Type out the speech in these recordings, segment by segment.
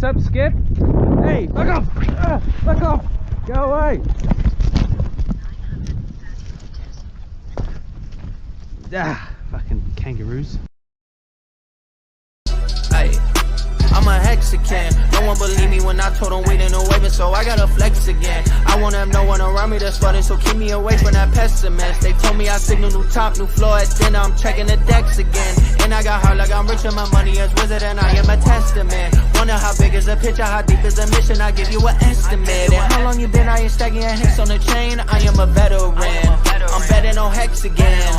up, Skip? Hey, fuck off! Fuck off! Go away! Fucking kangaroos. Hey, I'm a HEXican. No one believed me when I told them wait in the waving, so I gotta flex again. I wanna have no one around me that's flooding, so keep me away from that pessimist. They told me I signal new top, new floor at dinner. I'm checking the decks again. And I got hard like I'm rich and my money is wizard, and I am a testament. Wonder how big is the picture, how deep is the mission? I give you an estimate. And how long you been? I ain't stacking your hex on the chain. I am a veteran. I'm betting on hex again.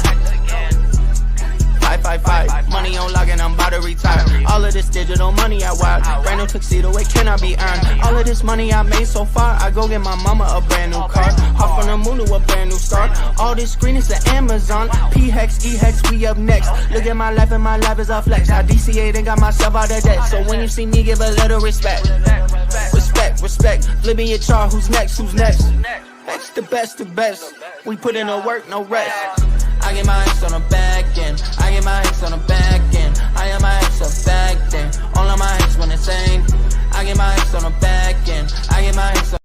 555, money on lock and I'm about to retire. All of this digital money I wild. Brand new tuxedo, it cannot be earned. All of this money I made so far, I go get my mama a brand new car. Hop on the moon to a brand new start. All this green is the Amazon. P-Hex, E-Hex, we up next. Look at my life and my life is a flex. I DCA'd and got myself out of debt. So when you see me, give a little respect. Respect, flipping your chart, who's next, Next, the best, we put in the work, no rest. I get my ex on the back end. I get my ex on the back end. I am my ex up back then. All of my ex when the same. I get my ex on the back end. I get my ex on.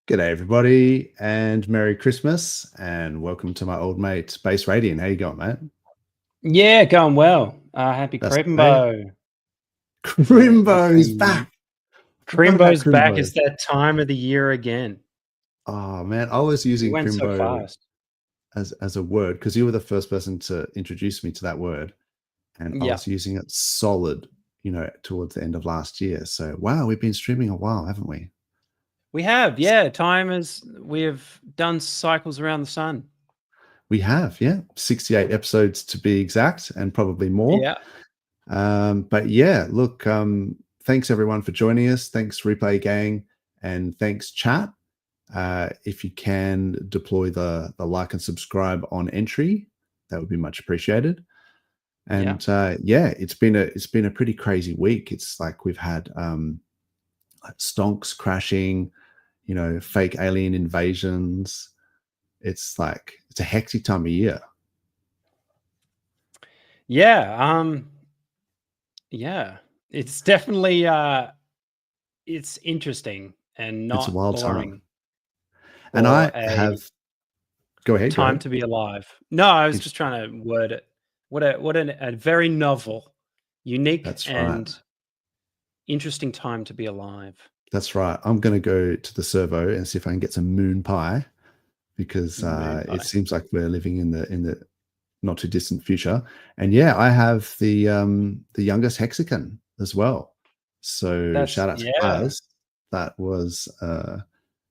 G'day everybody, and Merry Christmas, and welcome to my old mate Base Radiant. How you going, mate? Yeah, going well. Happy Crimbo. Crimbo's back. Crimbo's back. It's that time of the year again. Oh man, I was using Crimbo so fast as a word because you were the first person to introduce me to that word, and I was using it solid, towards the end of last year. So wow, we've been streaming a while, haven't we? We have, we have done cycles around the sun. We have, 68 episodes to be exact, and probably more. Yeah. But yeah, look, thanks everyone for joining us. Thanks Replay Gang, and thanks chat. If you can deploy the like and subscribe on entry, that would be much appreciated. And it's been a pretty crazy week. It's like we've had stonks crashing, fake alien invasions. It's like it's a hectic time of year. It's definitely it's interesting and not it's a wild boring. Time. And I have go ahead. Time to be alive. No, I was just trying to word it. What a very novel, unique, and interesting time to be alive. That's right. I'm going to go to the servo and see if I can get some moon pie, because it seems like we're living in the not too distant future. And I have the youngest HEXican as well. So shout out to Class. That was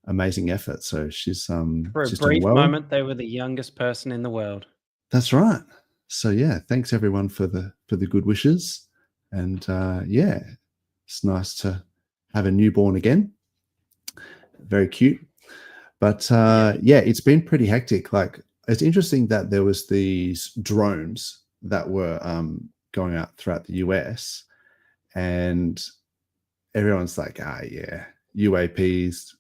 amazing effort. So she's for a brief moment they were the youngest person in the world. That's right. So thanks everyone for the good wishes. And it's nice to have a newborn again. Very cute. But it's been pretty hectic. Like, it's interesting that there was these drones that were going out throughout the US, and everyone's like, UAPs,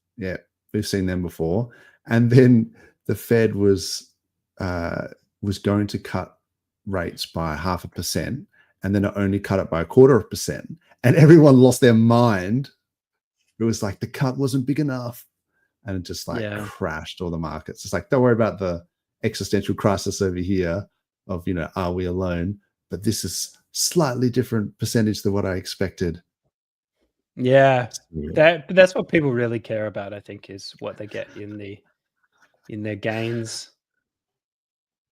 we've seen them before. And then the Fed was going to cut rates by 0.5%, and then it only cut it by 0.25%, and everyone lost their mind. It was like the cut wasn't big enough, and it just crashed all the markets. It's like, don't worry about the existential crisis over here of, are we alone? But this is slightly different percentage than what I expected. Yeah, that's what people really care about, I think, is what they get in their gains.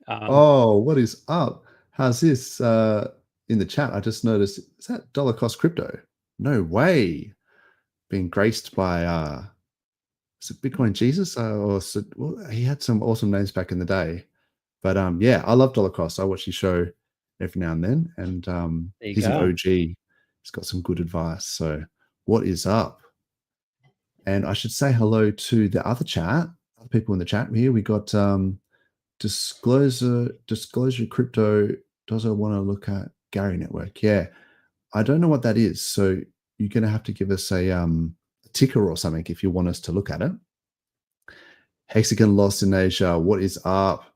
Oh, what is up? How's this? In the chat, I just noticed, is that dollar cost crypto? No way. Being graced by is it Bitcoin Jesus? Well, he had some awesome names back in the day. But yeah, I love dollar cost. I watch his show every now and then, and he's an OG. He's got some good advice. So what is up? And I should say hello to the other chat, other people in the chat here. We got Disclosure Crypto. Does I want to look at Gary Network? Yeah, I don't know what that is. So you're going to have to give us a ticker or something if you want us to look at it. HEXican lost in Asia. What is up?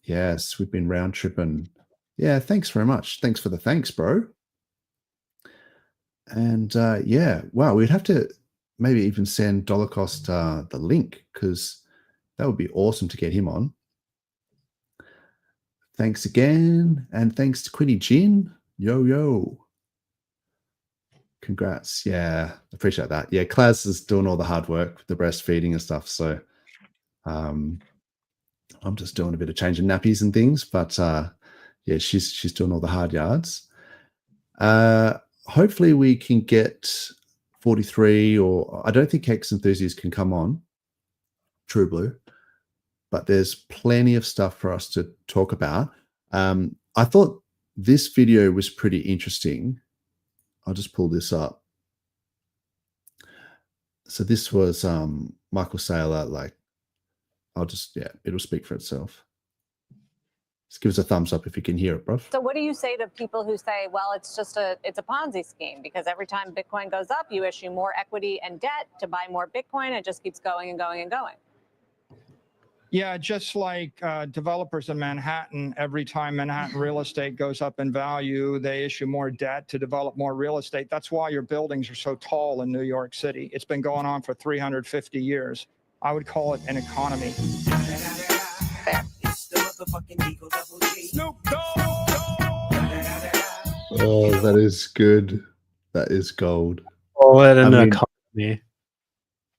Yes, we've been round tripping. Yeah, thanks very much. Thanks for the thanks, bro. And yeah, wow, we'd have to maybe even send dollar cost the link, because that would be awesome to get him on. Thanks again. And thanks to Quinny Jin. Yo. Congrats. Yeah, appreciate that. Yeah, Class is doing all the hard work with the breastfeeding and stuff. So I'm just doing a bit of changing nappies and things. But yeah, she's doing all the hard yards. Hopefully we can get 43, or I don't think Hex Enthusiasts can come on, True Blue, but there's plenty of stuff for us to talk about. I thought this video was pretty interesting. I'll just pull this up. So this was Michael Saylor. Like, it'll speak for itself. Just give us a thumbs up if you can hear it, bro. So what do you say to people who say, well, it's a Ponzi scheme, because every time Bitcoin goes up, you issue more equity and debt to buy more Bitcoin. It just keeps going and going and going. Yeah, just like developers in Manhattan, every time Manhattan real estate goes up in value, they issue more debt to develop more real estate. That's why your buildings are so tall in New York City. It's been going on for 350 years. I would call it an economy. Oh, that is good. That is gold. Oh, an economy.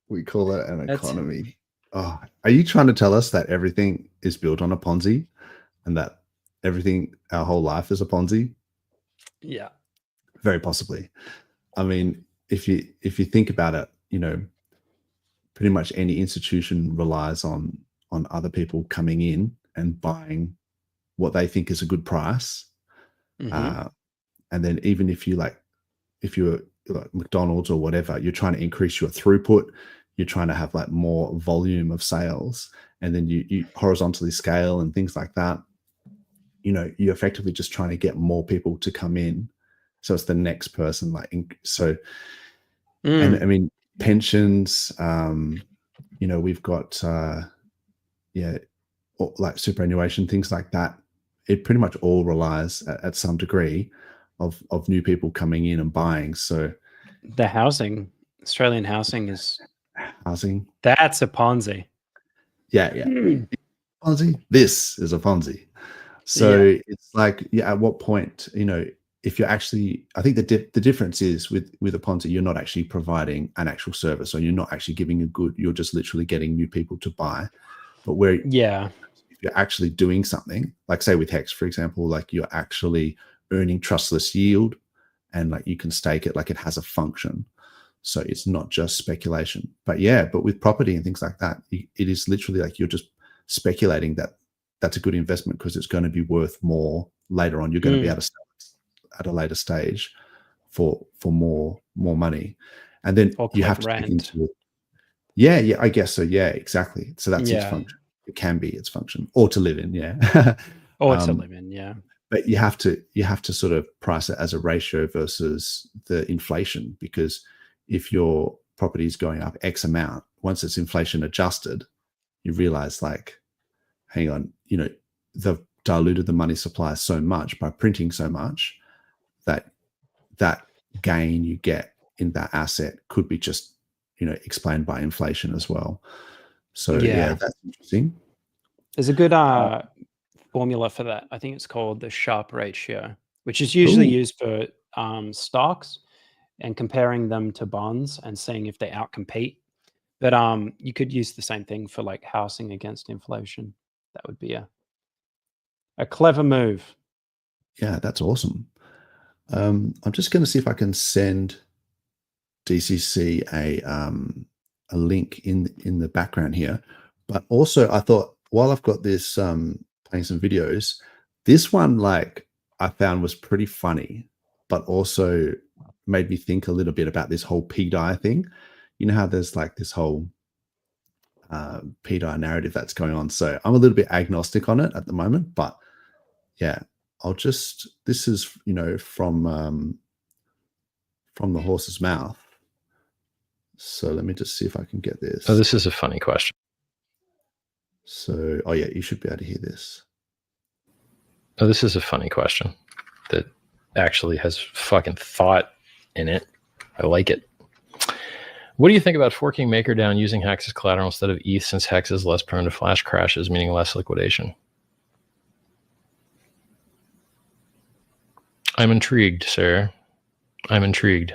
We call that an economy. Oh, are you trying to tell us that everything is built on a Ponzi, and that everything, our whole life, is a Ponzi? Yeah, very possibly. I mean, if you think about it, you know, pretty much any institution relies on other people coming in and buying what they think is a good price. Mm-hmm. And then even if you're like McDonald's or whatever, you're trying to increase your throughput, you're trying to have like more volume of sales, and then you horizontally scale and things like that. You know, you're effectively just trying to get more people to come in. So it's the next person, and I mean, pensions, you know, we've got, like superannuation, things like that. It pretty much all relies at some degree of new people coming in and buying. So the Australian housing is housing. That's a Ponzi. Yeah. Ponzi. This is a Ponzi. So it's like, at what point, you know, if you're actually, I think the difference is with a Ponzi, you're not actually providing an actual service, or you're not actually giving a good, you're just literally getting new people to buy. But if you're actually doing something, like say with Hex, for example, like you're actually earning trustless yield, and like you can stake it, like it has a function. So it's not just speculation. But with property and things like that, it is literally like you're just speculating that that's a good investment because it's going to be worth more later on. You're going to be able to sell it at a later stage for more money. And then you have to take into it. I guess so. Yeah, exactly. So that's its function. It can be its function, or to live in. Or to live in. Yeah. But you have to sort of price it as a ratio versus the inflation, because if your property is going up X amount, once it's inflation adjusted, you realize, like, hang on, you know, they've diluted the money supply so much by printing so much that gain you get in that asset could be just, you know, explained by inflation as well. So that's interesting. There's a good formula for that. I think it's called the Sharpe ratio. which is usually used for stocks and comparing them to bonds and seeing if they outcompete. But you could use the same thing for like housing against inflation. That would be a clever move. Yeah, that's awesome. I'm just going to see if I can send DCC a link in the background here. But also, I thought while I've got this playing some videos, this one like I found was pretty funny, but also made me think a little bit about this whole PDI thing. You know how there's like this whole PDI narrative that's going on. So I'm a little bit agnostic on it at the moment, but yeah, this is, you know, from the horse's mouth. So let me just see if I can get this. Oh, this is a funny question. So, oh yeah, you should be able to hear this. Oh, this is a funny question that actually has fucking thought in it. I like it. What do you think about forking MakerDAO using Hex as collateral instead of ETH, since Hex is less prone to flash crashes, meaning less liquidation? I'm intrigued, sir. I'm intrigued.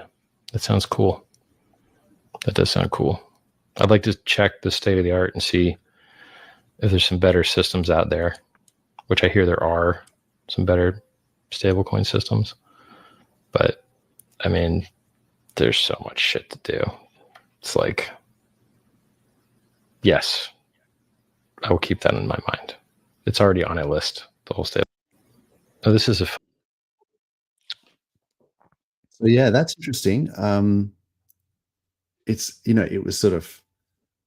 That sounds cool. That does sound cool. I'd like to check the state of the art and see if there's some better systems out there, which I hear there are some better stablecoin systems. But I mean, there's so much shit to do. It's like, yes, I will keep that in my mind. It's already on a list, the whole stable. Oh, this is a... So yeah, that's interesting. It's, you know, it was sort of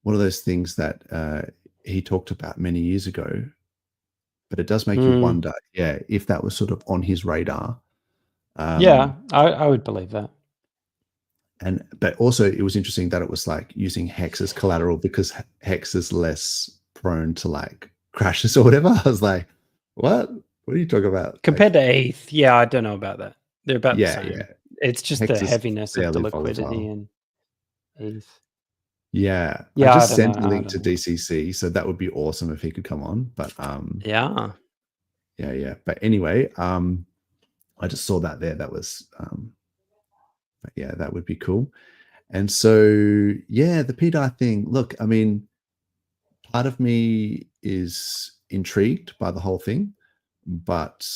one of those things that he talked about many years ago, but it does make you wonder, yeah, if that was sort of on his radar. Yeah, I would believe that. But also it was interesting that it was like using Hex as collateral because Hex is less prone to like crashes or whatever. I was like, what are you talking about? Compared to ETH, yeah, I don't know about that. They're about the same. Yeah. It's just Hex the heaviness of the liquidity volatile. and ETH. Yeah. I just sent a link to DCC, so that would be awesome if he could come on. But yeah. But anyway, I just saw that there. That was but yeah, that would be cool. And so yeah, the PDI thing. Look, I mean, part of me is intrigued by the whole thing, but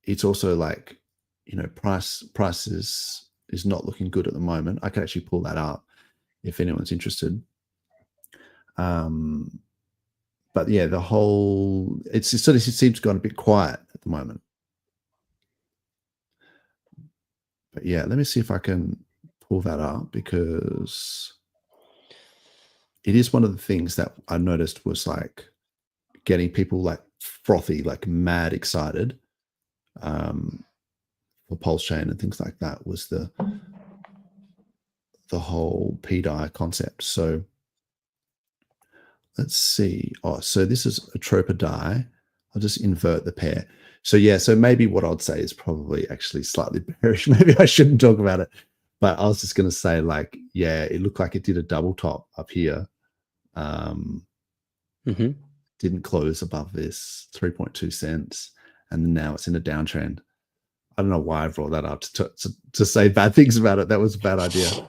it's also like, you know, price is not looking good at the moment. I could actually pull that up if anyone's interested. But yeah, the whole, it sort of seems gone a bit quiet at the moment. But yeah, let me see if I can pull that up, because it is one of the things that I noticed was like getting people like frothy, like mad excited for PulseChain and things like that, was the whole PDI concept. So let's see. Oh, so this is a Tropa die. I'll just invert the pair. So yeah, so maybe what I'd say is probably actually slightly bearish. Maybe I shouldn't talk about it, but I was just going to say, like, yeah, it looked like it did a double top up here. Didn't close above this 3.2 cents, and then now it's in a downtrend. I don't know why I brought that up to say bad things about it. That was a bad idea.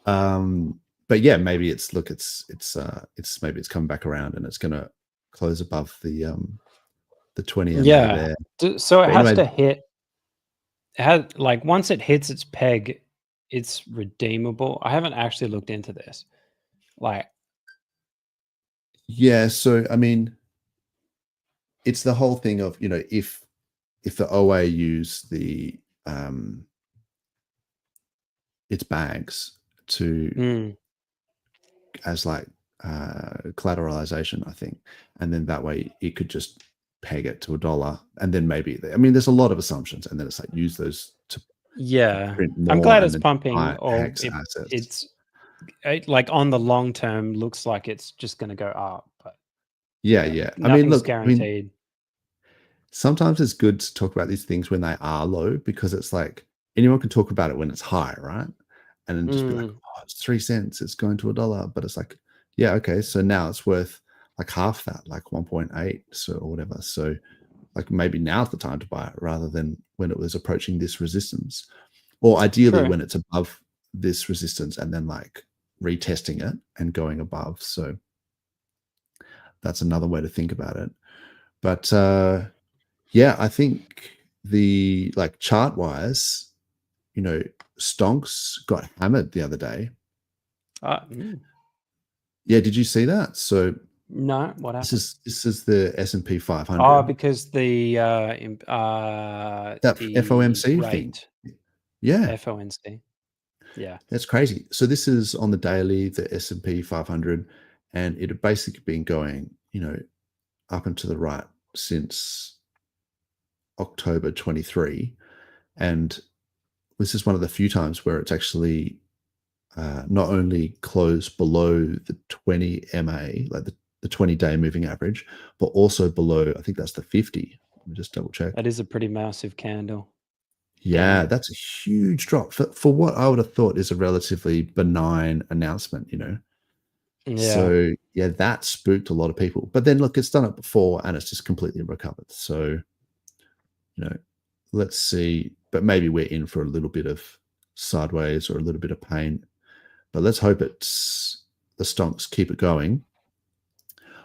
But yeah, maybe it's maybe it's coming back around and it's going to close above the 20. Yeah. There. So it has to hit. Like once it hits its peg, it's redeemable. I haven't actually looked into this. Like, yeah. So I mean, it's the whole thing of, you know, if the OA use the its bags to as like collateralization, I think, and then that way it could just peg it to $1, and then maybe, I mean, there's a lot of assumptions, and then it's like use those to print more. I'm glad it's pumping. Or it's like on the long term looks like it's just going to go up, but yeah. I mean, look, guaranteed. I mean, sometimes it's good to talk about these things when they are low, because it's like anyone can talk about it when it's high, right? And then just be like, oh, it's 3 cents, it's going to $1, but it's like, yeah, okay, so now it's worth like half that, like 1.8, so or whatever. So like maybe now's the time to buy it rather than when it was approaching this resistance, or ideally True. when it's above this resistance and then like retesting it and going above. So that's another way to think about it. But yeah, I think the like chart wise, you know, stonks got hammered the other day. Yeah, did you see that? So no, what happened? This is the S&P 500. Oh, because the that the FOMC rate. thing. Yeah, FOMC. Yeah, that's crazy. So this is on the daily, the S&P 500, and it had basically been going, you know, up and to the right since October 23, and this is one of the few times where it's actually not only closed below the 20 MA, like the 20-day moving average, but also below, I think that's the 50. Let me just double check. that is a pretty massive candle. Yeah, that's a huge drop for what I would have thought is a relatively benign announcement, you know. Yeah. So yeah, that spooked a lot of people. But then look, it's done it before and it's just completely recovered. So, you know, let's see. But maybe we're in for a little bit of sideways or a little bit of pain. But let's hope it's the stonks keep it going.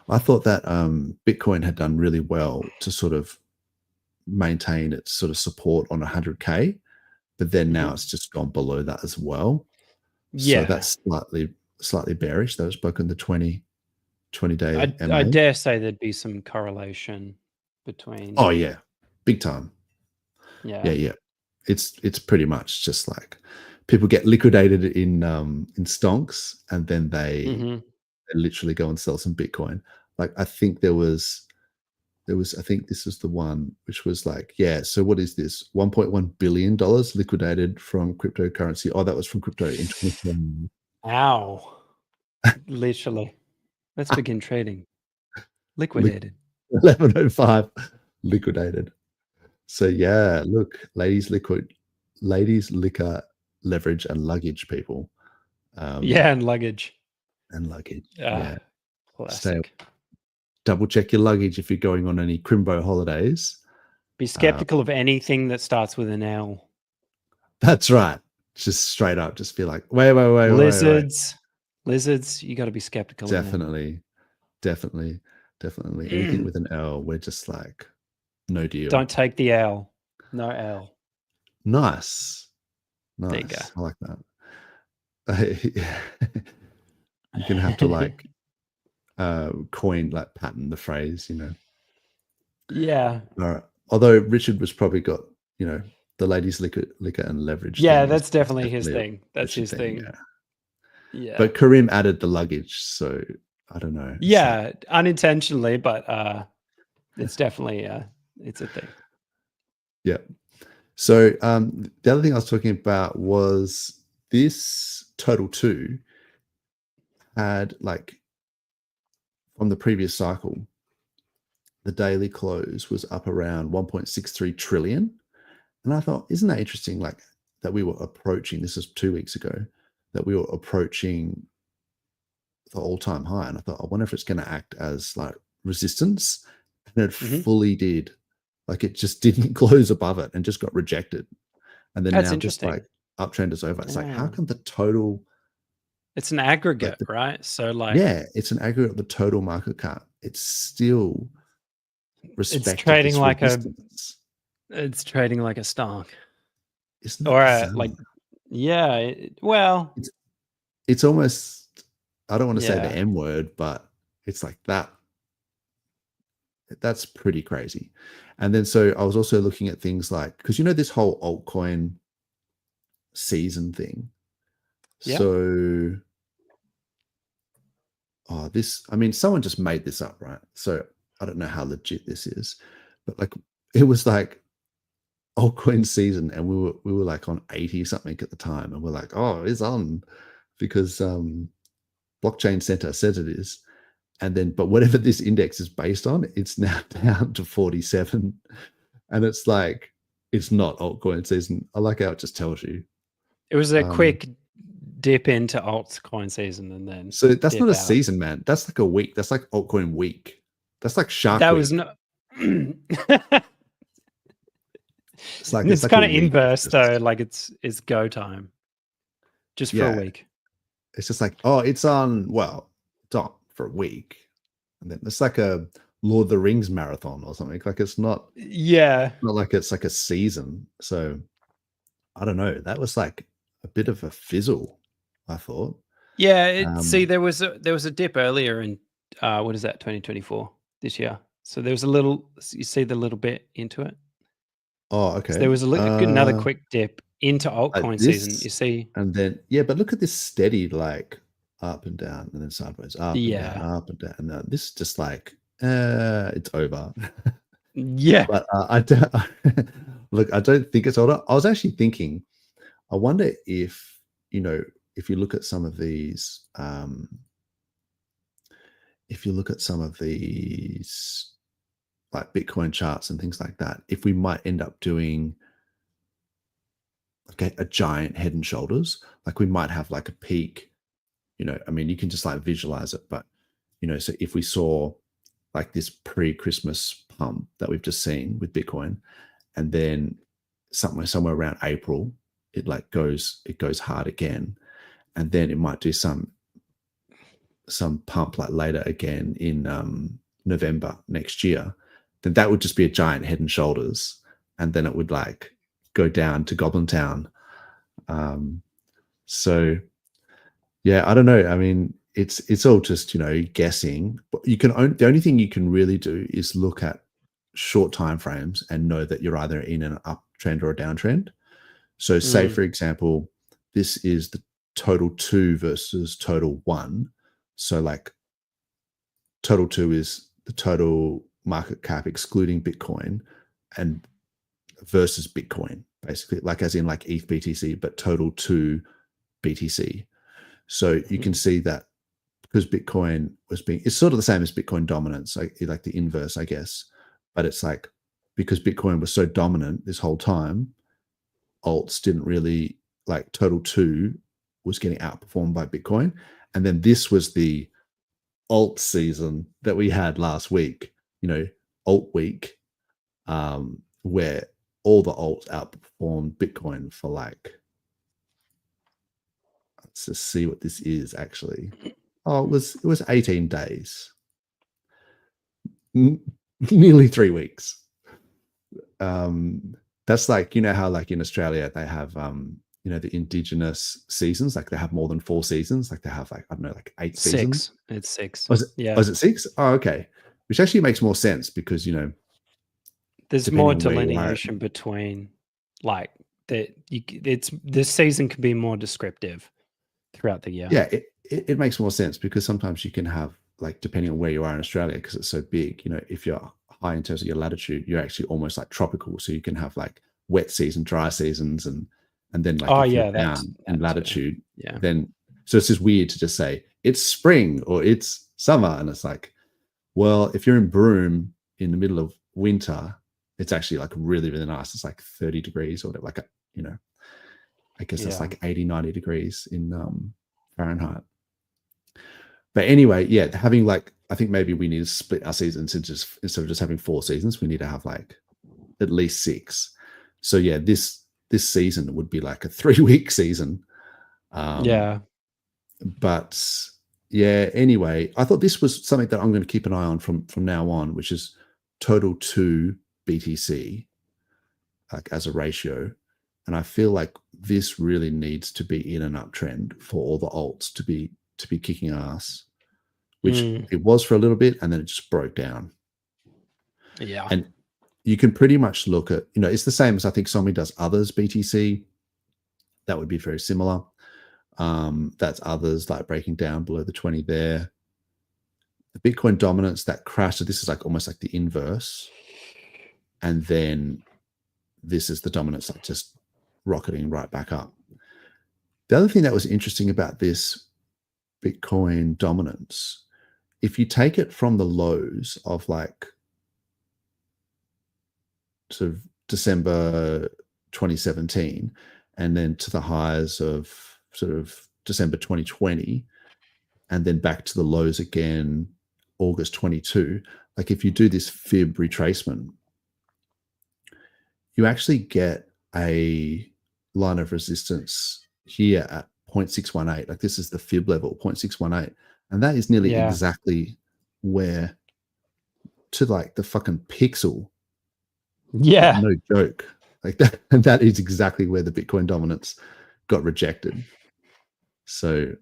I thought that Bitcoin had done really well to sort of maintain its sort of support on 100K, but then now it's just gone below that as well. Yeah, so that's slightly bearish. That was broken the 20-day. I dare say there'd be some correlation between. Oh yeah, big time. Yeah. It's pretty much just like people get liquidated in stonks, and then they literally go and sell some Bitcoin. Like I think there was I think this was the one which was like, yeah, so what is this? $1.1 billion liquidated from cryptocurrency. Oh, that was from crypto in 2020. Ow. Literally. Let's begin trading. Liquidated. 1105 liquidated. So yeah, look, ladies liquor, leverage and luggage, people. Yeah, and luggage. Yeah. Classic. Double check your luggage if you're going on any crimbo holidays. Be skeptical of anything that starts with an L. That's right. Just straight up, just be like, wait. Lizards, you got to be skeptical. Definitely. Anything with an L, we're just like, no deal. Don't take the L. No L. Nice. There you go. I like that. You're gonna have to like coin, like patent the phrase, you know. Yeah. All right. Although Richard was probably got, you know, the ladies liquor and leverage. Yeah, that's definitely his thing. That's his thing. Yeah. But Karim added the luggage, so I don't know. Yeah, unintentionally, but it's definitely it's a thing. Yeah. So the other thing I was talking about was this total 2 had, like, from the previous cycle, the daily close was up around 1.63 trillion. And I thought, isn't that interesting? Like that we were approaching, this is 2 weeks ago, that we were approaching the all-time high. And I thought, I wonder if it's going to act as like resistance. And it fully did. Like it just didn't close above it and just got rejected. And then now just like uptrend is over. It's like, how come the total... It's an aggregate, like right? So like... Yeah, it's an aggregate of the total market cap. It's still respected. It's trading like it's trading like a stock. Or like... Yeah, well... It's almost... I don't want to say the M word, but it's like that. That's pretty crazy. And then so I was also looking at things like, because you know this whole altcoin season thing. Yep. So I mean, someone just made this up, right? So I don't know how legit this is, but like it was like altcoin season, and we were like on 80 something at the time, and we're like, oh, it's on, because Blockchain Center says it is. And then, but whatever this index is based on, it's now down to 47. And it's like, it's not altcoin season. I like how it just tells you. It was a quick dip into altcoin season, and then... So that's not a season, man. That's like a week. That's like altcoin week. That's like Shark Week. Was not... It's like it's like kind a of week inverse just- though. Like it's go time, just for Yeah. a week. It's just like, oh, it's on. Well, it's on for a week, and then it's like a Lord of the Rings marathon or something. Like it's not Yeah, like it's like a season. So I don't know. That was like a bit of a fizzle, I thought. yeah. See, there was a dip earlier in what is that, 2024 this year. So there was a little. You see the little bit into it. Oh, okay. So there was another quick dip into altcoin season. this- You see, And then yeah, but look at this steady like up and down and then sideways, up and Yeah. down, up and down. And this is just like it's over. yeah, But I don't look. I don't think it's older. I was actually thinking. I wonder if if you look at some of these, like Bitcoin charts and things like that, if we might end up doing like a giant head and shoulders, like we might have like a peak. I mean, you can just like visualize it, but so if we saw like this pre-Christmas pump that we've just seen with Bitcoin, and then somewhere around April, it goes hard again, and then it might do some pump like later again in November next year, then that would just be a giant head and shoulders, and then it would like go down to Goblin Town. So yeah, I don't know. I mean, it's all just guessing. But the only thing you can really do is look at short time frames and know that you're either in an uptrend or a downtrend. So say for example, this is the total 2 versus total 1. So like total 2 is the total market cap excluding Bitcoin and versus Bitcoin, basically, like as in like ETH BTC, but total 2 BTC. So you can see that because Bitcoin it's sort of the same as Bitcoin dominance, like the inverse, I guess. But it's like because Bitcoin was so dominant this whole time, alts didn't really, like total 2 was getting outperformed by Bitcoin. And then this was the alt season that we had last week, alt week, where all the alts outperformed Bitcoin for like, let's just see what this is actually. Oh, it was 18 days. Nearly 3 weeks. That's like, how like in Australia they have the indigenous seasons, like they have more than 4 seasons, like they have like, I don't know, like 8 seasons. 6. It's 6. Was it? Yeah. Was it 6? Oh, okay. Which actually makes more sense because There's depending more on where you are. delineation between like this season can be more descriptive throughout the year. Yeah, it makes more sense because sometimes you can have, like, depending on where you are in Australia, because it's so big, if you're high in terms of your latitude, you're actually almost like tropical. So you can have like wet season, dry seasons, and then like if you're down in latitude, then so it's just weird to just say it's spring or it's summer, and it's like, well, if you're in Broome in the middle of winter, it's actually like really, really nice. It's like 30 degrees or like I guess it's like 80, 90 degrees in Fahrenheit. But anyway, yeah, having like, I think maybe we need to split our seasons into instead of just having 4 seasons, we need to have like at least 6. So yeah, this season would be like a 3-week season. But yeah, anyway, I thought this was something that I'm going to keep an eye on from now on, which is total 2 BTC, like as a ratio. And I feel like this really needs to be in an uptrend for all the alts to be kicking ass, which it was for a little bit, and then it just broke down. Yeah. And you can pretty much look at, it's the same as I think somebody does others BTC. That would be very similar. That's others, like breaking down below the 20 there. The Bitcoin dominance that crashed. So this is like almost like the inverse. And then this is the dominance, like just rocketing right back up. The other thing that was interesting about this Bitcoin dominance, if you take it from the lows of like sort of December 2017 and then to the highs of sort of December 2020 and then back to the lows again August 22, like if you do this fib retracement, you actually get a line of resistance here at 0.618. Like this is the fib level, 0.618. And that is nearly exactly where, to like the fucking pixel. Yeah. Like, no joke. Like that, and that is exactly where the Bitcoin dominance got rejected. So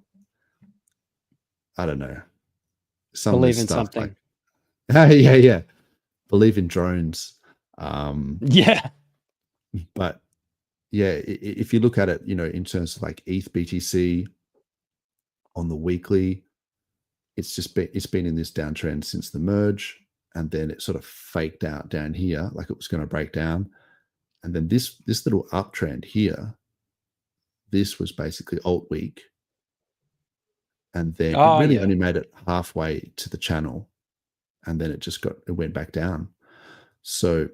I don't know. Believe in something. Yeah. Believe in drones. Yeah. But yeah, if you look at it, in terms of like ETH BTC on the weekly, it's been in this downtrend since the merge, and then it sort of faked out down here like it was going to break down, and then this little uptrend here, this was basically alt week, and then it really only made it halfway to the channel, and then it went back down. So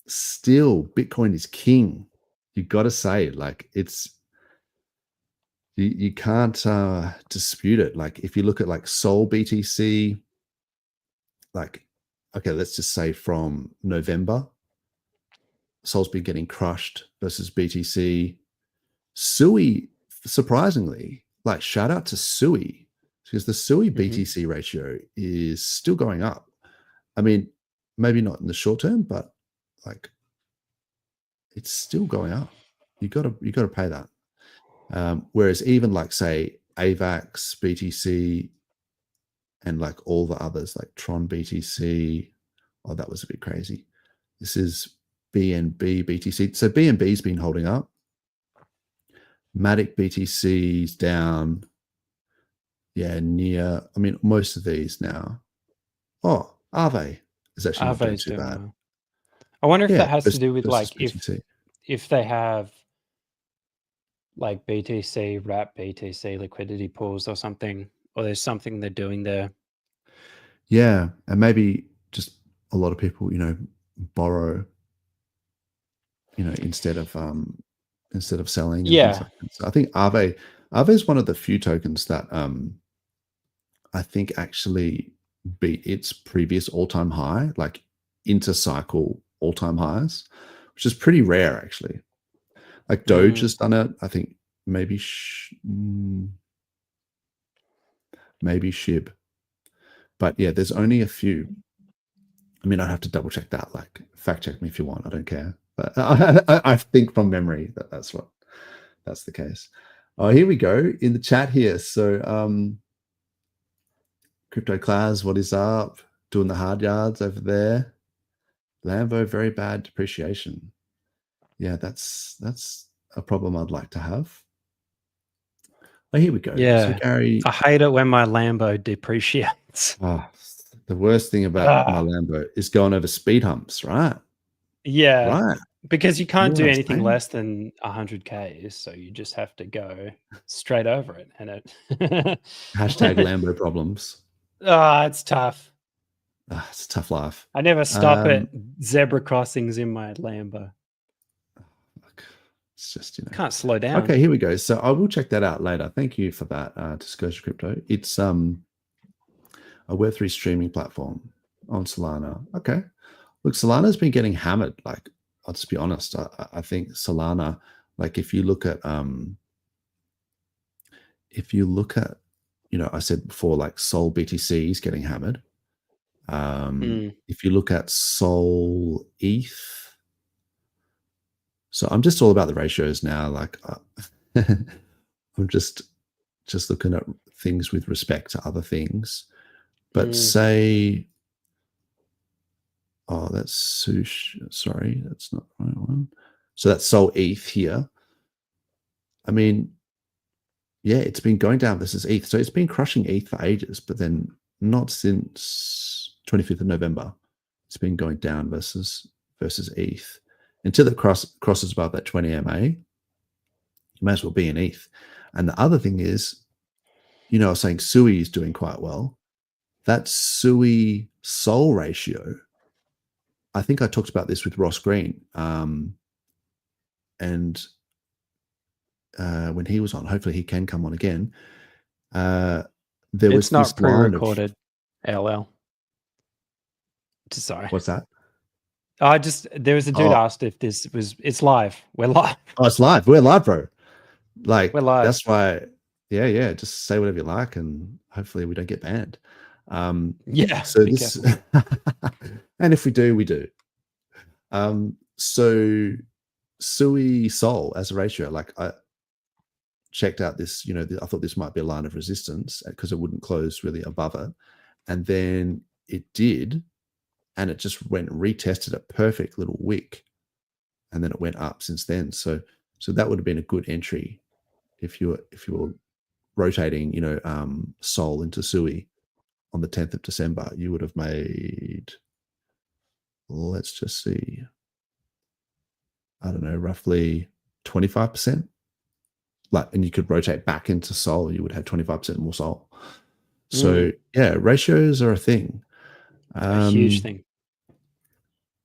still, Bitcoin is king. You got to say, like, it's, you can't dispute it. Like if you look at like Sol BTC, like, okay, let's just say from November, Sol's been getting crushed versus BTC. Sui, surprisingly, like shout out to Sui, because the Sui BTC ratio is still going up. I mean, maybe not in the short term, but like it's still going up. You got to pay that. Whereas even like say AVAX BTC and like all the others like Tron BTC, oh, that was a bit crazy. This is BNB BTC. So BNB's been holding up. Matic BTC's down. Yeah, near. I mean, most of these now. Oh, Aave is actually not doing too bad. Well. I wonder if that has to do with like if they have like BTC, wrap BTC liquidity pools or something, or there's something they're doing there. Yeah, and maybe just a lot of people, borrow, instead of selling. Yeah. So I think Aave is one of the few tokens that I think actually beat its previous all-time high, like inter-cycle all-time highs, which is pretty rare actually. Like Doge has done it. I think maybe SHIB. But yeah, there's only a few. I mean, I'd have to double check that. Like, fact check me if you want. I don't care. But I think from memory that's the case. Oh, here we go in the chat here. So, Crypto Class, what is up? Doing the hard yards over there. Lambo, very bad depreciation. Yeah, that's a problem I'd like to have. Oh, here we go. Yeah, so Gary, I hate it when my Lambo depreciates. The worst thing about my Lambo is going over speed humps, right? Yeah, right. Because you can't do anything less than 100 Ks, so you just have to go straight over it, and it hashtag Lambo problems. It's tough. It's a tough life. I never stop at zebra crossings in my Lambo. It's just, can't slow down. Okay, here we go. So I will check that out later. Thank you for that, Disclosure Crypto. It's a Web3 streaming platform on Solana. Okay. Look, Solana's been getting hammered. Like, I'll just be honest. I think Solana, like if you look at I said before, like Sol BTC is getting hammered. If you look at Sol ETH, so I'm just all about the ratios now. Like I'm just looking at things with respect to other things. But say, that's Sush. Sorry, that's not the right one. So that's Sol ETH here. I mean, yeah, it's been going down versus ETH. So it's been crushing ETH for ages, but then not since 25th of November. It's been going down versus ETH. Until it crosses above that 20 MA, you may as well be in ETH. And the other thing is, I was saying Sui is doing quite well. That Sui Sol ratio, I think I talked about this with Ross Green. And when he was on, hopefully he can come on again. It's not pre-recorded, LL. Sorry. What's that? There was a dude asked if it's live. We're live. Oh, it's live. We're live, bro. Like, We're live. that's why, yeah. Just say whatever you like, and hopefully we don't get banned. Yeah. So this, and if we do, we do. So Sui Sol as a ratio, like I checked out this, I thought this might be a line of resistance because it wouldn't close really above it. And then it did, and it just went and retested a perfect little wick. And then it went up since then. So that would have been a good entry if you were rotating, Sol into Sui on the 10th of December. You would have made, let's just see, I don't know, roughly 25%. And you could rotate back into Sol, you would have 25% more Sol. So yeah, ratios are a thing. A huge thing.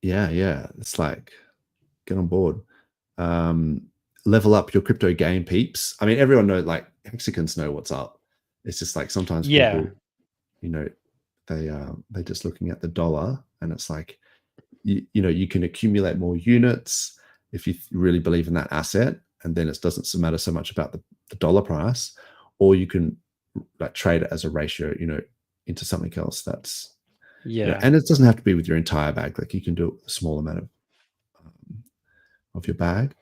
Yeah. It's like, get on board. Level up your crypto game, peeps. I mean, everyone knows, like, HEXicans know what's up. It's just like sometimes people, they're just looking at the dollar, and it's like, you can accumulate more units if you really believe in that asset, and then it doesn't matter so much about the dollar price, or you can like trade it as a ratio, into something else that's and it doesn't have to be with your entire bag. Like, you can do a small amount of your bag.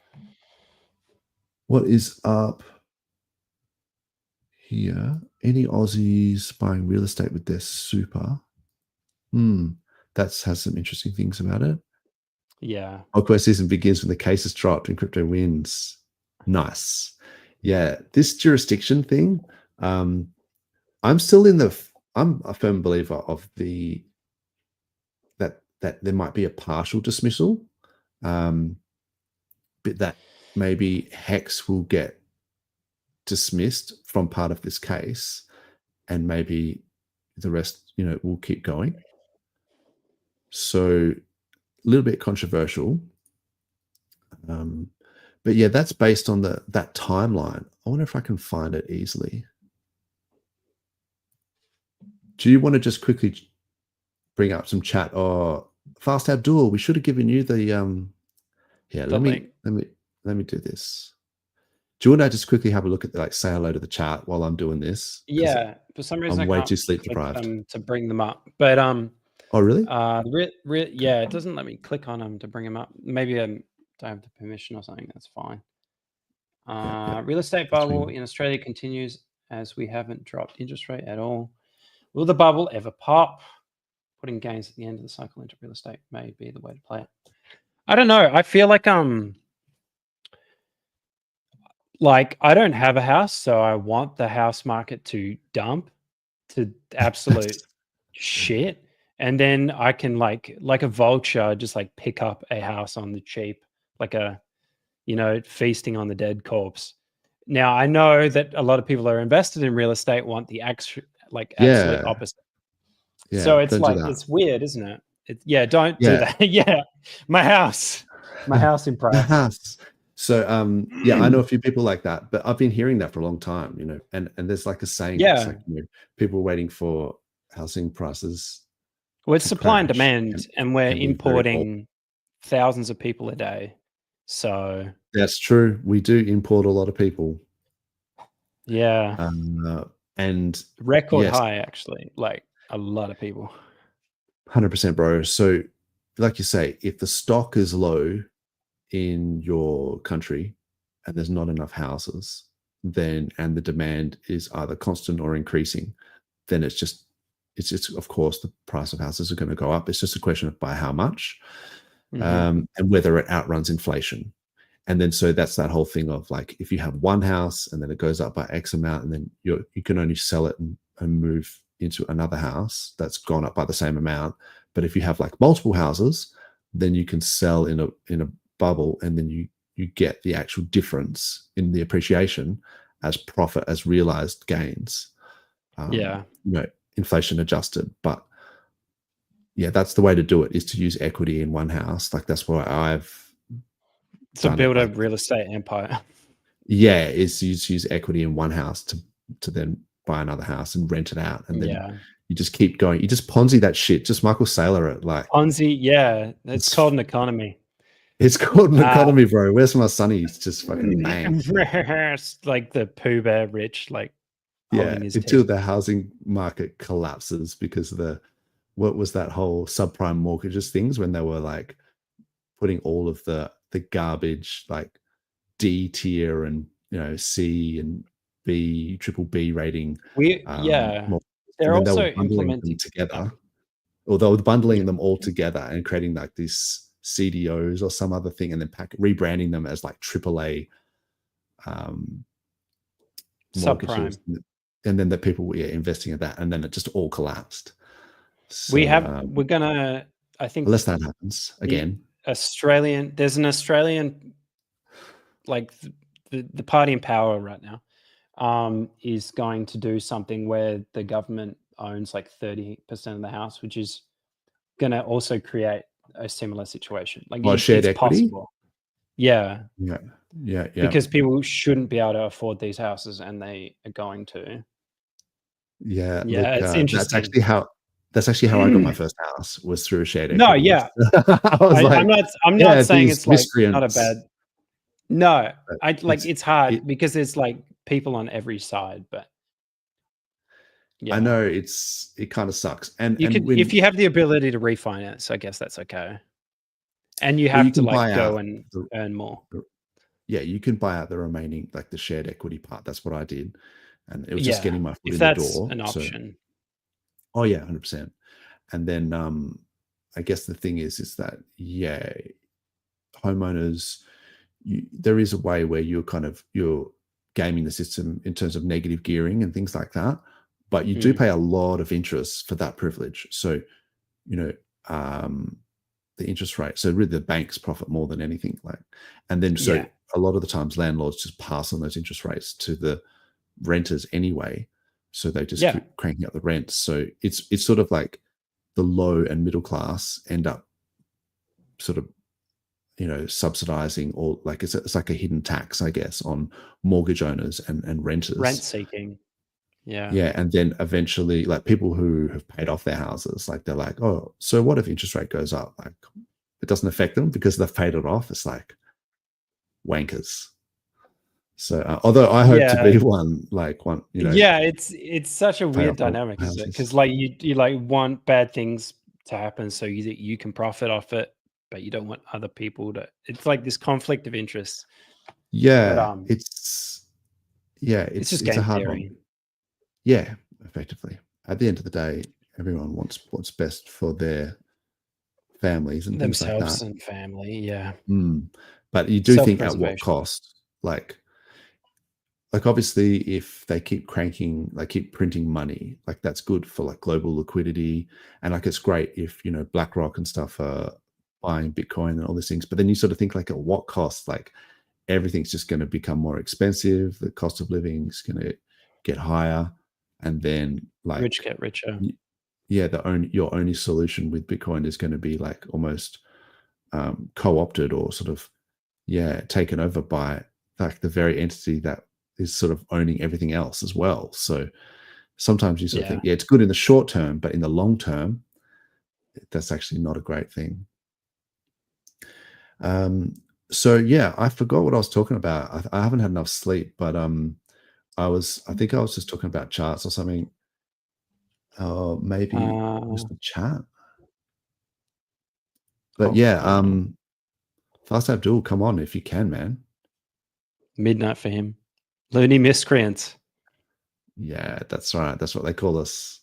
What is up here? Any Aussies buying real estate with their super? That has some interesting things about it. Yeah. Altcoin season begins when the cases dropped and crypto wins. Nice. Yeah, this jurisdiction thing, I'm a firm believer of that there might be a partial dismissal, but that maybe Hex will get dismissed from part of this case, and maybe the rest, will keep going. So a little bit controversial. But yeah, that's based on that timeline. I wonder if I can find it easily. Do you want to just quickly bring up some chat? Or Fast Abdul, we should have given you the let me do this. Do you want to just quickly have a look at, say hello to the chat while I'm doing this? Yeah, for some reason I'm way too sleep deprived to bring them up. But oh really? Yeah, it doesn't let me click on them to bring them up. Maybe I don't have the permission or something. That's fine. Real estate bubble in Australia continues as we haven't dropped interest rate at all. Will the bubble ever pop? Putting gains at the end of the cycle into real estate may be the way to play it. I don't know. I feel like I don't have a house, so I want the house market to dump to absolute shit, and then I can like a vulture just like pick up a house on the cheap, like feasting on the dead corpse. Now I know that a lot of people who are invested in real estate want the absolute opposite. Yeah, so it's like it's weird, isn't it? Don't do that. Yeah, my house in price. My house. So I know a few people like that, but I've been hearing that for a long time, and there's like a saying, it's like, people waiting for housing prices. Well, it's supply and demand, and we're importing thousands of people a day. So that's true. We do import a lot of people. Yeah. And record high, actually, like a lot of people. 100%, bro. So like you say, if the stock is low in your country and there's not enough houses, and the demand is either constant or increasing, then it's just of course the price of houses are going to go up. It's just a question of by how much, and whether it outruns inflation. And then so that's that whole thing of like, if you have one house and then it goes up by X amount, and then you can only sell it and move into another house that's gone up by the same amount. But if you have like multiple houses, then you can sell in a bubble, and then you get the actual difference in the appreciation as profit, as realized gains. Inflation adjusted. But yeah, that's the way to do it, is to use equity in one house. Like, that's why I've build a real estate empire. Is to use equity in one house to then buy another house and rent it out, and then You just keep going. You just Ponzi that shit. Just Michael Saylor it. Like Ponzi, yeah. It's called an economy. It's called an economy, bro. Where's my sonny? It's just fucking bang. Like the Pooh Bear rich, like holding his until teeth. the housing market collapses because of what was that whole subprime mortgages things when they were like putting all of the garbage like D tier and C and B, triple B rating. They're also they were bundling them together, or they were bundling them all together and creating like these CDOs or some other thing, and then rebranding them as like AAA mortgages, and then the people were investing in that, and then it just all collapsed. So, we're gonna, I think, unless that happens again. There's an Australian, like the party in power right now, is going to do something where the government owns like 30% of the house, which is going to also create a similar situation. Like shared it's equity. Possible. Yeah. Yeah. Because people shouldn't be able to afford these houses, and they are going to. Yeah. Yeah, look, it's interesting. That's actually how I got my first house, was through a shared equity. No, yeah. I'm not saying it's like not a bad. No, it's hard because there's like people on every side, but I know it kind of sucks. And if you have the ability to refinance, I guess that's okay. And you have to like go and earn more. Yeah, you can buy out the remaining, like the shared equity part. That's what I did, and it was just getting my foot in the door. If that's an option. Oh yeah, 100%. And then I guess the thing is that homeowners, there is a way where you're gaming the system in terms of negative gearing and things like that, but you do pay a lot of interest for that privilege. So the interest rate, so really the banks profit more than anything, and then a lot of the times landlords just pass on those interest rates to the renters anyway, so they just keep cranking up the rents. So it's sort of like the low and middle class end up sort of subsidizing, or like it's like a hidden tax, I guess, on mortgage owners and renters. Rent seeking. Yeah. Yeah. And then eventually, like people who have paid off their houses, like they're like, oh, so what if interest rate goes up? Like it doesn't affect them because they've paid it off. It's like wankers. So although I hope to be one. Yeah, it's such a weird dynamic, isn't it? Because like you like want bad things to happen so you can profit off it, but you don't want other people to. It's like this conflict of interest. Yeah, but, it's just game a hard theory. one. Yeah, effectively. At the end of the day, everyone wants what's best for their families and themselves things like that. and family. Yeah. But you do think at what cost? Like obviously, if they keep keep printing money, like that's good for like global liquidity, and like it's great if BlackRock and stuff are buying Bitcoin and all these things. But then you sort of think like at what cost? Like everything's just going to become more expensive. The cost of living is going to get higher, and then like rich get richer. Yeah, your only solution with Bitcoin is going to be like almost co-opted or sort of taken over by like the very entity that is sort of owning everything else as well. So sometimes you sort of think, it's good in the short term, but in the long term, that's actually not a great thing. So I forgot what I was talking about. I haven't had enough sleep, but I think I was just talking about charts or something. Maybe it was the chat. But Fast Abdul, come on if you can, man. Midnight for him. Loony miscreants. Yeah, that's right. That's what they call us.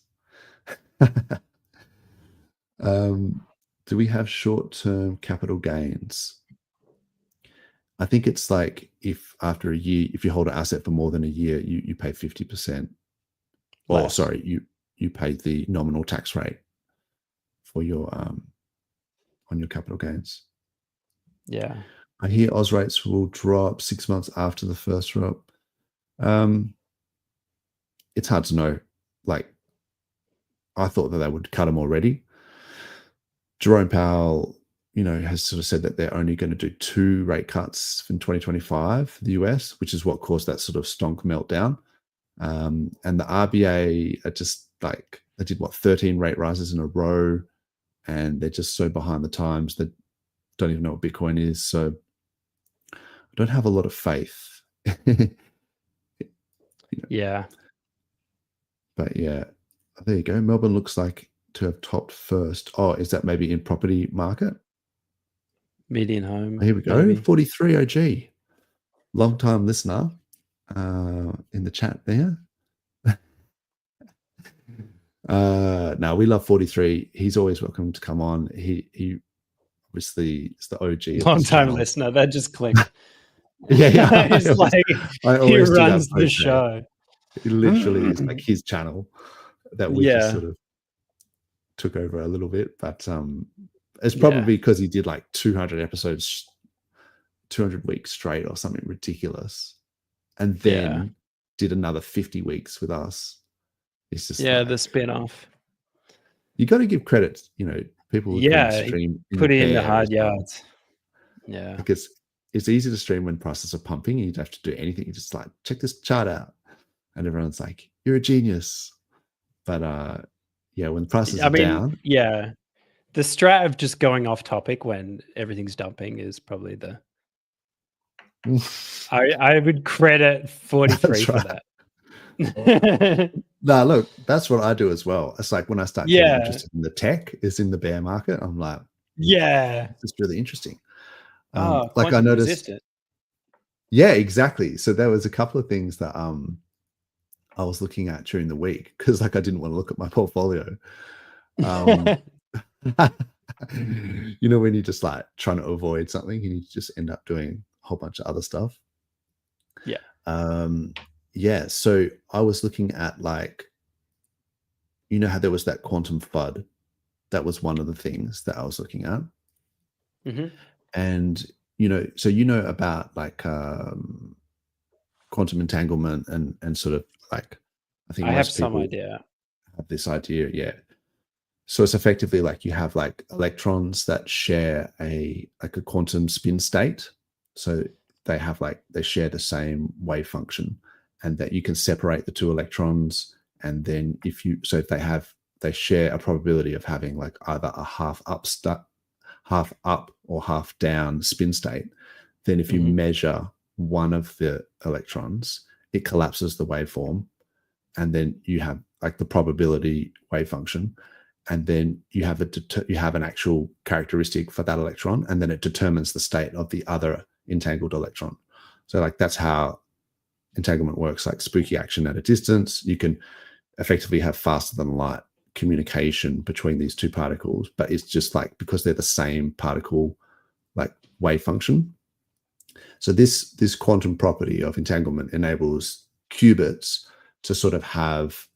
Do we have short-term capital gains? I think it's like if after a year, if you hold an asset for more than a year, you pay 50%. Or sorry, you pay the nominal tax rate for your on your capital gains. Yeah. I hear Oz rates will drop 6 months after the first drop. It's hard to know. Like, I thought that they would cut them already. Jerome Powell, has sort of said that they're only going to do 2 rate cuts in 2025 for the US, which is what caused that sort of stonk meltdown. And the RBA are just like, they did what 13 rate rises in a row, and they're just so behind the times that don't even know what Bitcoin is. So I don't have a lot of faith. Yeah. But yeah, there you go. Melbourne looks like to have topped first. Oh, is that maybe in property market? Median home. Here we go. Maybe. 43 OG. Long time listener in the chat there. No, we love 43. He's always welcome to come on. He obviously is the OG. Long time listener. That just clicked. Yeah. He's like, he runs the show. It literally is like his channel that we just sort of took over a little bit. But it's probably because he did like 200 episodes, 200 weeks straight or something ridiculous. And then did another 50 weeks with us. It's just the spin-off. You got to give credit, people who can stream put in the hard yards. Yeah. Because it's easy to stream when prices are pumping. You don't have to do anything. You just like, check this chart out. And everyone's like, you're a genius. But when prices are down. Yeah. The strat of just going off topic when everything's dumping is probably the I would credit 43 for that. No, look, that's what I do as well. It's like when I start getting interested in the tech is in the bear market, I'm like, it's really interesting. Like I noticed resistant. Yeah, exactly. So there was a couple of things that I was looking at during the week because like I didn't want to look at my portfolio. When you're just like trying to avoid something and you just end up doing a whole bunch of other stuff. So I was looking at like, how there was that quantum FUD. That was one of the things that I was looking at. Mm-hmm. And about like quantum entanglement and sort of like, I think I have some idea. Have this idea, So it's effectively like you have like electrons that share a quantum spin state. So they share the same wave function, and that you can separate the two electrons. And then if they share a probability of having like either a half up or half down spin state. Then if you measure one of the electrons, it collapses the waveform, and then you have like the probability wave function, and then you have an actual characteristic for that electron, and then it determines the state of the other entangled electron. So like that's how entanglement works, like spooky action at a distance. You can effectively have faster than light communication between these two particles, but it's just like because they're the same particle like wave function. So this quantum property of entanglement enables qubits to sort of have,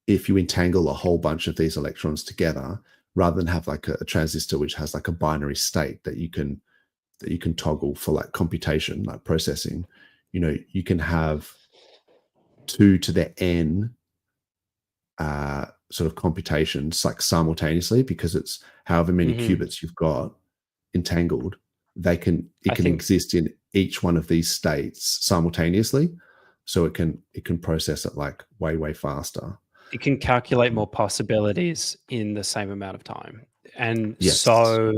if you entangle a whole bunch of these electrons together, rather than have like a transistor which has like a binary state that you can toggle for like computation, like processing, you can have 2 to the n sort of computations like simultaneously, because it's however many qubits you've got entangled, it can exist in each one of these states simultaneously. So it can process it like way faster. It can calculate more possibilities in the same amount of time, and so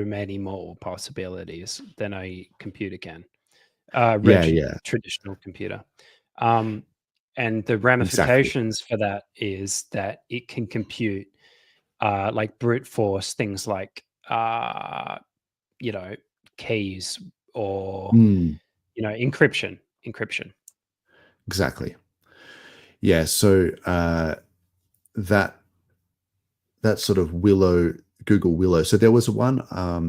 many more possibilities than a computer can. Traditional computer. And the ramifications for that is that it can compute like brute force things like keys or encryption. Exactly. Yeah. So that sort of Google Willow. So there was one, I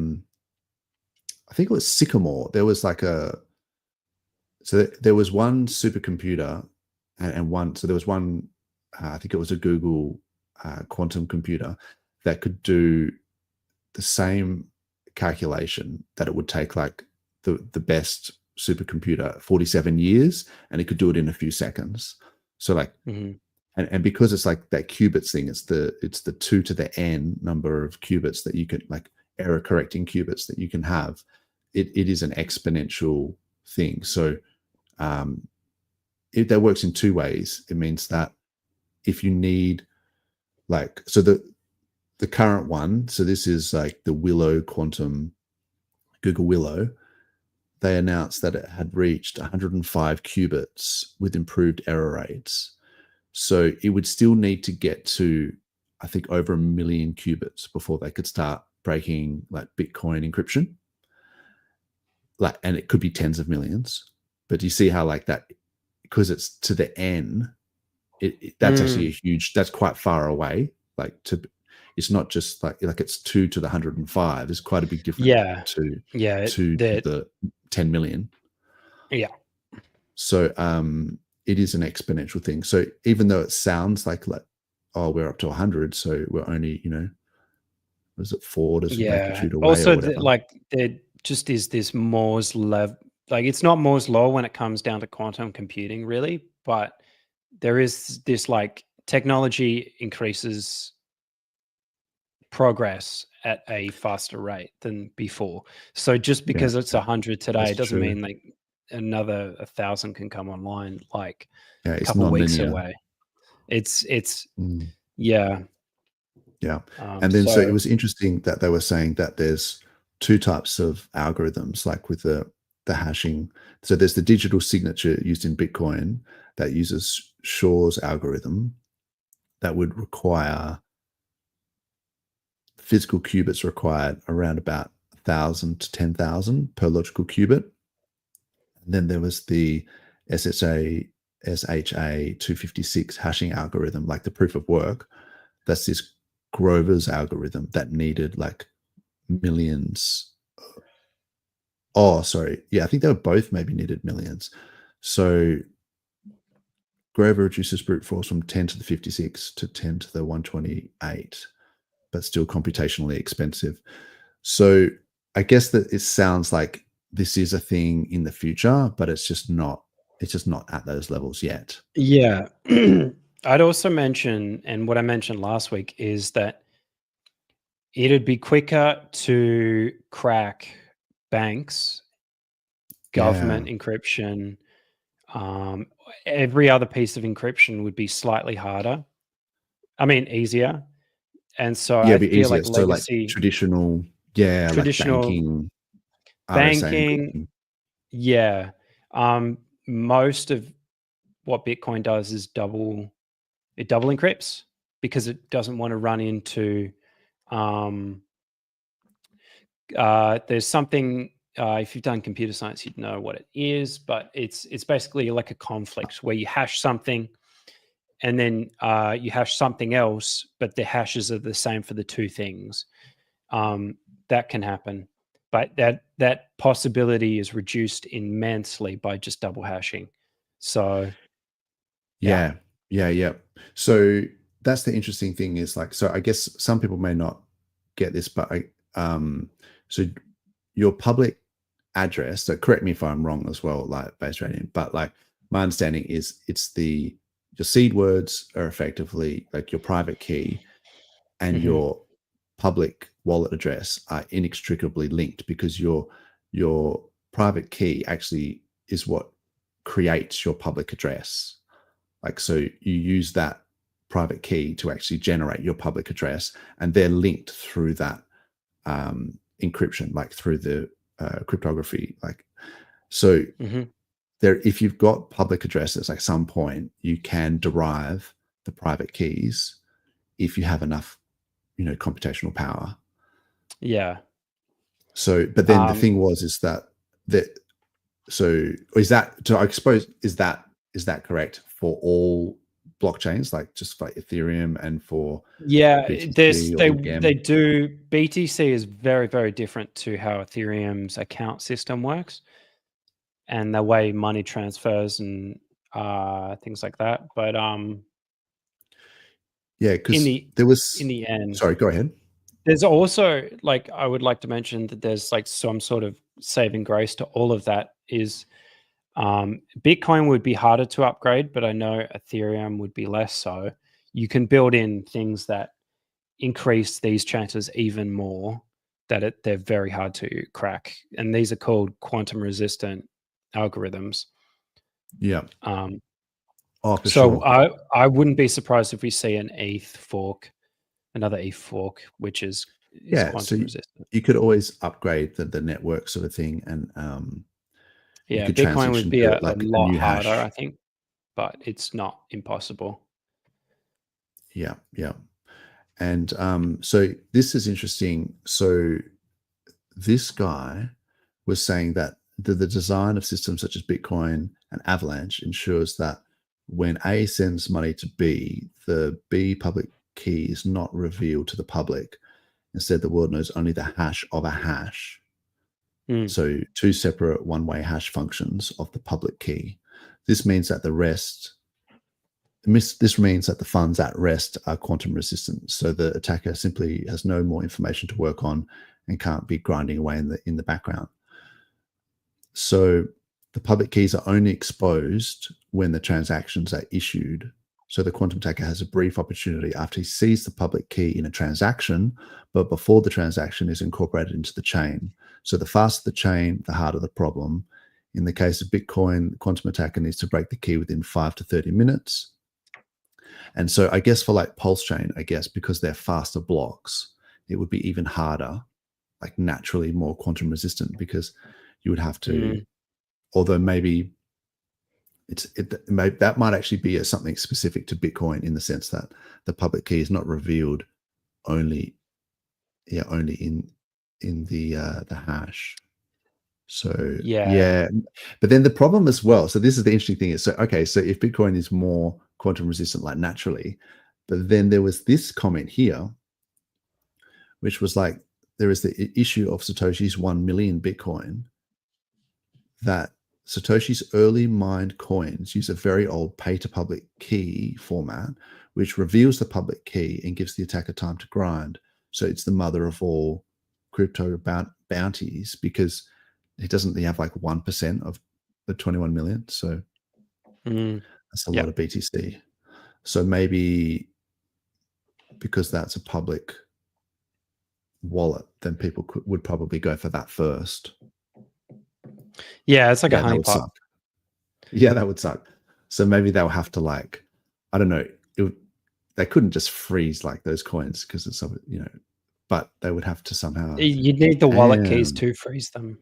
think it was Sycamore. There was like there was one supercomputer and one. So there was one, I think it was a Google quantum computer that could do the same calculation that it would take like the best supercomputer 47 years, and it could do it in a few seconds. So like, and because it's like that qubits thing, it's the 2 to the n number of qubits that you could, like error correcting qubits that you can have. It is an exponential thing. So that works in two ways. It means that if you need Like, so the current one, so this is like the Willow Quantum, Google Willow. They announced that it had reached 105 qubits with improved error rates. So it would still need to get to, I think, over 1 million qubits before they could start breaking like Bitcoin encryption. Like, and it could be tens of millions. But you see how like that, because it's to the N, that's actually a huge, that's quite far away. Like it's not just like it's 2 to the 105. It's quite a big difference. Yeah. To The the 10 million. Yeah. So it is an exponential thing. So even though it sounds like oh, we're up to 100, so we're only, was it 4 orders of magnitude away? Also, or whatever. there just is this Moore's level. Like, it's not Moore's law when it comes down to quantum computing, really, but there is this like technology increases progress at a faster rate than before. So just because it's 100 today doesn't mean like another 1,000 can come online like a couple of weeks away. It's yeah. And then so it was interesting that they were saying that there's 2 types of algorithms, like with the hashing. So there's the digital signature used in Bitcoin that uses Shor's algorithm that would require physical qubits required around about 1,000 to 10,000 per logical qubit. And then there was the SHA 256 hashing algorithm, like the proof of work. That's this Grover's algorithm that needed like millions. Oh, sorry. Yeah, I think they were both maybe needed millions. So Grover reduces brute force from 10 to the 56 to 10 to the 128, but still computationally expensive. So I guess that it sounds like this is a thing in the future, but it's just not at those levels yet. Yeah. I'd also mention, and what I mentioned last week is that it'd be quicker to crack banks, government encryption. Every other piece of encryption would be slightly harder. I mean, easier. And so I feel like legacy, like traditional, like banking, yeah. Most of what Bitcoin does is double encrypts because it doesn't want to run into. There's something. If you've done computer science, you'd know what it is, but it's basically like a conflict where you hash something, and then you hash something else, but the hashes are the same for the two things. That can happen, but that possibility is reduced immensely by just double hashing. So, yeah. So that's the interesting thing is like, so I guess some people may not get this, but so your public address, so correct me if I'm wrong as well, like base rating, but like my understanding is your seed words are effectively like your private key and your public wallet address are inextricably linked because your private key actually is what creates your public address. Like, so you use that private key to actually generate your public address, and they're linked through that encryption, like through the cryptography. Like, so there, if you've got public addresses, at some point you can derive the private keys if you have enough, computational power. Yeah. So, but then the thing is I suppose, is that correct for all blockchains, like just for Ethereum and for BTC they do. BTC is very, very different to how Ethereum's account system works and the way money transfers and things like that. But because there was, in the end, sorry, go ahead. There's also, like, I would like to mention that there's like some sort of saving grace to all of that is Bitcoin would be harder to upgrade, but I know Ethereum would be less so. You can build in things that increase these chances even more, that they're very hard to crack. And these are called quantum resistant algorithms. Yeah. So I wouldn't be surprised if we see an ETH fork another ETH fork, which is Yeah, quantum so resistant. you could always upgrade the network sort of thing, and you Yeah, could Bitcoin would transition be to a like a lot new harder, hash. I think, but it's not impossible. Yeah, yeah. And so this is interesting. So this guy was saying that the design of systems such as Bitcoin and Avalanche ensures that when A sends money to B, the B public key is not revealed to the public. Instead, the world knows only the hash of a hash. Mm. So two separate one-way hash functions of the public key. This means that this means that the funds at rest are quantum resistant. So the attacker simply has no more information to work on and can't be grinding away in the background. So the public keys are only exposed when the transactions are issued. So the quantum attacker has a brief opportunity after he sees the public key in a transaction, but before the transaction is incorporated into the chain. So the faster the chain, the harder the problem. In the case of Bitcoin, the quantum attacker needs to break the key within 5 to 30 minutes. And so I guess for like PulseChain, I guess because they're faster blocks, it would be even harder, like naturally more quantum resistant, because you would have to, although maybe that might actually be something specific to Bitcoin in the sense that the public key is not revealed only in the hash. So yeah, but then the problem as well. So this is the interesting thing is, so if Bitcoin is more quantum resistant, like naturally, but then there was this comment here, which was like, there is the issue of Satoshi's 1 million Bitcoin, that Satoshi's early mined coins use a very old pay-to-public key format, which reveals the public key and gives the attacker time to grind. So it's the mother of all crypto bounties, because it doesn't have like 1% of the 21 million. So that's a lot of BTC. So maybe because that's a public wallet, then people would probably go for that first. Yeah, it's like a honeypot. Yeah, that would suck. So maybe they'll have to, like, I don't know, they couldn't just freeze like those coins because it's, but they would have to somehow. You'd need the wallet keys to freeze them.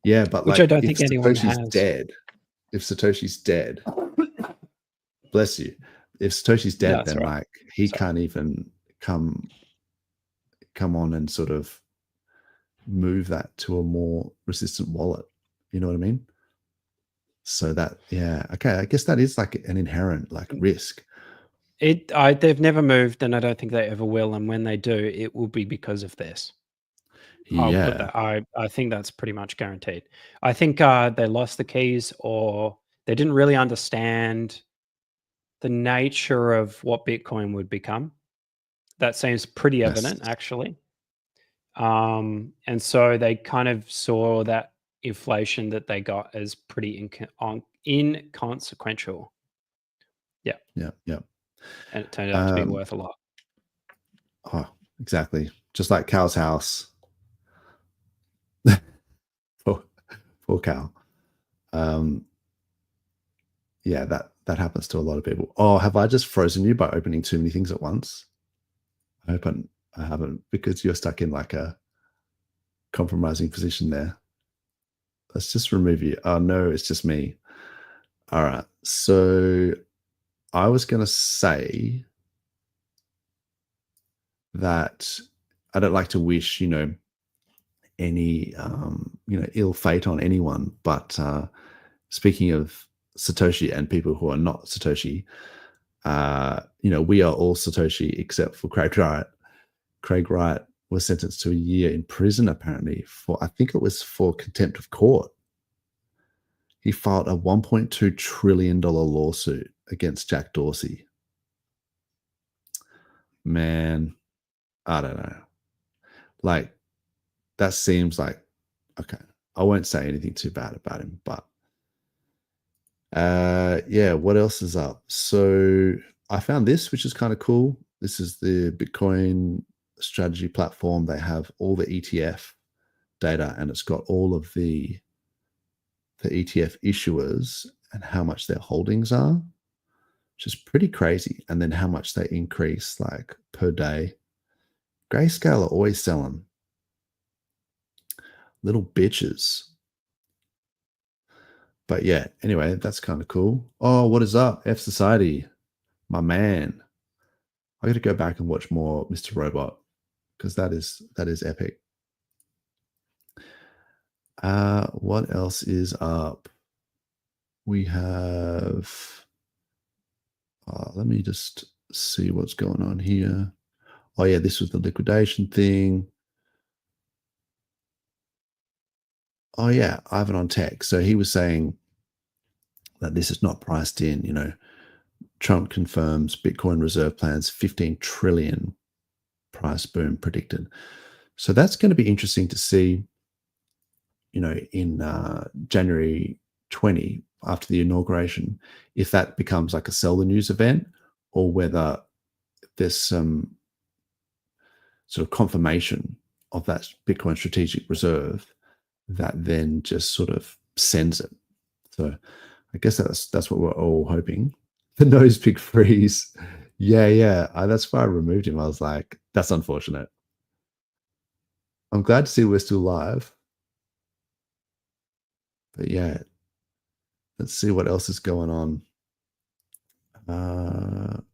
Yeah, but which like, I don't think anyone has. If Satoshi's dead, bless you. If Satoshi's dead, then right. Like he can't even come on and sort of move that to a more resistant wallet. You know what I mean? So that, I guess that is like an inherent like risk. They've never moved, and I don't think they ever will. And when they do, it will be because of this. I think that's pretty much guaranteed. I think they lost the keys, or they didn't really understand the nature of what Bitcoin would become. That seems pretty evident, actually. And so they kind of saw that inflation that they got as pretty inconsequential. Yeah. And it turned out to be worth a lot. Oh, exactly. Just like Cal's house. Poor Cal. Yeah, that happens to a lot of people. Oh, have I just frozen you by opening too many things at once? I hope I haven't, because you're stuck in like a compromising position there. Let's just remove you. Oh no, it's just me. All right. So I was going to say that I don't like to wish, any, ill fate on anyone. But speaking of Satoshi and people who are not Satoshi, we are all Satoshi except for Craig Wright. Craig Wright was sentenced to a year in prison, apparently, I think it was for contempt of court. He filed a $1.2 trillion lawsuit against Jack Dorsey. Man, I don't know. Like, that seems like, okay, I won't say anything too bad about him, but what else is up? So I found this, which is kind of cool. This is the Bitcoin strategy platform. They have all the ETF data, and it's got all of the ETF issuers and how much their holdings are. which is pretty crazy. And then how much they increase like per day. Grayscale are always selling. Little bitches. But yeah, anyway, that's kind of cool. Oh, what is up? F Society, my man. I got to go back and watch more Mr. Robot because that is epic. What else is up? We have, let me just see what's going on here. Oh yeah, this was the liquidation thing. Oh yeah, Ivan on Tech. So he was saying that this is not priced in, you know, Trump confirms Bitcoin reserve plans 15 trillion price boom predicted. So that's going to be interesting to see, you know, in January 20 after the inauguration, if that becomes like a sell the news event or whether there's some sort of confirmation of that Bitcoin strategic reserve that then just sort of sends it. So I guess that's what we're all hoping. The nose pick freeze. Yeah. That's why I removed him. I was like, that's unfortunate. I'm glad to see we're still live. But yeah, let's see what else is going on.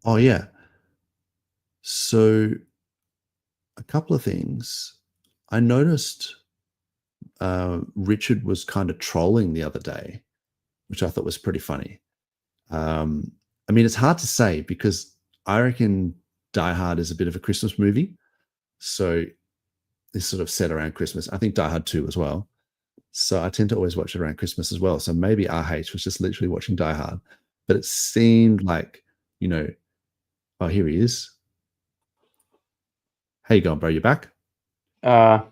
Oh yeah. So a couple of things. I noticed Richard was kind of trolling the other day, which I thought was pretty funny. I mean, it's hard to say because I reckon Die Hard is a bit of a Christmas movie. So it's sort of set around Christmas. I think Die Hard 2 as well. So I tend to always watch it around Christmas as well. So maybe RH was just literally watching Die Hard. But it seemed like, you know, oh, here he is. How you going, bro? You back? Yeah,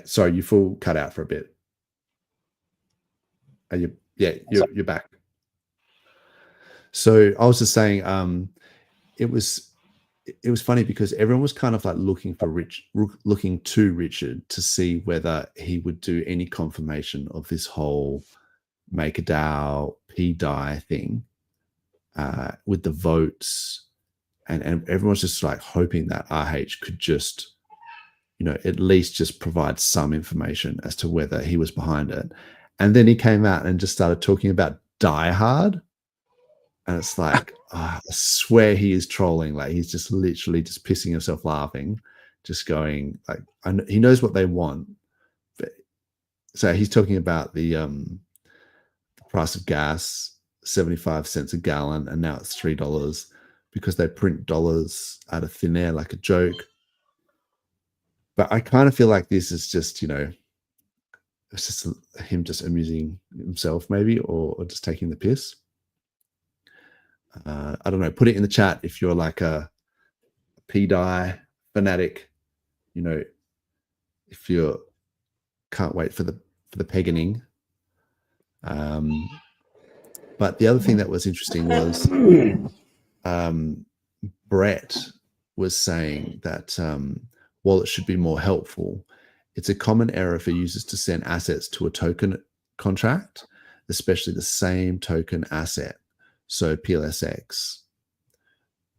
sorry, you full cut out for a bit. Are you? Yeah, you're back. So I was just saying, it was funny because everyone was kind of like looking to Richard to see whether he would do any confirmation of this whole make a DAO PDAI thing with the votes, and everyone's just like hoping that RH could just, you know, at least just provide some information as to whether he was behind it. And then he came out and just started talking about Die Hard. And it's like, I swear he is trolling. Like he's just literally just pissing himself laughing, just going like, he knows what they want. But, so he's talking about the price of gas, 75 cents a gallon, and now it's $3 because they print dollars out of thin air like a joke. But I kind of feel like this is just, you know, it's just him just amusing himself maybe, or just taking the piss. I don't know. Put it in the chat if you're like a PDAI fanatic, you know, if you can't wait for the peganing. But the other thing that was interesting was Brett was saying that wallets should be more helpful. It's a common error for users to send assets to a token contract, especially the same token asset. So PLSX.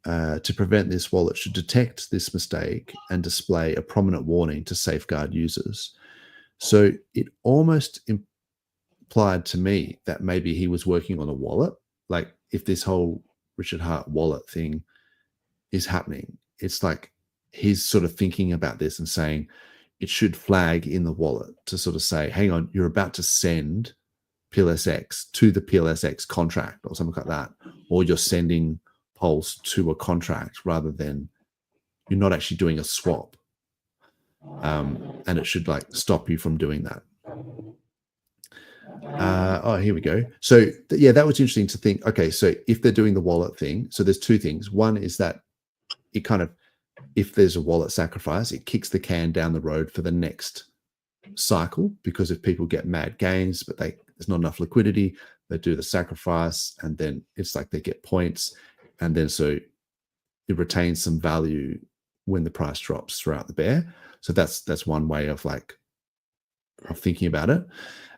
To prevent this, wallet should detect this mistake and display a prominent warning to safeguard users. So it almost implied to me that maybe he was working on a wallet. Like if this whole Richard Hart wallet thing is happening, it's like he's sort of thinking about this and saying it should flag in the wallet to sort of say, hang on, you're about to send PLSX to the PLSX contract or something like that, or you're sending Pulse to a contract rather than you're not actually doing a swap, and it should like stop you from doing that. Oh, here we go. So yeah, that was interesting to think. Okay, so if they're doing the wallet thing, so there's two things. One is that it kind of, if there's a wallet sacrifice, it kicks the can down the road for the next cycle, because if people get mad gains but there's not enough liquidity, they do the sacrifice and then it's like they get points, and then so it retains some value when the price drops throughout the bear. So that's one way of thinking about it.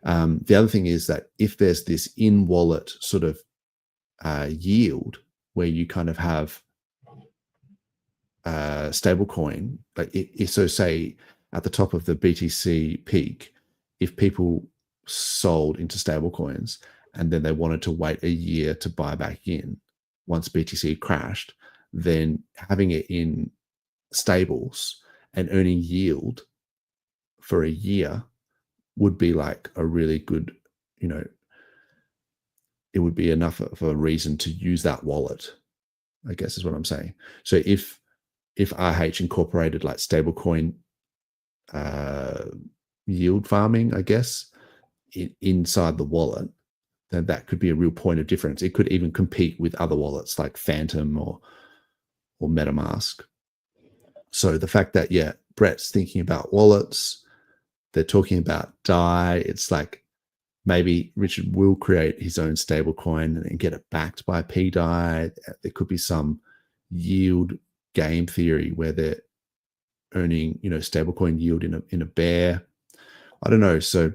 The other thing is that if there's this in wallet sort of yield where you kind of have stablecoin, like so say at the top of the BTC peak, if people sold into stablecoins and then they wanted to wait a year to buy back in once BTC crashed, then having it in stables and earning yield for a year would be like a really good, it would be enough of a reason to use that wallet, I guess is what I'm saying. So if RH incorporated like stablecoin yield farming, I guess, inside the wallet, then that could be a real point of difference. It could even compete with other wallets like Phantom or MetaMask. So the fact that, yeah, Brett's thinking about wallets, they're talking about DAI, it's like maybe Richard will create his own stablecoin and get it backed by PDAI. There could be some yield game theory where they're earning, stablecoin yield in a bear. I don't know. So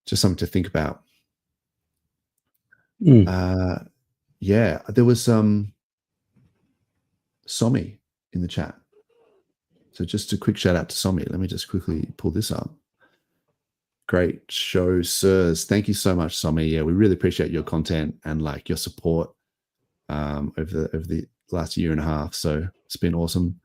just something to think about. Yeah, there was Somi in the chat. So just a quick shout out to Somi. Let me just quickly pull this up. Great show, sirs. Thank you so much, Somi. Yeah, we really appreciate your content and like your support over the last year and a half. So it's been awesome.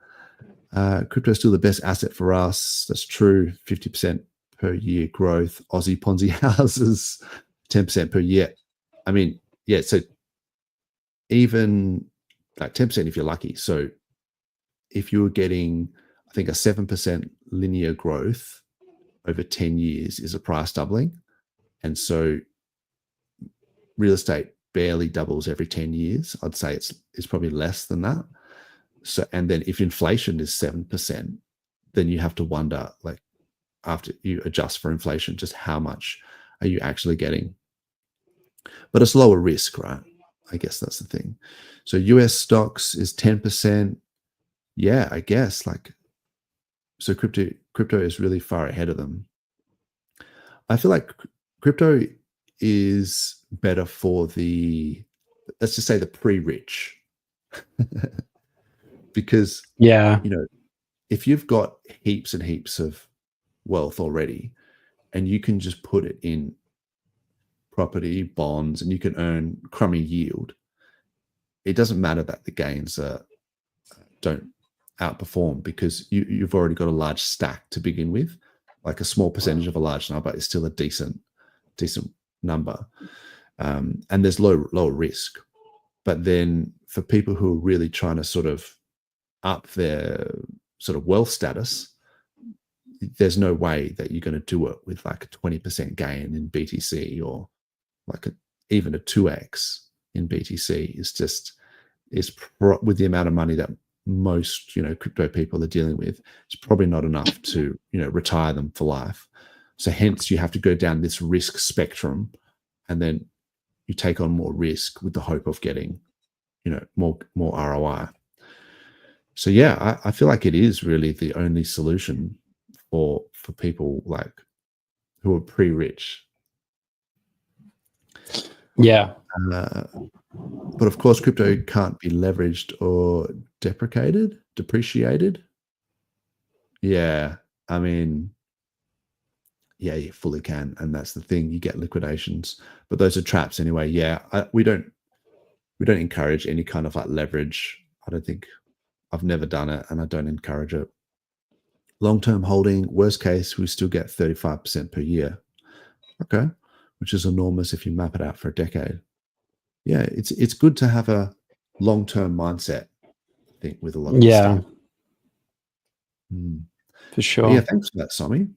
Crypto is still the best asset for us. That's true. 50% per year growth. Aussie Ponzi houses, 10% per year. I mean, yeah, so even like 10% if you're lucky. So if you were getting, I think, a 7% linear growth over 10 years is a price doubling. And so real estate barely doubles every 10 years. I'd say it's probably less than that. So, and then if inflation is 7%, then you have to wonder, like, after you adjust for inflation, just how much are you actually getting? But it's lower risk, right? I guess that's the thing. So US stocks is 10%. Yeah, I guess, like, so crypto is really far ahead of them. I feel like crypto is better for the, let's just say, the pre-rich. Because, yeah, if you've got heaps and heaps of wealth already and you can just put it in property, bonds, and you can earn crummy yield, it doesn't matter that the gains don't outperform, because you've already got a large stack to begin with. Like a small percentage of a large number is still a decent number, and there's lower risk. But then for people who are really trying to sort of up their sort of wealth status, there's no way that you're going to do it with like a 20% gain in BTC, or like even a 2x in BTC. It's with the amount of money that most crypto people are dealing with, it's probably not enough to retire them for life. So hence you have to go down this risk spectrum, and then you take on more risk with the hope of getting more ROI. So yeah, I feel like it is really the only solution for people like who are pre-rich. Yeah. But of course, crypto can't be leveraged or depreciated. Yeah, I mean, yeah, you fully can, and that's the thing. You get liquidations, but those are traps anyway. Yeah, we don't encourage any kind of like leverage. I don't think, I've never done it, and I don't encourage it. Long-term holding, worst case, we still get 35% per year. Okay, which is enormous if you map it out for a decade. Yeah, it's good to have a long-term mindset, I think, with a lot of this stuff. For sure. But yeah, thanks for that, Somi.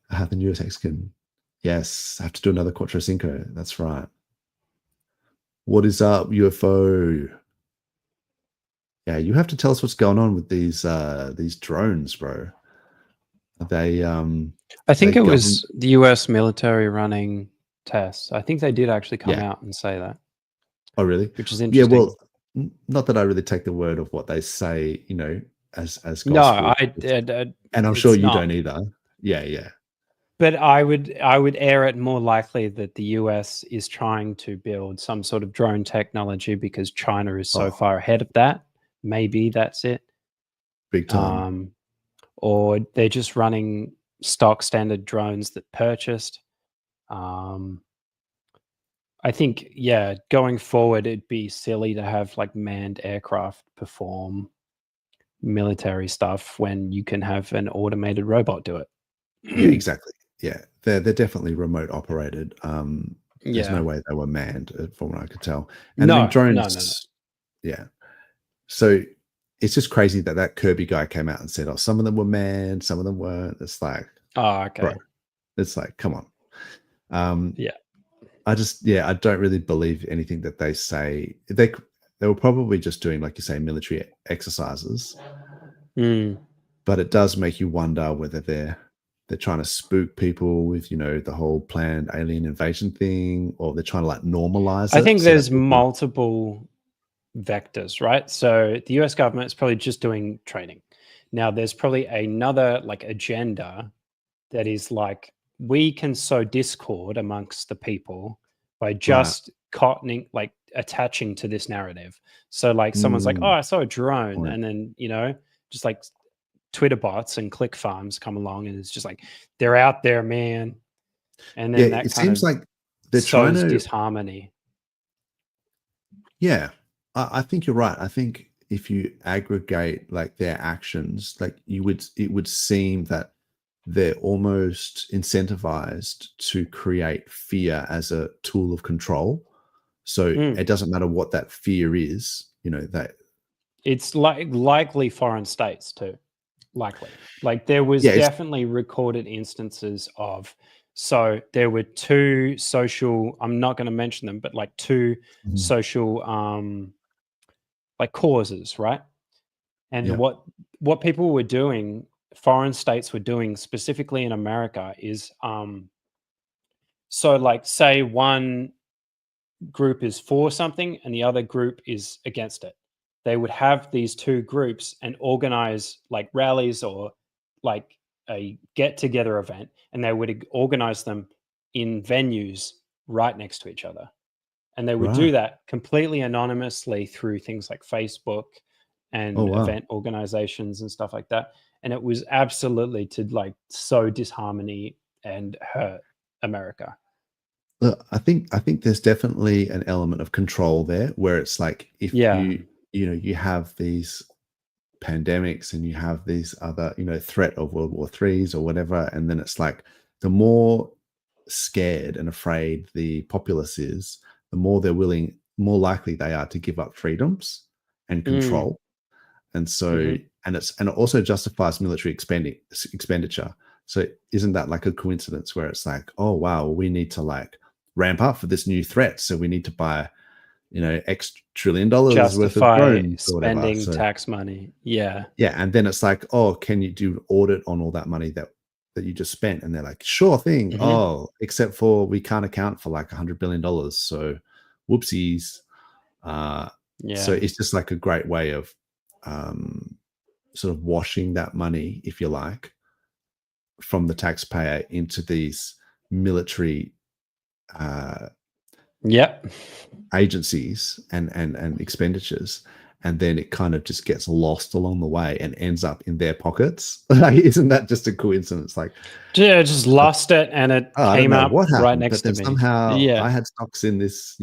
I have the newest HEXican. Yes, I have to do another Quattro Cinco. That's right. What is up, UFO? Yeah, you have to tell us what's going on with these drones, bro. They I think it was the US military running tests. I think they did actually come out and say that. Oh, really? Which is interesting. Yeah, well, not that I really take the word of what they say, as gospel. No, I did. And I'm sure you don't either. Yeah. But I would err it more likely that the US is trying to build some sort of drone technology because China is so far ahead of that. Maybe that's it. Big time. Or they're just running stock standard drones that purchased. I think, yeah, going forward, it'd be silly to have like manned aircraft perform military stuff when you can have an automated robot do it. Yeah, exactly. Yeah, they're definitely remote operated. There's no Yeah. way they were manned, from what I could tell. And No, I mean, drones. no. Yeah. So it's just crazy that Kirby guy came out and said, "Oh, some of them were manned, some of them weren't." It's like, Oh, okay. bro, it's like, come on. Yeah. I don't really believe anything that they say. They were probably just doing, like you say, military exercises. But it does make you wonder whether they're trying to spook people with, the whole planned alien invasion thing, or they're trying to like normalize it. I think there's multiple vectors, right? So the US government is probably just doing training. Now there's probably another like agenda that is like, we can sow discord amongst the people by just like attaching to this narrative. So like someone's like, oh, I saw a drone. Right. And then, just like Twitter bots and click farms come along and it's just like, they're out there, man. And then that it kind seems of like they're trying to disharmony. Yeah, I think you're right. I think if you aggregate like their actions, like it would seem that they're almost incentivized to create fear as a tool of control. So it doesn't matter what that fear is, that it's likely foreign states too. Likely. Like there was definitely recorded instances of, so there were two social, I'm not going to mention them, but like two social like causes, right? And what people were doing, foreign states were doing specifically in America is so like say one group is for something and the other group is against it. They would have these two groups and organize like rallies or like a get-together event, and they would organize them in venues right next to each other. And they would do that completely anonymously through things like Facebook and event organizations and stuff like that. And it was absolutely to like sow disharmony and hurt America. Look, I think there's definitely an element of control there, where it's like if you have these pandemics and you have these other threat of World War IIIs or whatever, and then it's like the more scared and afraid the populace is, the more more likely they are to give up freedoms and control. And so and it also justifies military expenditure. So isn't that like a coincidence where it's like, oh wow, we need to like ramp up for this new threat, so we need to buy X $1 trillion worth of drones, spending tax money. And then it's like, oh, can you do audit on all that money that you just spent? And they're like, sure thing. Oh, except for we can't account for like $100 billion, so whoopsies. So it's just like a great way of sort of washing that money, if you like, from the taxpayer into these military agencies and expenditures, and then it kind of just gets lost along the way and ends up in their pockets. Like, isn't that just a coincidence? Like, just lost it and it came up right next to me. Somehow I had stocks in this,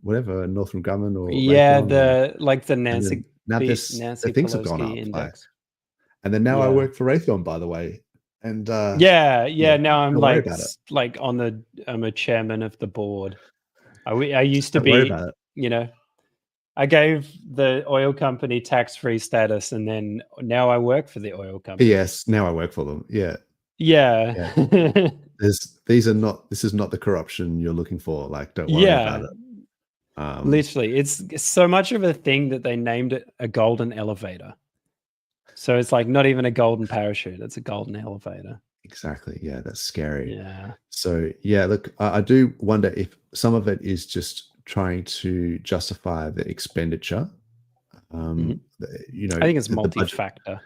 whatever, Northern Grumman or the Nancy things have gone up. Index. And then now I work for Raytheon, by the way. And now I'm I'm a chairman of the board. I used to be, I gave the oil company tax-free status, and then now I work for the oil company. Yes, now I work for them. Yeah. This is not the corruption you're looking for. Like, don't worry about it. Literally, it's so much of a thing that they named it a golden elevator. So it's like not even a golden parachute; it's a golden elevator. Exactly. Yeah, that's scary. Yeah. So look, I do wonder if some of it is just trying to justify the expenditure. I think it's multi-factor.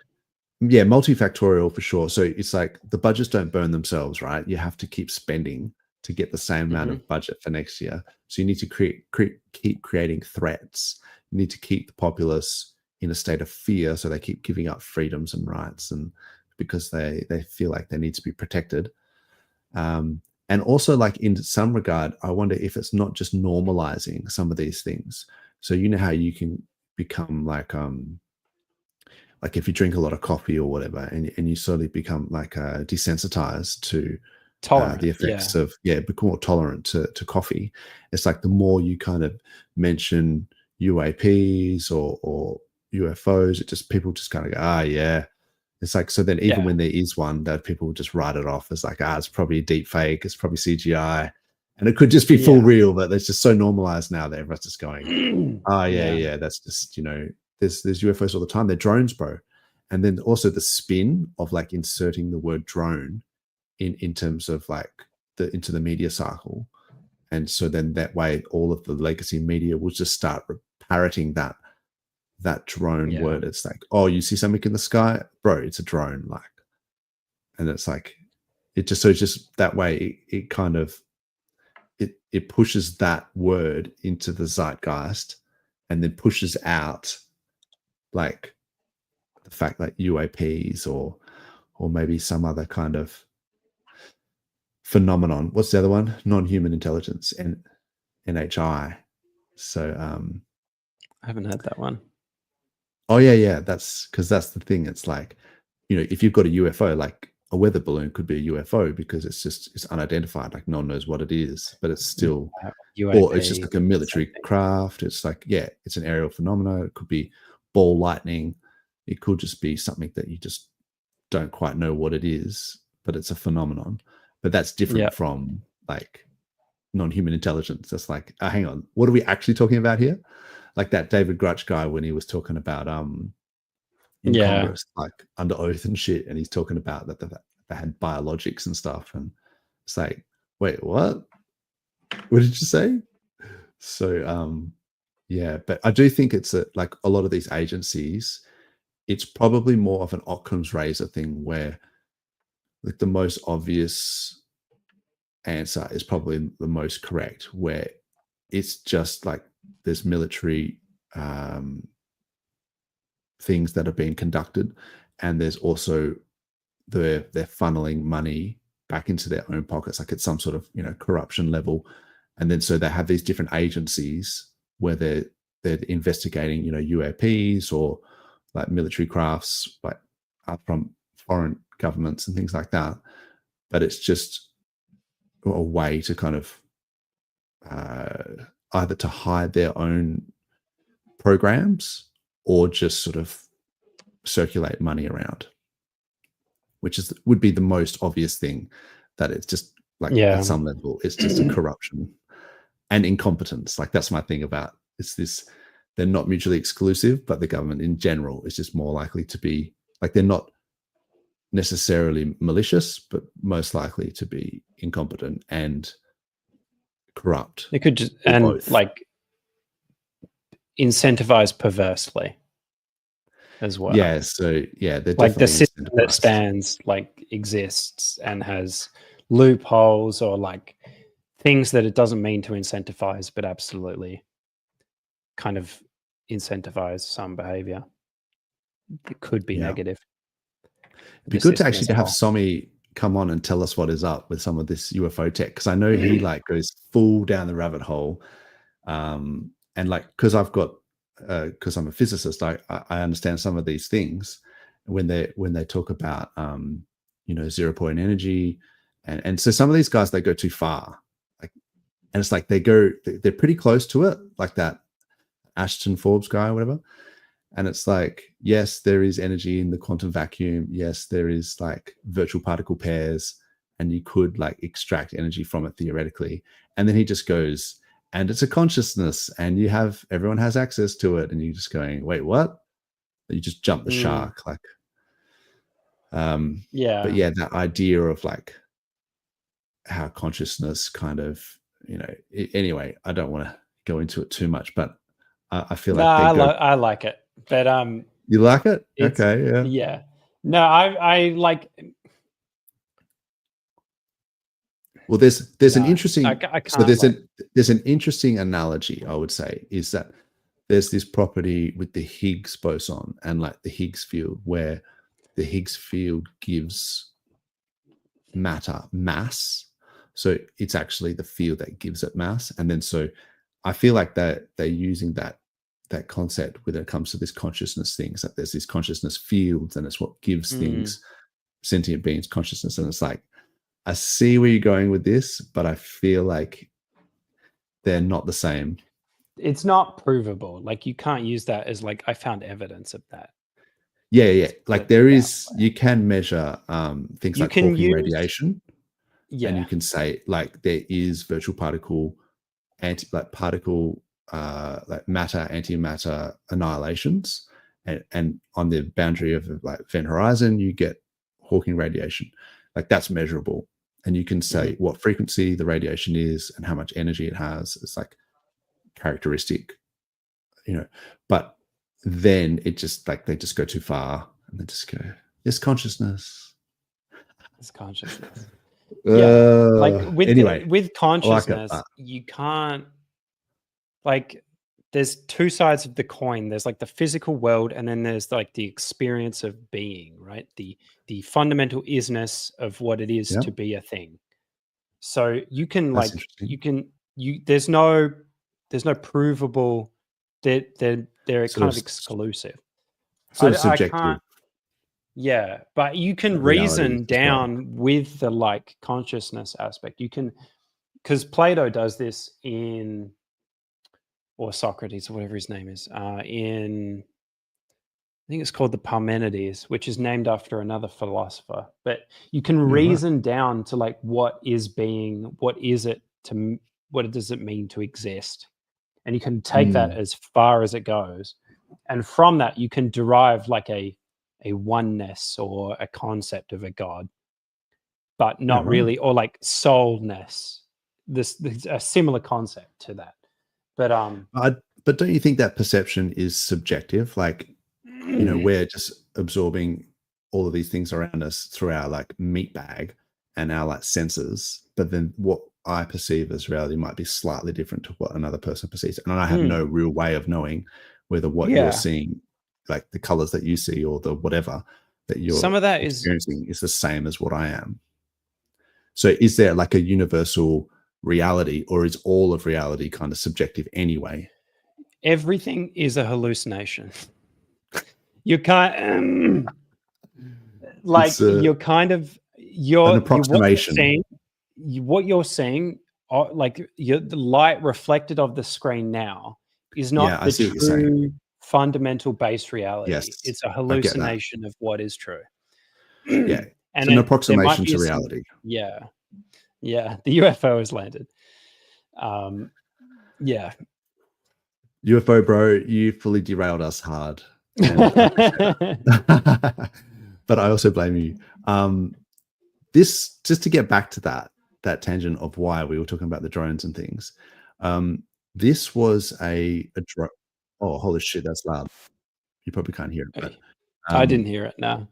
Yeah, multifactorial for sure. So it's like the budgets don't burn themselves, right? You have to keep spending to get the same amount of budget for next year. So you need to keep creating threats. You need to keep the populace in a state of fear, so they keep giving up freedoms and rights, and because they feel like they need to be protected. And also, like, in some regard, I wonder if it's not just normalizing some of these things. So you know how you can become like if you drink a lot of coffee or whatever, and you slowly become like desensitized to Tolerant. the effects of become more tolerant to coffee. It's like the more you kind of mention UAPs or UFOs, people just kind of go, yeah. It's like, so then even when there is one, that people will just write it off as like, it's probably a deep fake, it's probably CGI, and it could just be full real, but it's just so normalized now that everyone's just going, that's just, there's UFOs all the time. They're drones, bro. And then also the spin of like inserting the word drone in terms of like into the media cycle. And so then that way all of the legacy media will just start parroting that drone word. It's like, oh, you see something in the sky, bro, it's a drone. Like, and it's like, it's just that way it kind of it pushes that word into the zeitgeist, and then pushes out like the fact that UAPs or maybe some other kind of phenomenon. What's the other one? Non-human intelligence, and NHI. So I haven't heard that one. Oh yeah. That's because that's the thing. It's like, if you've got a UFO, like a weather balloon could be a UFO because it's unidentified. Like no one knows what it is, but it's still, or it's just like a military craft. It's like, it's an aerial phenomenon. It could be ball lightning. It could just be something that you just don't quite know what it is, but it's a phenomenon. But that's different from like non-human intelligence. That's like, hang on, what are we actually talking about here? Like that David Grutch guy when he was talking about in Congress, like under oath and shit, and he's talking about that they had biologics and stuff, and it's like, wait, what did you say? So but I do think it's like a lot of these agencies, it's probably more of an Occam's razor thing where like the most obvious answer is probably the most correct, where it's just like there's military things that are being conducted, and there's also they're funneling money back into their own pockets, like at some sort of corruption level, and then so they have these different agencies where they're investigating UAPs or like military crafts like from foreign governments and things like that, but it's just a way to kind of either to hide their own programs or just sort of circulate money around, which would be the most obvious thing, that it's just like at some level it's just a corruption and incompetence. Like that's my thing about it's this, they're not mutually exclusive, but the government in general is just more likely to be like, they're not necessarily malicious, but most likely to be incompetent and corrupt. It could just like incentivize perversely as well. Yeah, so they're like the system that stands like exists and has loopholes or like things that it doesn't mean to incentivize, but absolutely kind of incentivize some behavior. It could be negative. It'd be good to actually have Somi come on and tell us what is up with some of this UFO tech, because I know he like goes full down the rabbit hole, and like because I'm a physicist, I understand some of these things when they talk about 0 point energy, and so some of these guys, they go too far, like, and it's like they're pretty close to it, like that Ashton Forbes guy or whatever. And it's like, yes, there is energy in the quantum vacuum. Yes, there is like virtual particle pairs, and you could like extract energy from it theoretically. And then he just goes, and it's a consciousness, and everyone has access to it. And you're just going, wait, what? You just jump the shark, like, But that idea of like how consciousness kind of, anyway, I don't want to go into it too much, but I feel like I like it. But you like it? Okay, yeah. No, I like. Well, there's an No, interesting I so can't. there's an interesting analogy, I would say, is that there's this property with the Higgs boson and like the Higgs field, where the Higgs field gives matter mass. So it's actually the field that gives it mass. And then so I feel like that they're using that concept when it comes to this consciousness things, that there's this consciousness field and it's what gives things, sentient beings, consciousness. And it's like, I see where you're going with this, but I feel like they're not the same. It's not provable. Like you can't use that as like I found evidence of that. Yeah. Like there Yeah. is, you can measure things You like can Hawking use- radiation. Yeah. And you can say like there is virtual particle like matter antimatter annihilations, and on the boundary of like event horizon you get Hawking radiation. Like that's measurable, and you can say what frequency the radiation is and how much energy it has. It's like characteristic, you know. But then it just like they just go too far and they just go, it's consciousness. It's consciousness. Yeah, like with anyway, with consciousness, like you can't, like, there's two sides of the coin. There's like the physical world, and then there's like the experience of being, right? The fundamental isness of what it is to be a thing. So you can That's like there's no provable, they're kind of exclusive. Sort of subjective. I can't, yeah, but you can Reality reason as well. down with the like consciousness aspect. You can, because Plato does this in, or Socrates or whatever his name is, in, I think it's called the Parmenides, which is named after another philosopher. But you can reason down to like what is being, what does it mean to exist, and you can take that as far as it goes, and from that you can derive like a oneness or a concept of a god, but not really, or like soulness. This a similar concept to that, but don't you think that perception is subjective? Like, you know, we're just absorbing all of these things around us through our like meat bag and our like senses, but then what I perceive as reality might be slightly different to what another person perceives, and I have no real way of knowing whether what you're seeing, like the colors that you see or the whatever that you're some of that experiencing is the same as what I am. So is there like a universal reality, or is all of reality kind of subjective anyway? Everything is a hallucination. You can't like you're kind of an approximation. What you're seeing, like the light reflected of the screen now is not the true fundamental base reality. Yes, it's a hallucination of what is true. Yeah, and it's an approximation to reality. Yeah, the UFO has landed. Yeah, UFO bro, you fully derailed us hard. But I also blame you. This, just to get back to that tangent of why we were talking about the drones and things. This was a drone. Oh, holy shit, that's loud. You probably can't hear it. But, I didn't hear it. No.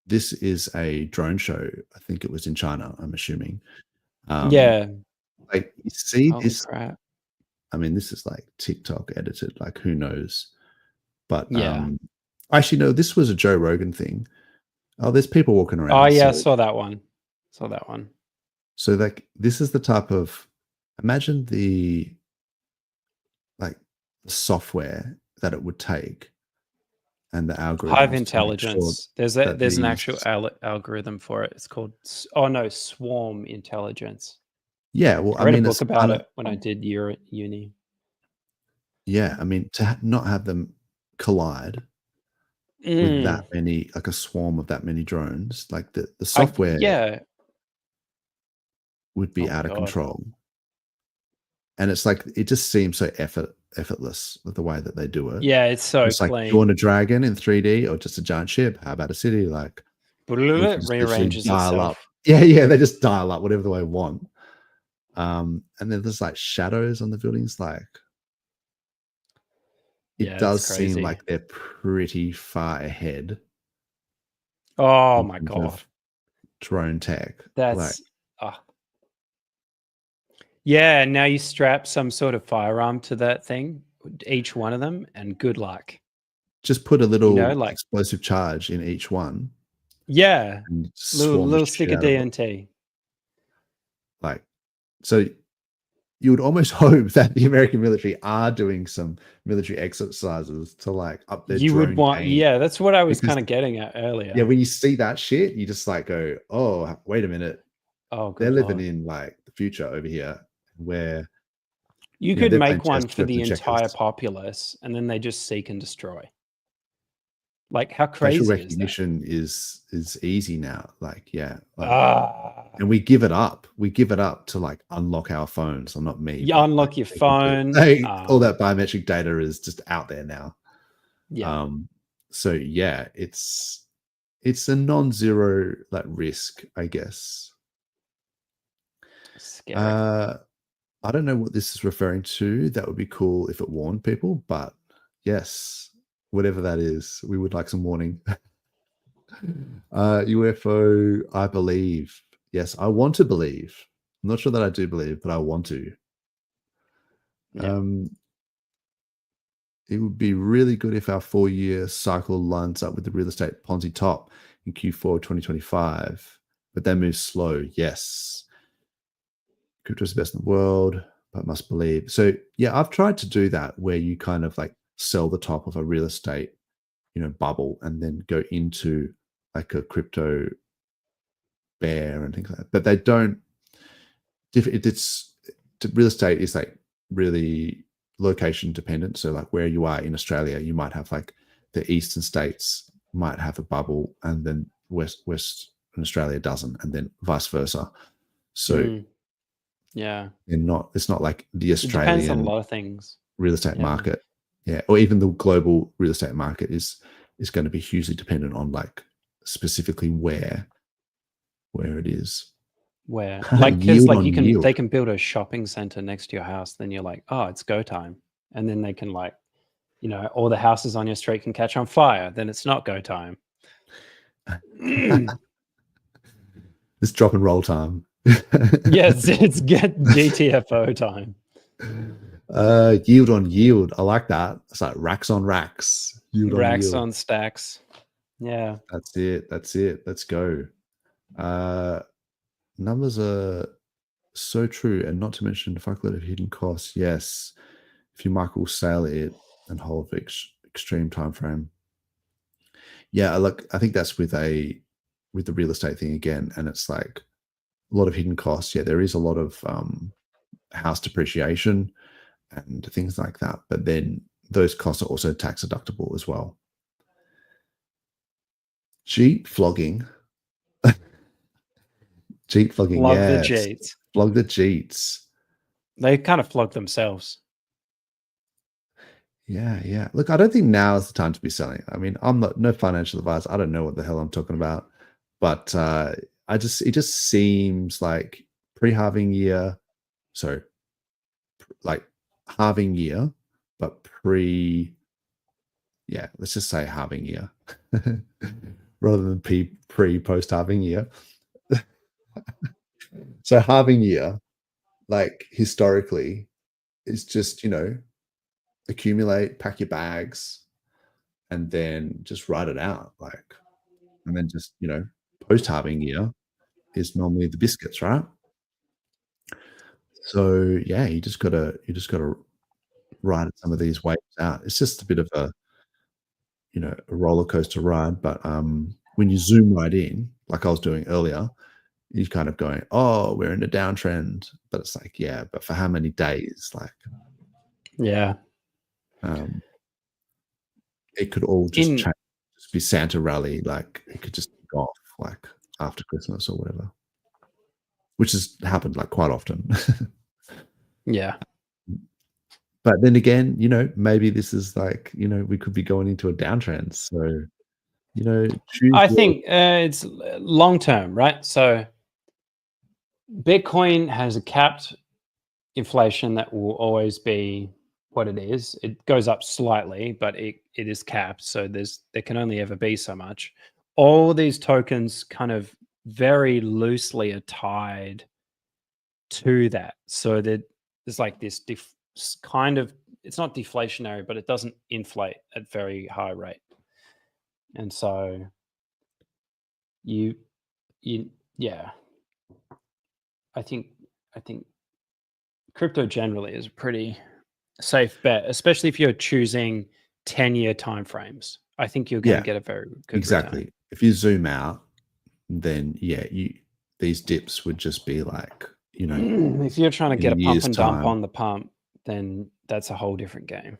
This is a drone show. I think it was in China, I'm assuming. Yeah. Like, you see Holy this. Crap. I mean, this is like TikTok edited, like who knows? But yeah. Actually, no, this was a Joe Rogan thing. Oh, there's people walking around. Oh, yeah, I saw that one. So like, this is the type of, imagine the like the software that it would take and the algorithm. Hive intelligence. There's an actual algorithm for it. It's called, swarm intelligence. Yeah, well, I read a book about it when I did uni. Yeah, I mean, to not have them collide with that many, like a swarm of that many drones, like the software would be out of control. And it's like, it just seems so effortless with the way that they do it. Yeah, it's so it's clean. Like, you want a dragon in 3D or just a giant ship? How about a city? Like, it rearranges itself. Up. Yeah, they just dial up whatever they want. And then there's like shadows on the buildings. Like, it does seem like they're pretty far ahead Oh in my terms god, of drone tech. Like, that's yeah. Now you strap some sort of firearm to that thing, each one of them, and good luck. just put a little like explosive charge in each one yeah, and swarm the little shit stick of out of it. DNT. Like, so you would almost hope that the American military are doing some military exercises to like up their You drone would want, game. yeah. That's what I was Because- kind of getting at earlier. Yeah, when you see that shit, you just like go, oh, wait a minute. Oh, They're good living lord. in like the future over here where You know, could they're make playing one chess for with the the entire checkers. populace, and then they just seek and destroy. Like, how facial crazy is that? recognition is easy now. Like, yeah. Like, Ah, and we give it up. We give it up to like unlock our phones. Well, not me. you but, unlock like, your they can do it. phone. Like, all that biometric data is just out there now. Yeah, So yeah, it's a non-zero like risk, I guess. scary. I don't know what this is referring to. That would be cool if it warned people, but yes, whatever that is, we would like some warning. UFO, I believe. Yes, I want to believe. I'm not sure that I do believe, but I want to. Yeah. It would be really good if our 4-year cycle lines up with the real estate Ponzi top in Q4 2025, but they move slow. Yes. Crypto is the best in the world, but must believe. So yeah, I've tried to do that where you kind of like sell the top of a real estate, bubble and then go into like a crypto bear and things like that. But they don't. Real estate is like really location dependent. So like where you are in Australia, you might have like the eastern states might have a bubble, and then Western Australia doesn't, and then vice versa. So yeah, it's not like the it depends on a Australian lot of things. real estate Yeah. market, or even the global real estate market is going to be hugely dependent on like specifically where it is. Where like because Yield like on you can yield. they can build a shopping center next to your house, then you're like, oh, it's go time, and then they can like, all the houses on your street can catch on fire, then it's not go time. It's drop and roll time. Yes, it's get GTFO time. Yield on yield. I like that. It's like racks on racks. Yield Racks on yield. on stacks. Yeah. That's it. Let's go. Numbers are so true, and not to mention the fuckload of hidden costs. Yes, if you Michael sail it and hold for extreme time frame. Yeah, look, I think that's with the real estate thing again, and it's like a lot of hidden costs. Yeah, there is a lot of house depreciation and things like that, but then those costs are also tax deductible as well. Jeep flogging. Jeep flogging. Love yes. the Jeets. Flog the Jeets. They kind of flog themselves. Yeah. Look, I don't think now is the time to be selling. I mean, I'm no financial advisor. I don't know what the hell I'm talking about, but it just seems like pre-halving year. So, like halving year, but let's just say halving year rather than pre-post halving year. So halving year, like historically, is just, accumulate, pack your bags, and then just ride it out. Like, and then just, post halving year is normally the biscuits, right? So yeah, you just gotta ride some of these waves out. It's just a bit of a roller coaster ride. But when you zoom right in, like I was doing earlier, you're kind of going, oh, we're in a downtrend. But it's like, yeah, but for how many days? Like, yeah. It could all just change, just be Santa rally. Like it could just go off like after Christmas or whatever, which has happened like quite often. Yeah. But then again, maybe this is like, we could be going into a downtrend. So, I think it's long term, right? So Bitcoin has a capped inflation that will always be what it is. It goes up slightly, but it is capped. So there can only ever be so much. all these tokens kind of very loosely are tied to that. So that there's like this kind of, it's not deflationary, but it doesn't inflate at very high rate. And so yeah, I think crypto generally is a pretty safe bet, especially if you're choosing 10-year timeframes. I think you're going to get a very good exactly return. If you zoom out, then these dips would just be like, if you're trying to get a pump and dump time. on the pump, then that's a whole different game.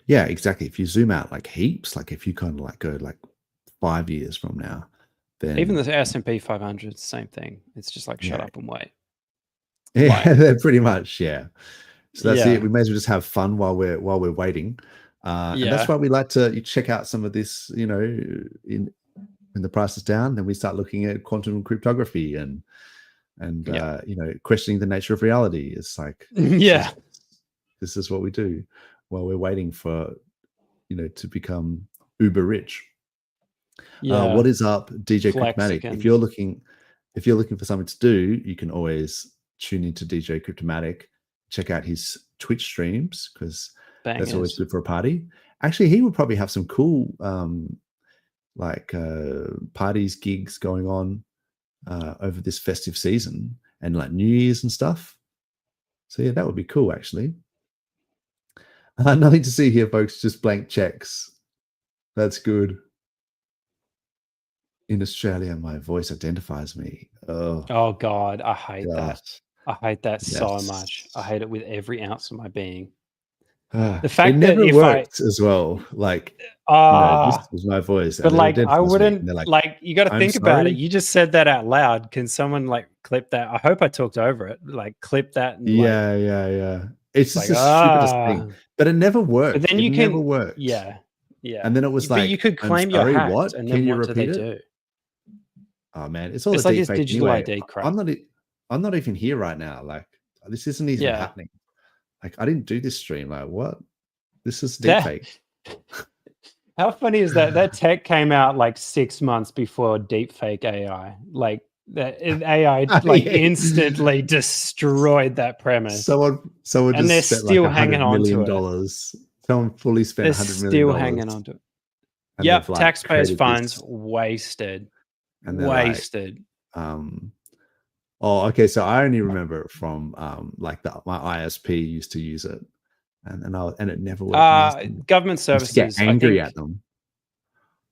Yeah, exactly. If you zoom out like heaps, like if you kind of like go like 5 years from now, then even the S&P 500 is the same thing. It's just like shut up and wait. Yeah, pretty much. Yeah. So that's it. We may as well just have fun while we're waiting. And that's why we like to check out some of this, when the price is down, then we start looking at quantum cryptography and questioning the nature of reality. It's like, this is what we do while we're waiting for, to become uber rich. What is up, DJ Cryptomatic? If you're looking for something to do, you can always tune into DJ Cryptomatic, check out his Twitch streams, because that's always good for a party. Actually, he would probably have some cool parties, gigs going on over this festive season and like New Year's and stuff. So yeah, that would be cool actually. Nothing to see here, folks, just blank checks. That's good. In Australia, my voice identifies me. Oh God, I hate that. I hate that so much. I hate it with every ounce of my being. The fact it never worked as well. Like, this was my voice. But like, I wouldn't like. You got to think about it. You just said that out loud. Can someone like clip that? I hope I talked over it. Like, clip that. And, yeah. It's just the stupidest thing. But it never worked. But then it never worked. Yeah. And then it was like, you could claim you're hacked, what? And then Can you what do they repeat do? Oh man, it's all it's a like deep this digital ID crap. I'm not even here right now. Like, this isn't even happening. Like, I didn't do this stream. Like, what? This is deepfake. How funny is that? That tech came out like 6 months before deepfake AI. Like, that AI instantly destroyed that premise. Someone and just they're spent still like hanging on to it. Someone fully spent $100 million. Still hanging on to it. Yep, like taxpayers' funds wasted. And wasted. Okay. So I only remember it from my ISP used to use it, and it never worked. Government services. Get angry at them.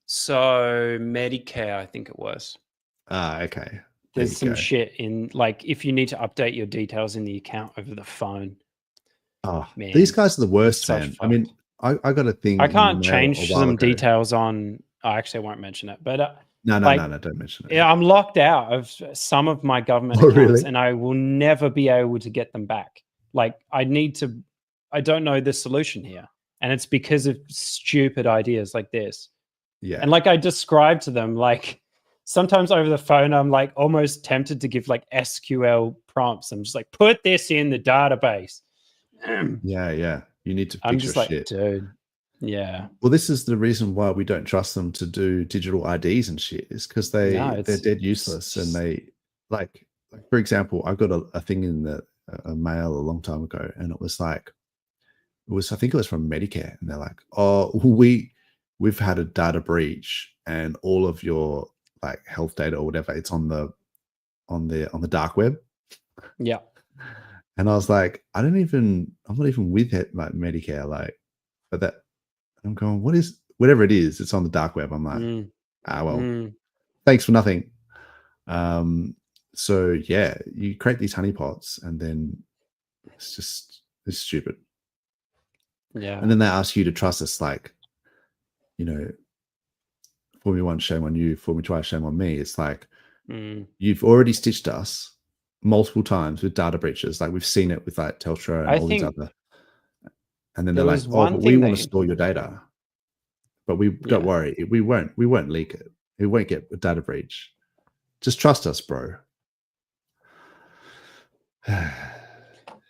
So Medicare, I think it was. Okay. There's some shit in, like, if you need to update your details in the account over the phone. Oh man, these guys are the worst, man. Fucked. I mean, I got a thing. I can't change some details on. I actually won't mention it, but no, don't mention it. Yeah, I'm locked out of some of my government accounts, and I will never be able to get them back. Like, I don't know the solution here, and it's because of stupid ideas like this. Yeah, and like I described to them, like sometimes over the phone, I'm like almost tempted to give like SQL prompts. I'm just like, put this in the database. Yeah. You need to fix I'm just your like, shit. dude. Yeah. Well, this is the reason why we don't trust them to do digital IDs and shit, is because they're dead useless. And they like for example, I got a thing in a mail a long time ago, and it was like, I think it was from Medicare, and they're like, oh, we've had a data breach, and all of your like health data or whatever, it's on the dark web. Yeah. And I was like, I'm not even with it, like Medicare, like, but that I'm going, whatever it is, it's on the dark web. I'm like, thanks for nothing. So yeah, you create these honeypots, and then it's stupid. Yeah. And then they ask you to trust us, like, Formula 1, shame on you. Formula 2, shame on me. It's like, you've already stitched us multiple times with data breaches. Like, we've seen it with like Telstra and all these other. And then they're like, oh, but we want to store your data. But don't worry, we won't leak it. It won't get a data breach. Just trust us, bro.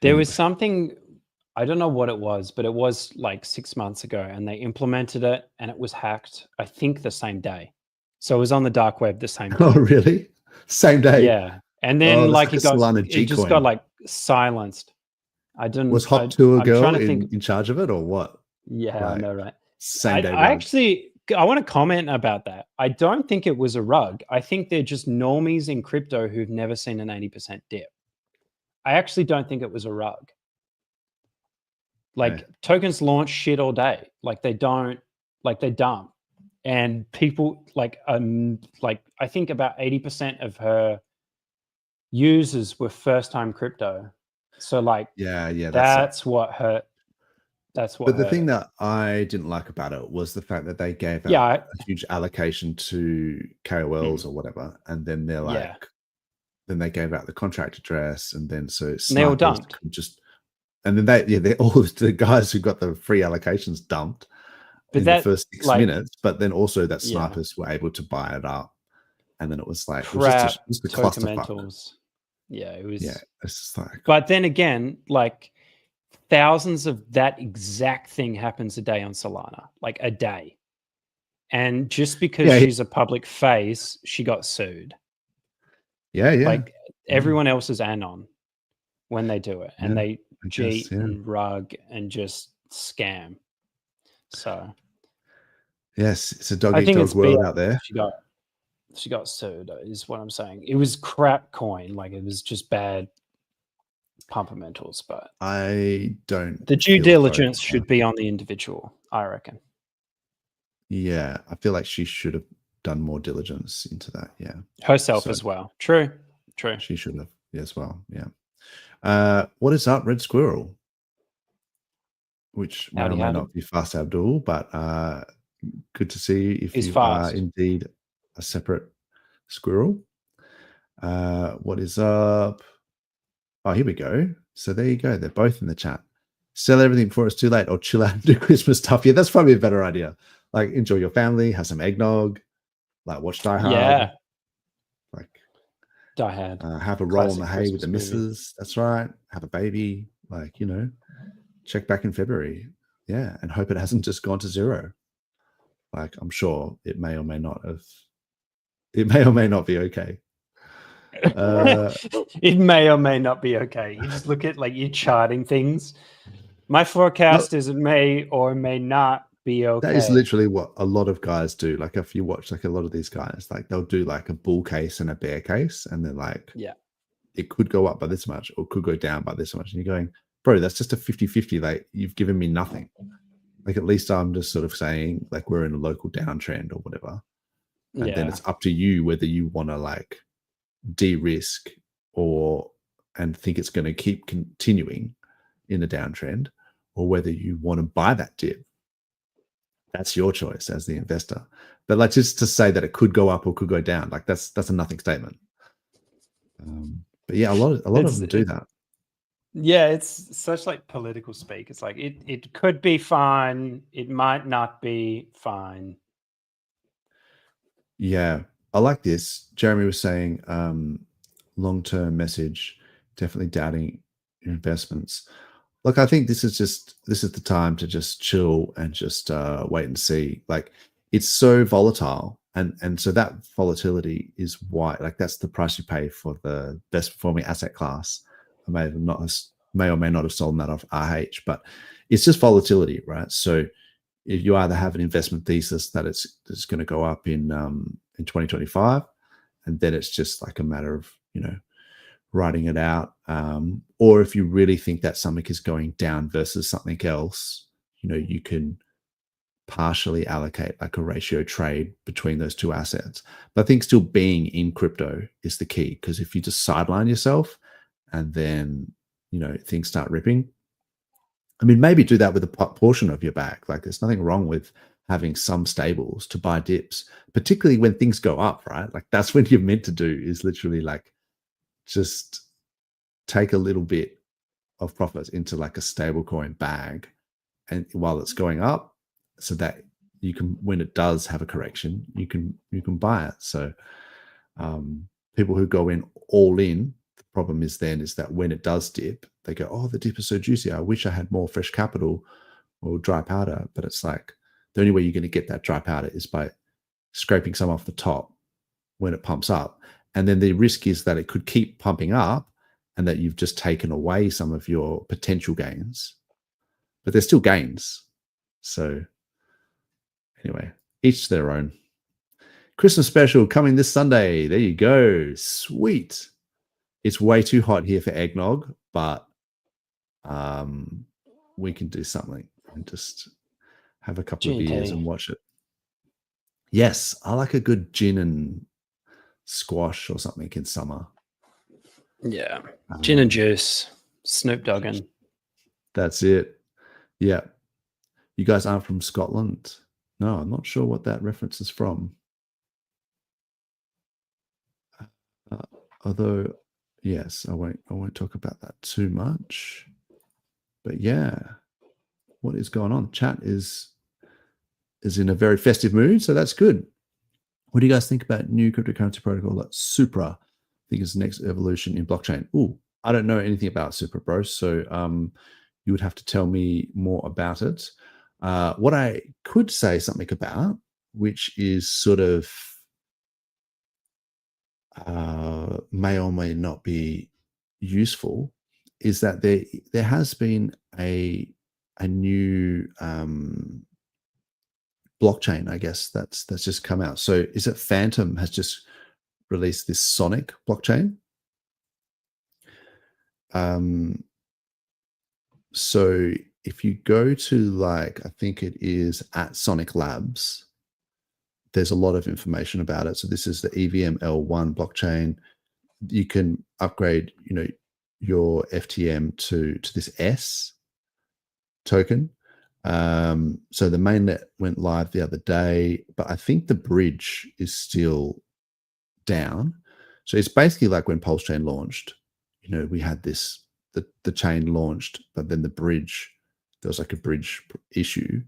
There was something, I don't know what it was, but it was like 6 months ago, and they implemented it and it was hacked, I think the same day. So it was on the dark web the same day. Oh, really? Same day? Yeah. And then Oh, like it's it like a Solana just G-coin. got like silenced. I didn't. Was Hop Tour I'm Girl trying to think. in charge of it or what? Yeah, I Like, know, right? same day. I actually, I want to comment about that. I don't think it was a rug. I think they're just normies in crypto who've never seen an 80% dip. I actually don't think it was a rug. Like tokens launch shit all day. Like they don't, like they dump. And people like I think about 80% of her users were first time crypto. So like yeah, that's what hurt. That's what But the hurt thing it. that I didn't like about it was the fact that they gave out Yeah, a huge allocation to KOLs or whatever, and then they're like, Yeah. then they gave out the contract address, and then so And they all snipers dumped. could just, and then they all the guys who got the free allocations dumped But in that, the first 6 like- minutes, but then also that Yeah. snipers were able to buy it up, and then it was like crap it was just a clusterfuck. tokementals. Yeah, it was. Yeah, it's just like, But then again, like thousands of that exact thing happens a day on Solana, like a day. And just because Yeah, she's a public face, she got sued. yeah. Like everyone else is anon when they do it, and Yeah, they I cheat guess, yeah. and rug and just scam. So Yes, it's a I dog eat think dog it's world BS. out there. She got sued, is what I'm saying. It was crap coin, like it was just bad pumpermentals, but I don't. the due feel diligence sorry for her. should be on the individual, I reckon. Yeah, I feel like she should have done more diligence into that. Yeah, Herself So- as well. True. she should have as well. Yeah. What is up, Red Squirrel? Which may or Howdy, may howdy. not be Fast Abdul, but good to see if He's you fast. are indeed a separate squirrel. What is up? Oh, here we go. So there you go. They're both in the chat. Sell everything before it's too late, or chill out and do Christmas stuff. Yeah, that's probably a better idea. Like enjoy your family, have some eggnog, like watch Die Hard. Yeah. Like Die Hard. have a roll in Classic the hay with the Christmas movie. missus. That's right. Have a baby. Like, check back in February. Yeah. And hope it hasn't just gone to zero. Like, I'm sure it may or may not have. It may or may not be okay. It may or may not be okay. You just look at like you charting things. My forecast is it may or may not be okay. That is literally what a lot of guys do. Like if you watch like a lot of these guys, like they'll do like a bull case and a bear case, and they're like, Yeah. it could go up by this much or could go down by this much. And you're going, bro, that's just a 50-50. Like you've given me nothing. Like at least I'm just sort of saying like we're in a local downtrend or whatever. And then it's up to you whether you want to like de-risk and think it's going to keep continuing in a downtrend, or whether you want to buy that dip. That's your choice as the investor. But like just to say that it could go up or could go down, like that's a nothing statement. But yeah, a lot of them do that. Yeah, it's such like political speak. It's like it could be fine, it might not be fine. Yeah, I like this. Jeremy was saying long-term message, definitely doubting your investments. Look, I think this is the time to just chill and just wait and see. Like it's so volatile, and so that volatility is why, like that's the price you pay for the best performing asset class. I may or may not have sold that off RH, but it's just volatility, right? So if you either have an investment thesis that it's going to go up in 2025, and then it's just like a matter of writing it out, or if you really think that something is going down versus something else, you can partially allocate like a ratio trade between those two assets. But I think still being in crypto is the key, because if you just sideline yourself and then things start ripping, I mean, maybe do that with a portion of your bag. Like there's nothing wrong with having some stables to buy dips, particularly when things go up, right? Like that's when you're meant to do is literally like just take a little bit of profits into like a stable coin bag, and while it's going up, so that you can, when it does have a correction, you can buy it. So people who go in all in, the problem is that when it does dip, they go, oh, the dip is so juicy, I wish I had more fresh capital or dry powder. But it's like the only way you're going to get that dry powder is by scraping some off the top when it pumps up. And then the risk is that it could keep pumping up and that you've just taken away some of your potential gains. But they're still gains. So anyway, each their own. Christmas special coming this Sunday. There you go. Sweet. It's way too hot here for eggnog, but we can do something and just have a couple of beers and watch it. Yes, I like a good gin and squash or something in summer. Yeah. Gin and juice. Snoop Doggin. That's it. Yeah. You guys aren't from Scotland? No, I'm not sure what that reference is from. Although, yes, I won't talk about that too much. But yeah, what is going on? Chat is in a very festive mood, so that's good. What do you guys think about new cryptocurrency protocol like Supra? I think it's the next evolution in blockchain. Ooh, I don't know anything about Supra, bro. So you would have to tell me more about it. What I could say something about, which is sort of may or may not be useful, is that there has been a new blockchain, I guess, that's just come out. So is it Phantom has just released this Sonic blockchain? So if you go to, like, I think it is at Sonic Labs, there's a lot of information about it. So this is the EVM L1 blockchain. You can upgrade, your FTM to this S token. So the mainnet went live the other day, but I think the bridge is still down. So it's basically like when PulseChain launched. We had this, the chain launched, but then the bridge, there was like a bridge issue,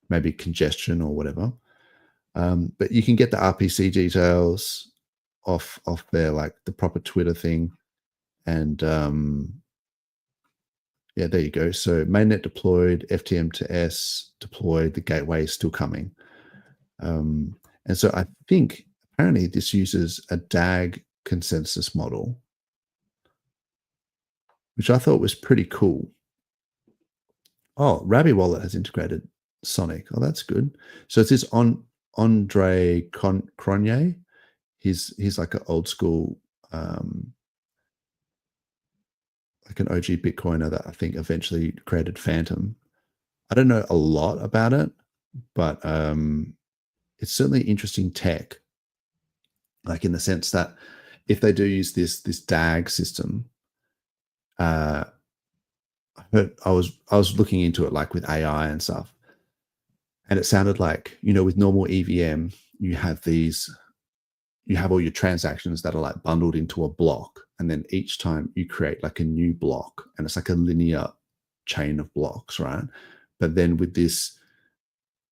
maybe congestion or whatever. But you can get the RPC details off there, like the proper Twitter thing. And yeah, there you go. So mainnet deployed, FTM to S deployed, the gateway is still coming. And so I think apparently this uses a DAG consensus model, which I thought was pretty cool. Oh, Rabby Wallet has integrated Sonic. Oh, that's good. So it's this Andre Cronje. He's like an old school, like an OG Bitcoiner that I think eventually created Phantom. I don't know a lot about it, but it's certainly interesting tech. Like in the sense that if they do use this DAG system, I was looking into it, like with AI and stuff, and it sounded like, with normal EVM, you have all your transactions that are like bundled into a block, and then each time you create like a new block, and it's like a linear chain of blocks, right? But then with this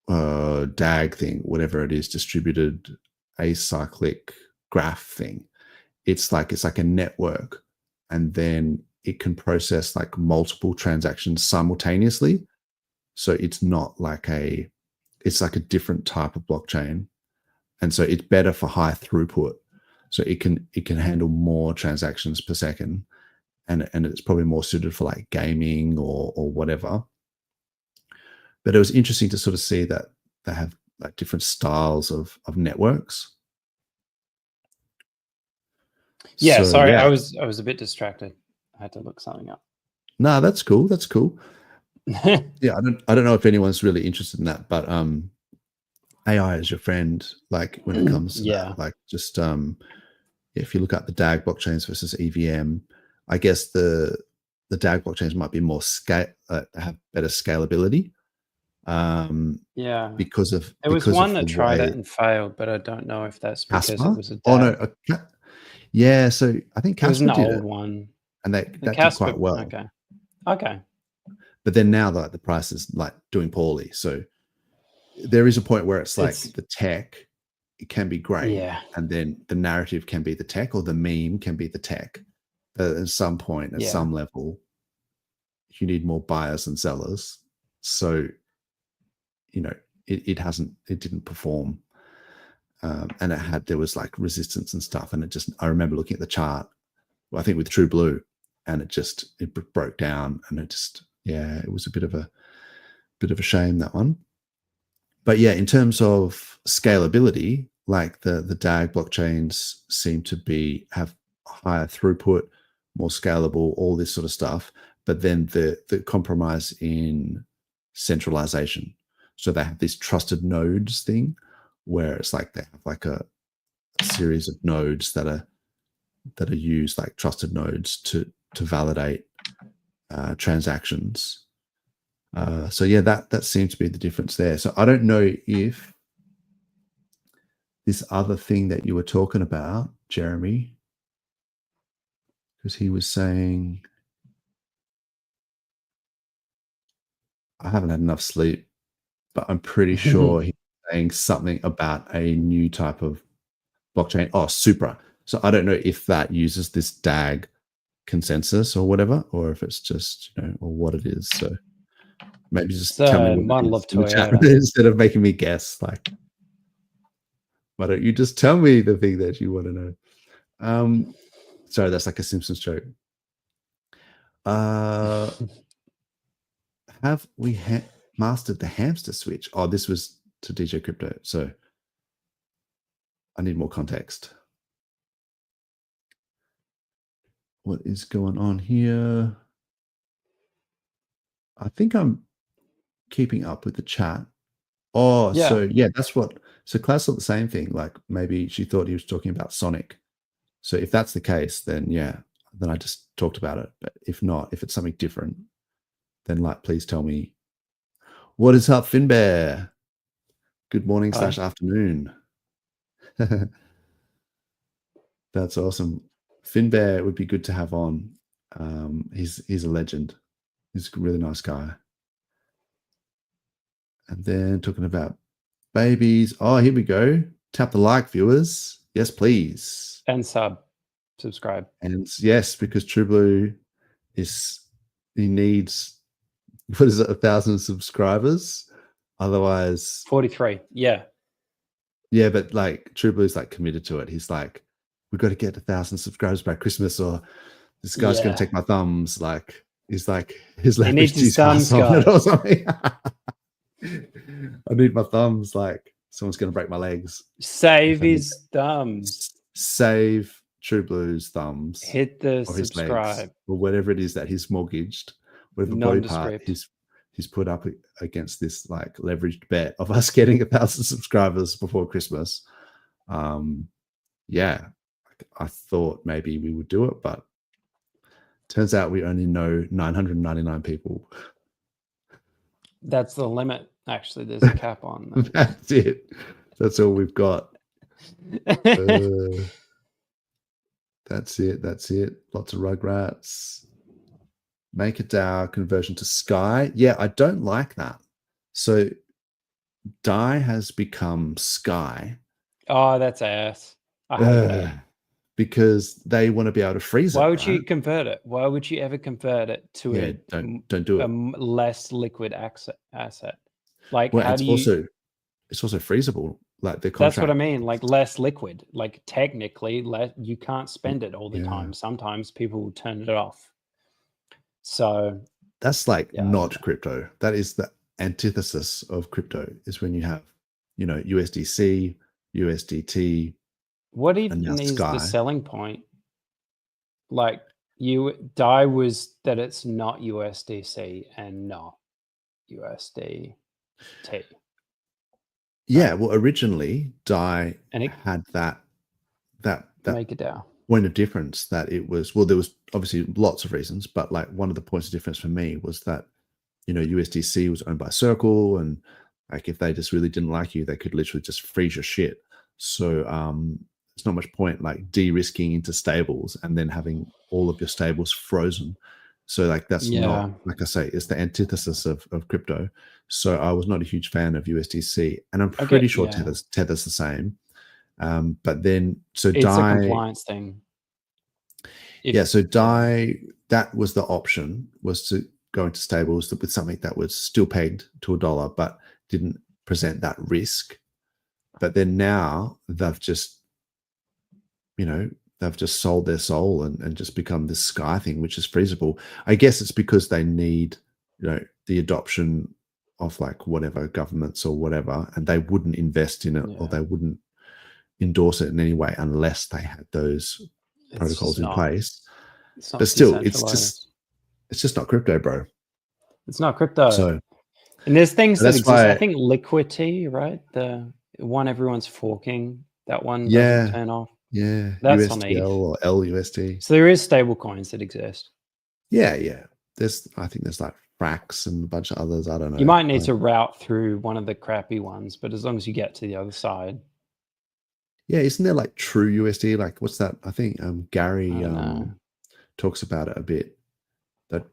DAG thing, whatever it is, distributed acyclic graph thing, it's like a network, and then it can process like multiple transactions simultaneously. So it's not like it's like a different type of blockchain. And so it's better for high throughput. So it can handle more transactions per second. And it's probably more suited for like gaming or whatever. But it was interesting to sort of see that they have like different styles of networks. Yeah, so, sorry, yeah. I was a bit distracted. I had to look something up. No, that's cool. That's cool. Yeah, I don't know if anyone's really interested in that, but AI is your friend, like when it comes to that. Like just if you look at the DAG blockchains versus EVM, I guess the DAG blockchains might be more have better scalability. Yeah, because there was one that tried it and failed, but I don't know if that's because Casper? it was a DAG. Oh no, yeah. So I think It was Casper an did old it, one, and that did Casper, quite well. Okay. But then now the price is like doing poorly. So there is a point where it's like the tech, it can be great, and then the narrative can be the tech, or the meme can be the tech. But at some point, at some level, you need more buyers and sellers. So it didn't perform. and there was like resistance and stuff. And I remember looking at the chart, I think with True Blue, and it broke down, and it was a bit of a shame, that one. But yeah, in terms of scalability, like the DAG blockchains seem to have higher throughput, more scalable, all this sort of stuff. But then the compromise in centralization. So they have this trusted nodes thing, where it's like they have like a series of nodes that are used, like trusted nodes to validate transactions. So yeah, that seems to be the difference there. So I don't know if this other thing that you were talking about, Jeremy, because he was saying, I haven't had enough sleep, but I'm pretty sure he's saying something about a new type of blockchain. Oh, Supra. So I don't know if that uses this DAG consensus or whatever, or if it's just, or what it is. So maybe just tell me what model it is of Toyota instead of making me guess. Like, why don't you just tell me the thing that you want to know? Sorry, that's like a Simpsons joke. Have we mastered the hamster switch? Oh, this was to DJ Crypto. So I need more context. What is going on here? I think I'm keeping up with the chat. Oh, Yeah. so yeah, so Klaus thought the same thing. Like maybe she thought he was talking about Sonic. So if that's the case, then yeah, then I just talked about it. But if not, if it's something different, then like, please tell me. What is up, Finbear? Good morning / afternoon. That's awesome. Finbear would be good to have on. He's a legend. He's a really nice guy. And then talking about babies. Oh, here we go. Tap the like, viewers. Yes, please. And subscribe. And yes, because True Blue he needs, what is it, 1,000 subscribers? Otherwise 43. Yeah. Yeah, but like True Blue's like committed to it. He's like, we've got to get 1,000 subscribers by Christmas, or this guy's going to take my thumbs. Like, he's like, his leverage his thumbs, on it or something. I need my thumbs. Like, someone's going to break my legs. Save his thumbs. Save True Blue's thumbs. Hit the or his subscribe. legs, or whatever it is that he's mortgaged, whatever body part he's put up against this like leveraged bet of us getting 1,000 subscribers before Christmas. Yeah, I thought maybe we would do it, but turns out we only know 999 people. That's the limit. Actually, there's a cap on that. That's it. That's all we've got. That's it. That's it. Lots of Rugrats. Make a DAO conversion to Sky. Yeah, I don't like that. So DAI has become Sky. Oh, that's ass. I hate that. Because they want to be able to freeze it. Why would you convert it? Why would you ever convert it to don't do it. A less liquid asset? Like, well, how it's do you? It's also freezable. Like the contract. That's what I mean. Like less liquid. Like technically, you can't spend it all the time. Sometimes people will turn it off. So that's like not crypto. That is the antithesis of crypto. Is when you have, USDC, USDT. What even is the selling point? Like DAI was that it's not USDC and not USDT. Yeah, well, originally DAI had that make a DAO point of difference that it was. Well, there was obviously lots of reasons, but like one of the points of difference for me was that USDC was owned by Circle, and like if they just really didn't like you, they could literally just freeze your shit. So it's not much point like de-risking into stables and then having all of your stables frozen. So like that's not, like I say, it's the antithesis of crypto. So I was not a huge fan of USDC, and I'm pretty sure Tether's the same. But then so it's DAI, a compliance thing. So DAI, that was the option, was to go into stables with something that was still pegged to $1, but didn't present that risk. but then now they've just, they've just sold their soul and just become this sky thing, which is feasible. I guess it's because they need, the adoption of like whatever governments or whatever, and they wouldn't invest in it or they wouldn't endorse it in any way unless they had those protocols in place. But still, it's just not crypto, bro. It's not crypto. So, and there's things that exist. I think liquidity, right? The one everyone's forking, that one doesn't turn off. Yeah, that's USDL on ETH. or LUSD. So there is stable coins that exist. Yeah. I think there's like Frax and a bunch of others. I don't know. You might need to route through one of the crappy ones, but as long as you get to the other side. Yeah, isn't there like True USD? Like, what's that? I think Gary talks about it a bit. That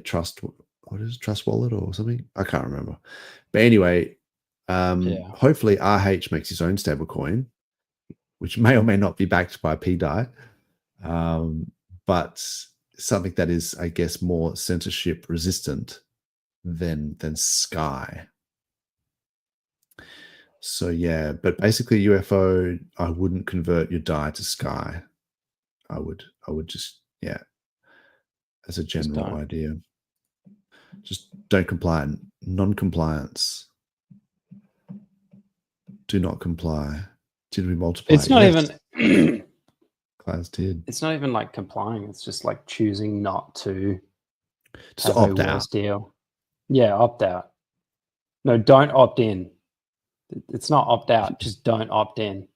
Trust Wallet or something? I can't remember. But anyway, hopefully RH makes his own stable coin, which may or may not be backed by PDI, but something that is, I guess, more censorship resistant than Sky. So yeah, but basically UFO, I wouldn't convert your DAI to Sky. I would just, as a general idea, just don't comply. Non-compliance. Do not comply. Did we multiply? It's not even Class did. It's not even like complying. It's just like choosing not to just have opt a worse deal. Yeah, opt out. No, don't opt in. It's not opt out. Just don't opt in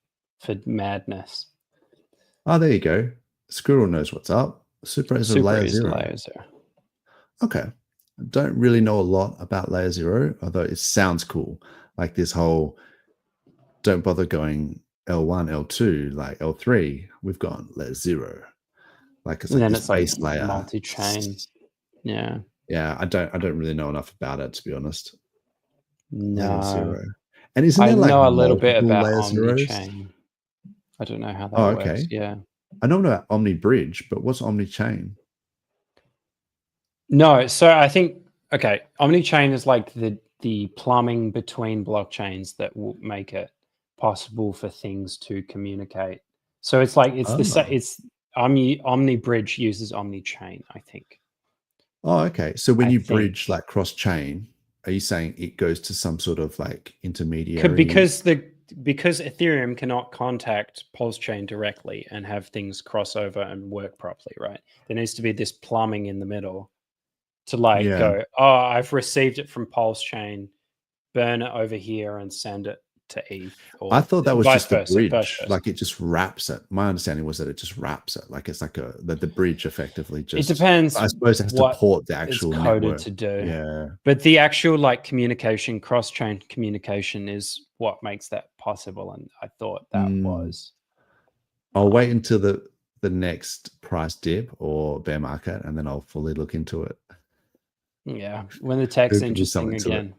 for madness. Oh, there you go. Squirrel knows what's up. Super is layer zero. Okay. I don't really know a lot about layer zero, although it sounds cool. Like this whole don't bother going L1, L2, like L3, we've gone layer zero. Like it's like this base layer. Multi-chain. Yeah. Yeah, I don't really know enough about it, to be honest. No. Layer zero. And isn't there I know a little bit about layer zeros? Omni-chain. I don't know how that works. Okay. Yeah. I know about Omni Bridge, but what's Omni-chain? No, so I think Omni-chain is like the plumbing between blockchains that will make it possible for things to communicate. So it's like it's Omni Bridge uses Omni-chain, I think. Oh, okay. So when you bridge like cross-chain, are you saying it goes to some sort of like intermediary? Because Ethereum cannot contact PulseChain directly and have things cross over and work properly, right? There needs to be this plumbing in the middle to go, I've received it from PulseChain, burn it over here and send it to ETH. I thought that was just the bridge. Like it just wraps it. My understanding was that it just wraps it. Like it's like the bridge effectively just. It depends. I suppose it has to port the actual it's coded network to do. Yeah. But the actual like communication, cross-chain communication is what makes that possible. And I thought that was. I'll wait until the next price dip or bear market, and then I'll fully look into it. Yeah, when the tech's interesting again.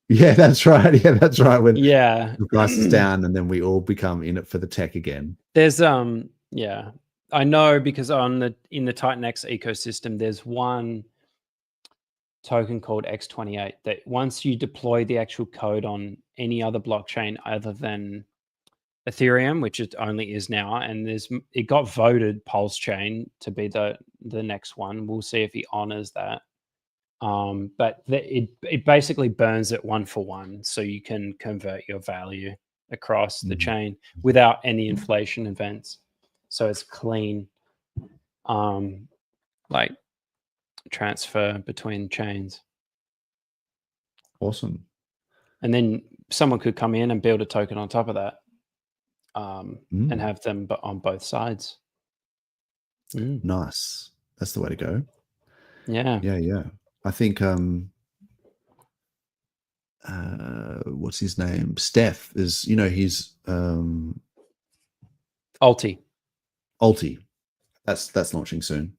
Yeah, that's right. Yeah, that's right. When the price is down, and then we all become in it for the tech again. There's I know because in the Titan X ecosystem, there's one token called X28 that once you deploy the actual code on any other blockchain other than Ethereum, which it only is now, and it got voted PulseChain to be the next one. We'll see if he honors that. But it basically burns it 1-for-1, so you can convert your value across the chain without any inflation events. So it's clean, like transfer between chains. Awesome. And then someone could come in and build a token on top of that, and have them on both sides. Nice. That's the way to go. Yeah. Yeah. I think what's his name? Steph is, he's Alti. That's launching soon.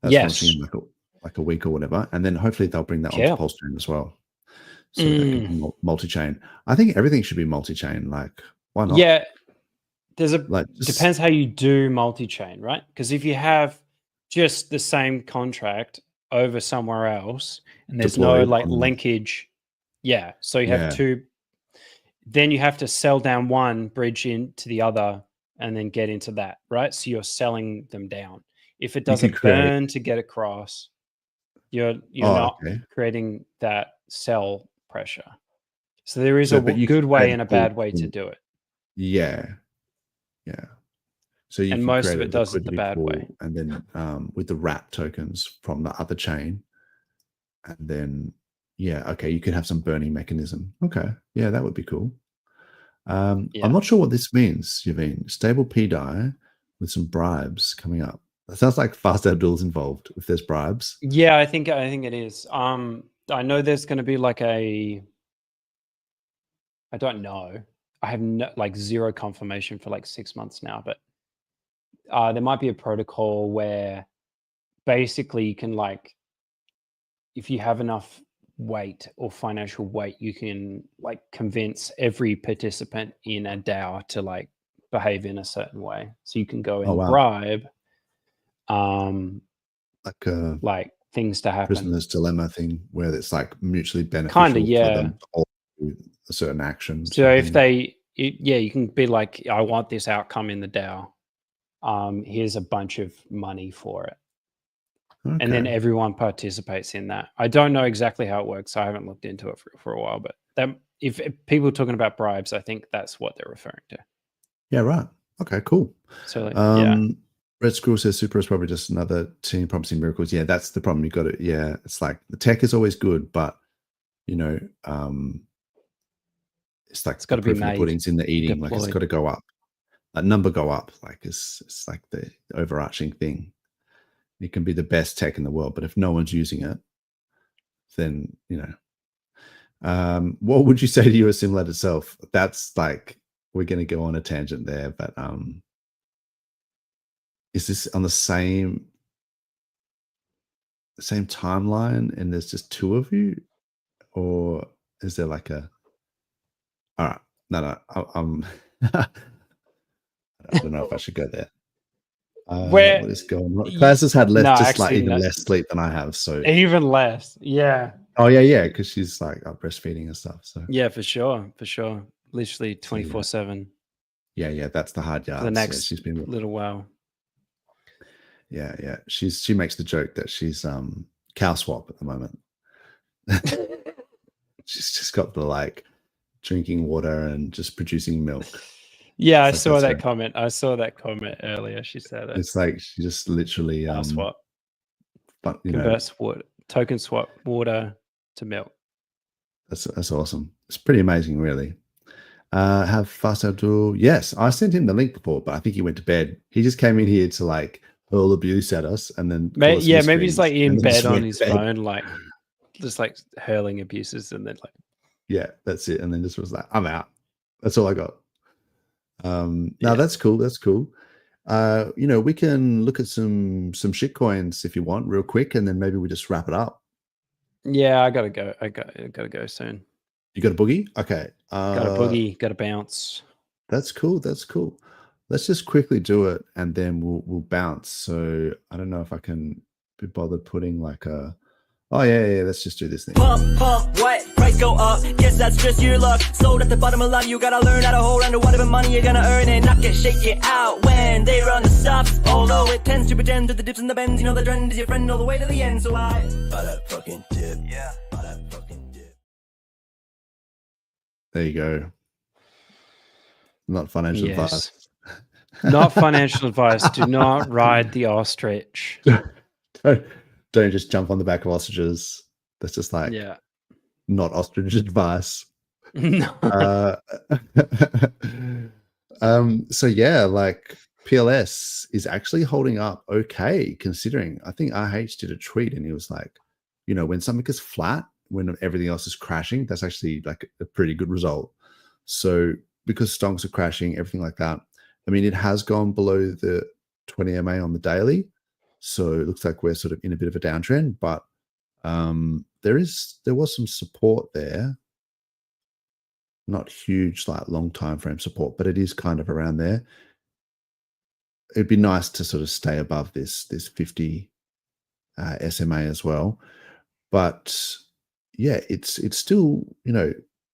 That's launching in like a week or whatever. And then hopefully they'll bring that onto PulseChain as well. So that can be multi-chain. I think everything should be multi-chain. Like, why not? Yeah. Depends how you do multi-chain, right? Because if you have just the same contract over somewhere else and there's no linkage, so you have two, then you have to sell down one, bridge into the other, and then get into that, right? So you're selling them down. If it doesn't burn to get across, you're not creating that sell pressure. So there is a good way and a bad way to do it. Yeah. So and most of it does it the bad way. And then with the wrap tokens from the other chain, and then you could have some burning mechanism. Okay, yeah, that would be cool. I'm not sure what this means, Yavin. Stable PDI with some bribes coming up. That sounds like Fast Abdul's involved if there's bribes. Yeah, I think it is. I know there's going to be like I don't know. I have zero confirmation for like 6 months now, but there might be a protocol where basically you can if you have enough weight or financial weight, you can convince every participant in a DAO to behave in a certain way. So you can go and bribe things to happen. Prisoner's dilemma thing where it's mutually beneficial for them to all do a certain action. So if you can be I want this outcome in the DAO. Here's a bunch of money for it. Okay. And then everyone participates in that. I don't know exactly how it works. I haven't looked into it for a while, but if people are talking about bribes, I think that's what they're referring to. Yeah, right. Okay, cool. So Red Squirrel says Super is probably just another team promising miracles. Yeah, that's the problem. You got it. Yeah, it's the tech is always good, but it's it's got to be made. The pudding's in the eating. Deployed. It's got to go up. That number go up. It's the overarching thing. It can be the best tech in the world, but if no one's using it, then what would you say to your assimilated self? That's we're going to go on a tangent there, but is this on the same timeline and there's just two of you, or is there all right, no, I don't know if I should go there. What is going on? Class has had even less sleep than I have, so even less. Yeah. Oh yeah, because she's breastfeeding and stuff. So yeah, for sure, literally 24/7. Yeah, that's the hard yards. The next she's been little while. Yeah. She makes the joke that she's cow swap at the moment. She's just got the drinking water and just producing milk. Yeah, I saw that comment. I saw that comment earlier. She said it. It's she just literally swap. But converts token swap water to milk. That's awesome. It's pretty amazing, really. Have Fast Abdul? Yes, I sent him the link before, but I think he went to bed. He just came in here to hurl abuse at us, and then maybe he's in bed on his phone, just hurling abuses, and then yeah, that's it. And then just was I'm out. That's all I got. No, that's cool. That's cool. We can look at some shit coins if you want, real quick, and then maybe we just wrap it up. Yeah, I gotta go. I gotta go soon. You got a boogie? Okay. Got a boogie. Got a bounce. That's cool. Let's just quickly do it, and then we'll bounce. So I don't know if I can be bothered putting a. Oh yeah. Let's just do this thing. Pump, what? Price go up. Guess that's just your luck. Sold at the bottom of line. You gotta learn how to hold on to whatever money you're gonna earn and not get shaken out when they run the stops. Although it tends to pretend to the dips and the bends. The trend is your friend all the way to the end. So I buy that fucking dip. Yeah. Buy that fucking dip. There you go. Not financial advice. Not financial advice. Do not ride the ostrich. Don't just jump on the back of ostriches. That's just not ostrich advice. No. So yeah, PLS is actually holding up okay, considering. I think RH did a tweet and he was when something is flat, when everything else is crashing, that's actually a pretty good result. So because stonks are crashing, everything like that. I mean, it has gone below the 20 MA on the daily. So it looks like we're sort of in a bit of a downtrend, but there was some support there. Not huge, long time frame support, but it is kind of around there. It'd be nice to sort of stay above this 50 SMA as well. But yeah, it's still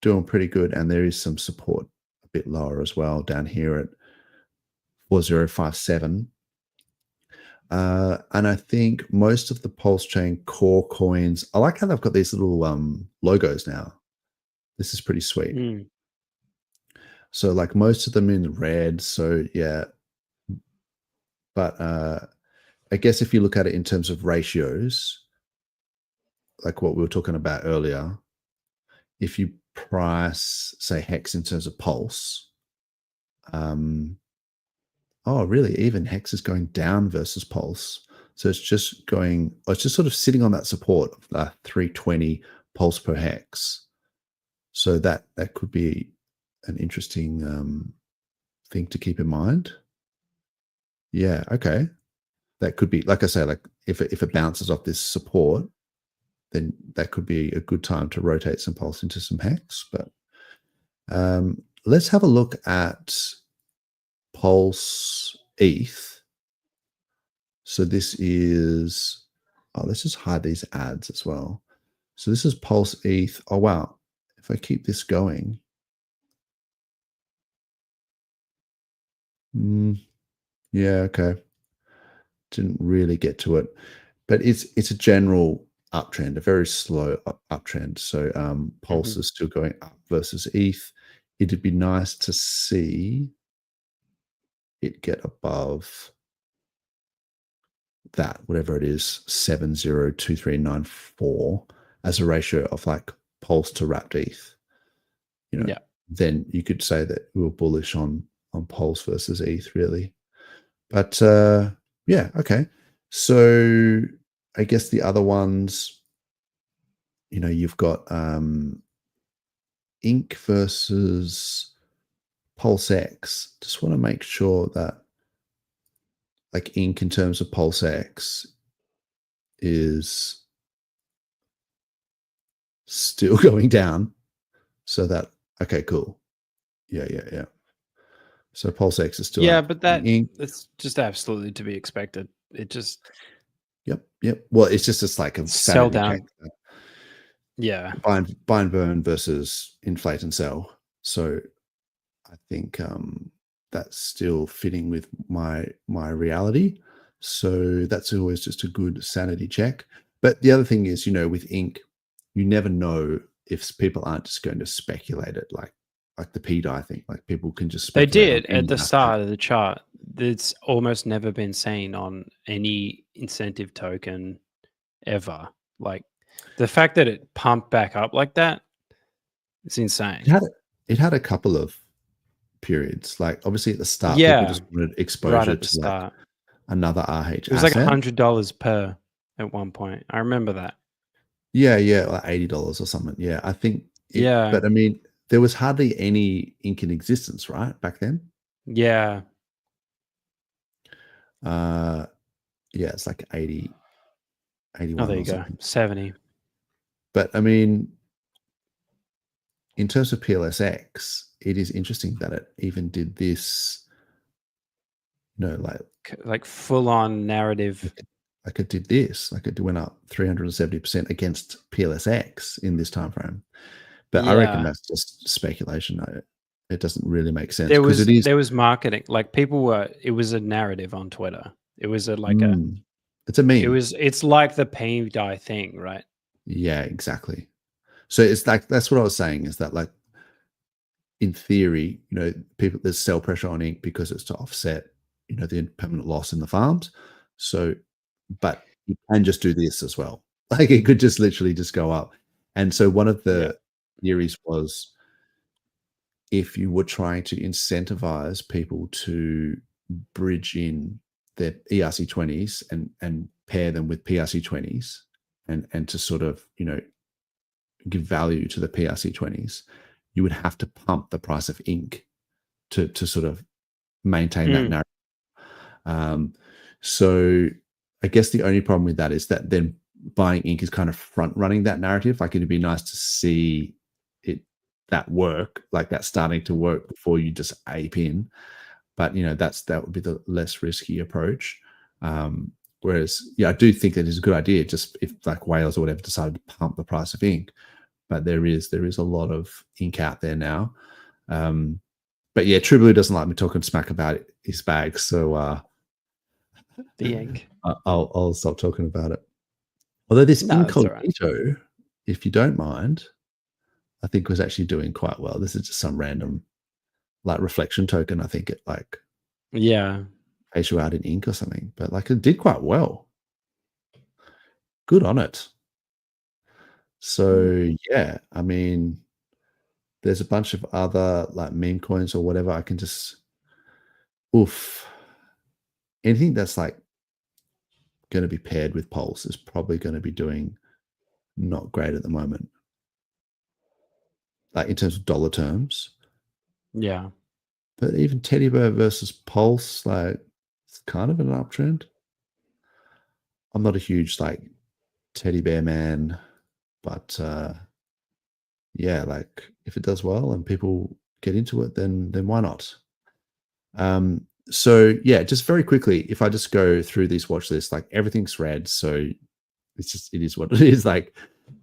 doing pretty good, and there is some support a bit lower as well down here at 4057. And I think most of the PulseChain core coins, I like how they've got these little logos now. This is pretty sweet. Mm. So like most of them in red. So yeah. But I guess if you look at it in terms of ratios, like what we were talking about earlier, if you price, say, Hex in terms of Pulse, oh, really? Even Hex is going down versus Pulse. So it's just going, it's just sort of sitting on that support of 320 Pulse per Hex. So that could be an interesting thing to keep in mind. Yeah, okay. That could be, like I say, like if it bounces off this support, then that could be a good time to rotate some Pulse into some Hex. But let's have a look at Pulse ETH. So this is, oh, let's just hide these ads as well. So this is Pulse ETH. Oh, wow. If I keep this going. Yeah, okay. Didn't really get to it. But it's a general uptrend, a very slow uptrend. So Pulse is still going up versus ETH. It'd be nice to see it get above that, whatever it is, 702394 as a ratio of like Pulse to wrapped ETH. You know, then you could say that we were bullish on Pulse versus ETH, really. But yeah, okay. So I guess the other ones, you know, you've got Ink versus PulseX. Just want to make sure that like Ink in terms of PulseX is still going down. So that, okay, cool. Yeah. So PulseX is still but that's just absolutely to be expected. It just Yep. Well, it's like a sell down. check. Yeah. Buy and burn versus inflate and sell. So I think that's still fitting with my reality. So that's always just a good sanity check. But the other thing is, you know, with Ink, you never know if people aren't just going to speculate it like the PDI thing. Like people can just speculate. They did at the start of the chart. It's almost never been seen on any incentive token ever. Like the fact that it pumped back up like that, it's insane. It had a couple of periods. Like obviously at the start, people just wanted exposure right at the to start. Like another RH. It was like $100 per at one point. I remember that. Yeah, like $80 or something. Yeah, I think. But I mean, there was hardly any Ink in existence, right, back then. Yeah. Yeah, it's like 80, 81. Oh, there you go. 70. But I mean, in terms of PLSX, it is interesting that it even did this, you know, like full on narrative. Like it did this, like it went up 370% against PLSX in this time frame. But I reckon that's just speculation. It doesn't really make sense. There was marketing, like it was a narrative on Twitter. It was it's a meme. It's like the PDI thing, right? Yeah, exactly. So it's like, that's what I was saying, is that like in theory, you know, there's sell pressure on Ink because it's to offset, you know, the permanent loss in the farms. So, but you can just do this as well. Like it could just literally just go up. And so one of the theories was, if you were trying to incentivize people to bridge in their ERC20s and pair them with PRC20s and to sort of, you know, give value to the PRC20s, you would have to pump the price of Ink to sort of maintain that narrative. So I guess the only problem with that is that then buying Ink is kind of front running that narrative. Like it'd be nice to see that work, like that starting to work before you just ape in. But you know, that would be the less risky approach. Whereas, I do think that it's a good idea, just if like whales or whatever decided to pump the price of Ink. but there is a lot of ink out there now. But yeah, True Blue doesn't like me talking smack about his bag, so The ink. I'll stop talking about it. Although this No, it's all right. incognito, if you don't mind, I think was actually doing quite well. This is just some random like reflection token. I think it like Yeah. pays you out in ink or something, but like it did quite well. Good on it. So yeah, I mean, there's a bunch of other like meme coins or whatever. I can just anything that's like going to be paired with Pulse is probably going to be doing not great at the moment. Like in terms of dollar terms. Yeah. But even Teddy Bear versus Pulse, like it's kind of an uptrend. I'm not a huge like teddy bear man, but yeah, like if it does well and people get into it, then why not? So yeah, just very quickly, if I just go through these watch lists, like everything's red, so it is what it is. Like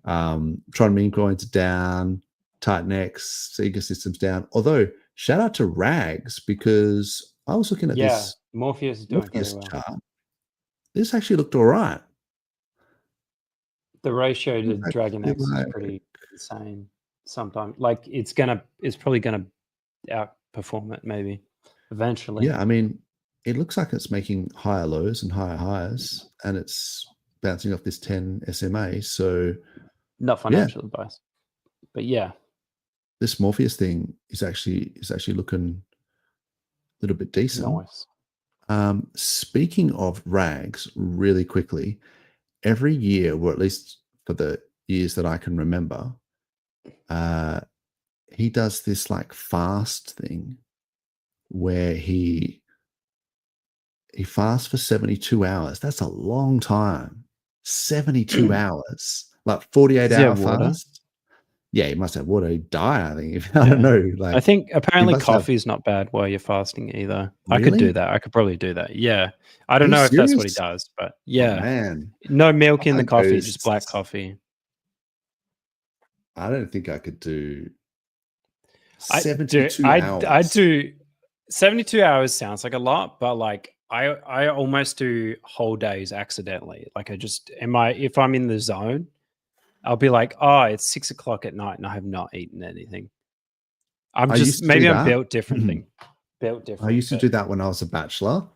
Tron meme coins down, Titan X, Ecosystem's down. Although shout out to Rags, because I was looking at this Morpheus is doing very Morpheus well. chart. This actually looked all right. The ratio to It's Dragon actually X is like- pretty insane sometimes. Like it's probably gonna outperform it maybe eventually. Yeah, I mean, it looks like it's making higher lows and higher highs, and it's bouncing off this 10 SMA. So Not financial advice. But yeah. this Morpheus thing is actually looking a little bit decent. Nice. Speaking of Rags, really quickly, every year, or at least for the years that I can remember, he does this like fast thing where he fasts for 72 hours. That's a long time. 72 hours, like 48-hour fast. Yeah, he must have water. He'd die, I think. I don't know. Like, I think apparently must have- coffee is not bad while you're fasting either. I could Really? do that. I could probably do that. Yeah. I don't Are you know if that's what he serious? does, but oh, yeah. man, No milk in the I coffee, goes- just black coffee. I don't think I could do I 72 do, hours. I do 72 hours sounds like a lot, but like I almost do whole days accidentally. Like if I'm in the zone, I'll be like, oh, it's 6 o'clock at night and I have not eaten anything. I used to do maybe I'm that. built differently. Built different. I used to do that when I was a bachelor.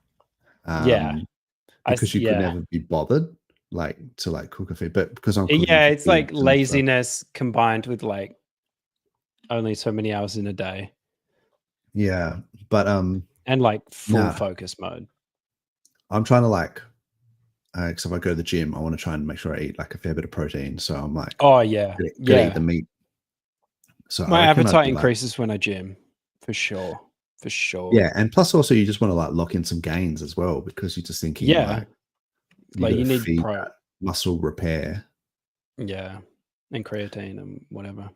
Yeah. Because you could never be bothered like to like cook a feed, but because I'm cooking Yeah, for it's like kids and stuff. laziness combined with like only so many hours in a day Yeah, but and like full Nah. focus mode. I'm trying to like because if I go to the gym, I want to try and make sure I eat like a fair bit of protein. So I'm like, Oh yeah, gotta eat the meat. So My I reckon I'd appetite do that. increases when I gym, for sure. Yeah, and plus also you just want to like lock in some gains as well because you're just thinking Yeah. Like you gotta need feed pro. that muscle repair. Yeah, and creatine and whatever.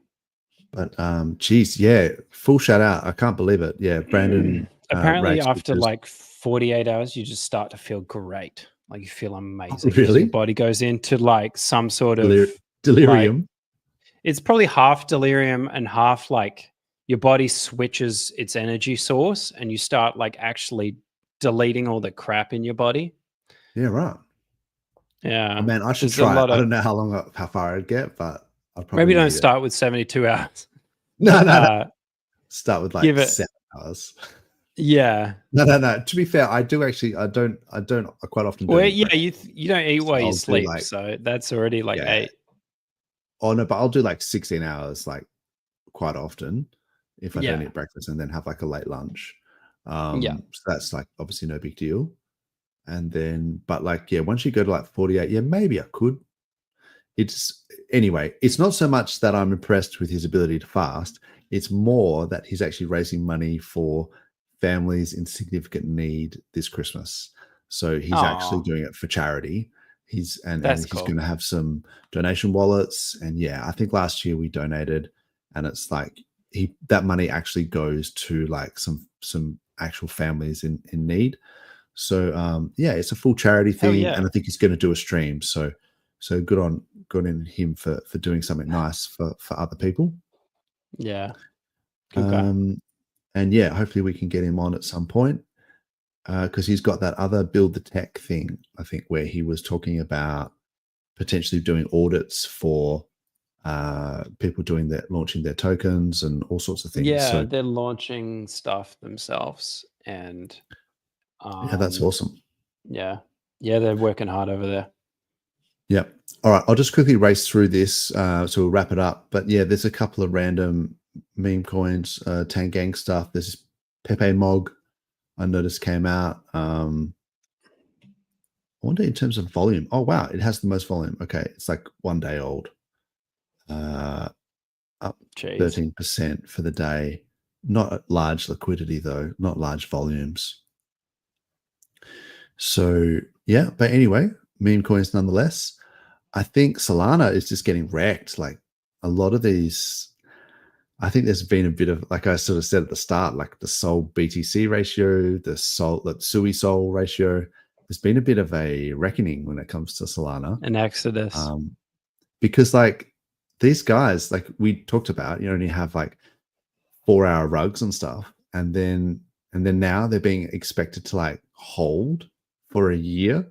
But geez, yeah, full shout out. I can't believe it. Yeah, Brandon. Apparently, Rags after Pictures. like 48 hours, you just start to feel great. Like you feel amazing. 'cause really? Your body goes into like some sort of delirium. it's probably half delirium and half like your body switches its energy source and you start like actually deleting all the crap in your body. Yeah, right. Yeah. Oh, man, I should There's a try. lot I of- don't know how far I'd get, but I'll probably Maybe don't need it. start with 72 hours. No. Start with like give it- 7 hours. Yeah. No. To be fair, I do actually. I don't. I quite often. Well, don't yeah, break- you don't eat while I'll you do, sleep, like- so that's already like Yeah. 8. Oh no, but I'll do like 16 hours, like quite often, if I don't Yeah. eat breakfast and then have like a late lunch. Yeah. So that's like obviously no big deal. And then, but like, yeah, once you go to like 48, yeah, maybe I could. Anyway, it's not so much that I'm impressed with his ability to fast. It's more that he's actually raising money for families in significant need this Christmas. So he's actually Aw. doing it for charity. He's That's he's cool. going to have some donation wallets. And yeah, I think last year we donated, and it's like that money actually goes to like some actual families in need. So yeah, it's a full charity Hell thing, yeah. and I think he's going to do a stream. So So good on him for doing something nice for other people. Yeah. Good guy. And yeah, hopefully we can get him on at some point, because he's got that other build the tech thing, I think, where he was talking about potentially doing audits for people launching their tokens and all sorts of things. Yeah, So they're launching stuff themselves, and yeah, that's awesome. Yeah, they're working hard over there. Yeah. All right, I'll just quickly race through this, so we'll wrap it up. But yeah, there's a couple of random meme coins, Tangang stuff. There's Pepe Mog, I noticed came out. I wonder in terms of volume. Oh wow, it has the most volume. Okay, it's like 1 day old. Up 13% for the day. Not large liquidity though, not large volumes. So yeah, but anyway, meme coins nonetheless. I think Solana is just getting wrecked. Like a lot of these, I think there's been a bit of, like I sort of said at the start, like the Sol BTC ratio, the Sui Sol ratio. There's been a bit of a reckoning when it comes to Solana. An exodus. Because like these guys, like we talked about, you only have like 4-hour rugs and stuff. And then now they're being expected to like hold for a year.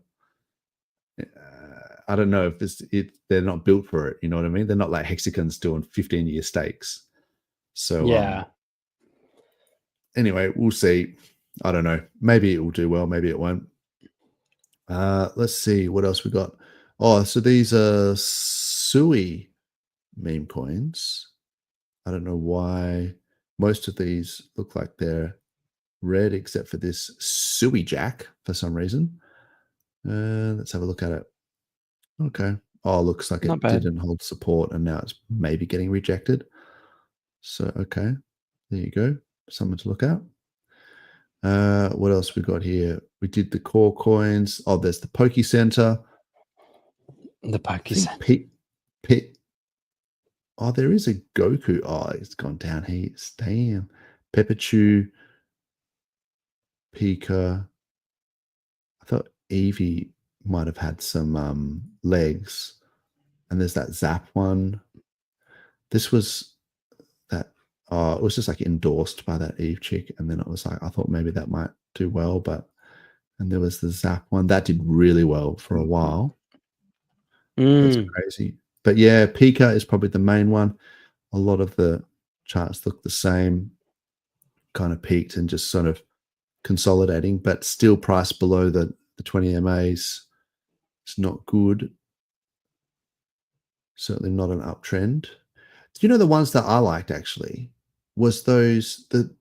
I don't know if they're not built for it. You know what I mean? They're not like HEXicans doing 15-year stakes. So yeah. Anyway, we'll see. I don't know. Maybe it will do well. Maybe it won't. Let's see what else we got. Oh, so these are Sui meme coins. I don't know why most of these look like they're red, except for this Sui Jack for some reason. Let's have a look at it. Okay. Oh, looks like it didn't hold support, and now it's maybe getting rejected. So, okay. There you go. Something to look at. What else we got here? We did the core coins. Oh, there's the Poke Center. The Poke Center. Oh, there is a Goku. Oh, it's gone down here. Damn. Pepperchew. Pika. I thought Eevee might have had some legs. And there's that Zap one. This was that, it was just like endorsed by that Eve chick. And then it was like, I thought maybe that might do well, and there was the Zap one that did really well for a while. That's crazy. But yeah, Pika is probably the main one. A lot of the charts look the same, kind of peaked and just sort of consolidating, but still priced below the 20 MAs. It's not good. Certainly not an uptrend. You know, the ones that I liked actually was those the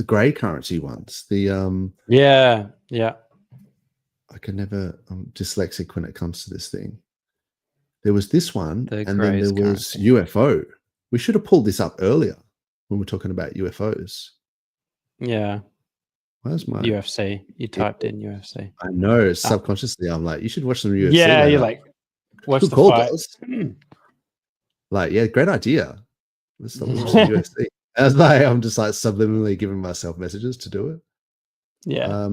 gray currency ones. The yeah. I'm dyslexic when it comes to this thing. There was this one, and then there was currency. UFO. We should have pulled this up earlier when we're talking about UFOs. Yeah. Where's my UFC? You typed in UFC. I know. Subconsciously, I'm like, you should watch some UFC. Yeah, later. you're like, watch good the call, fight. Like, yeah, great idea. Let's stop watching UFC. As I'm just like subliminally giving myself messages to do it. Yeah.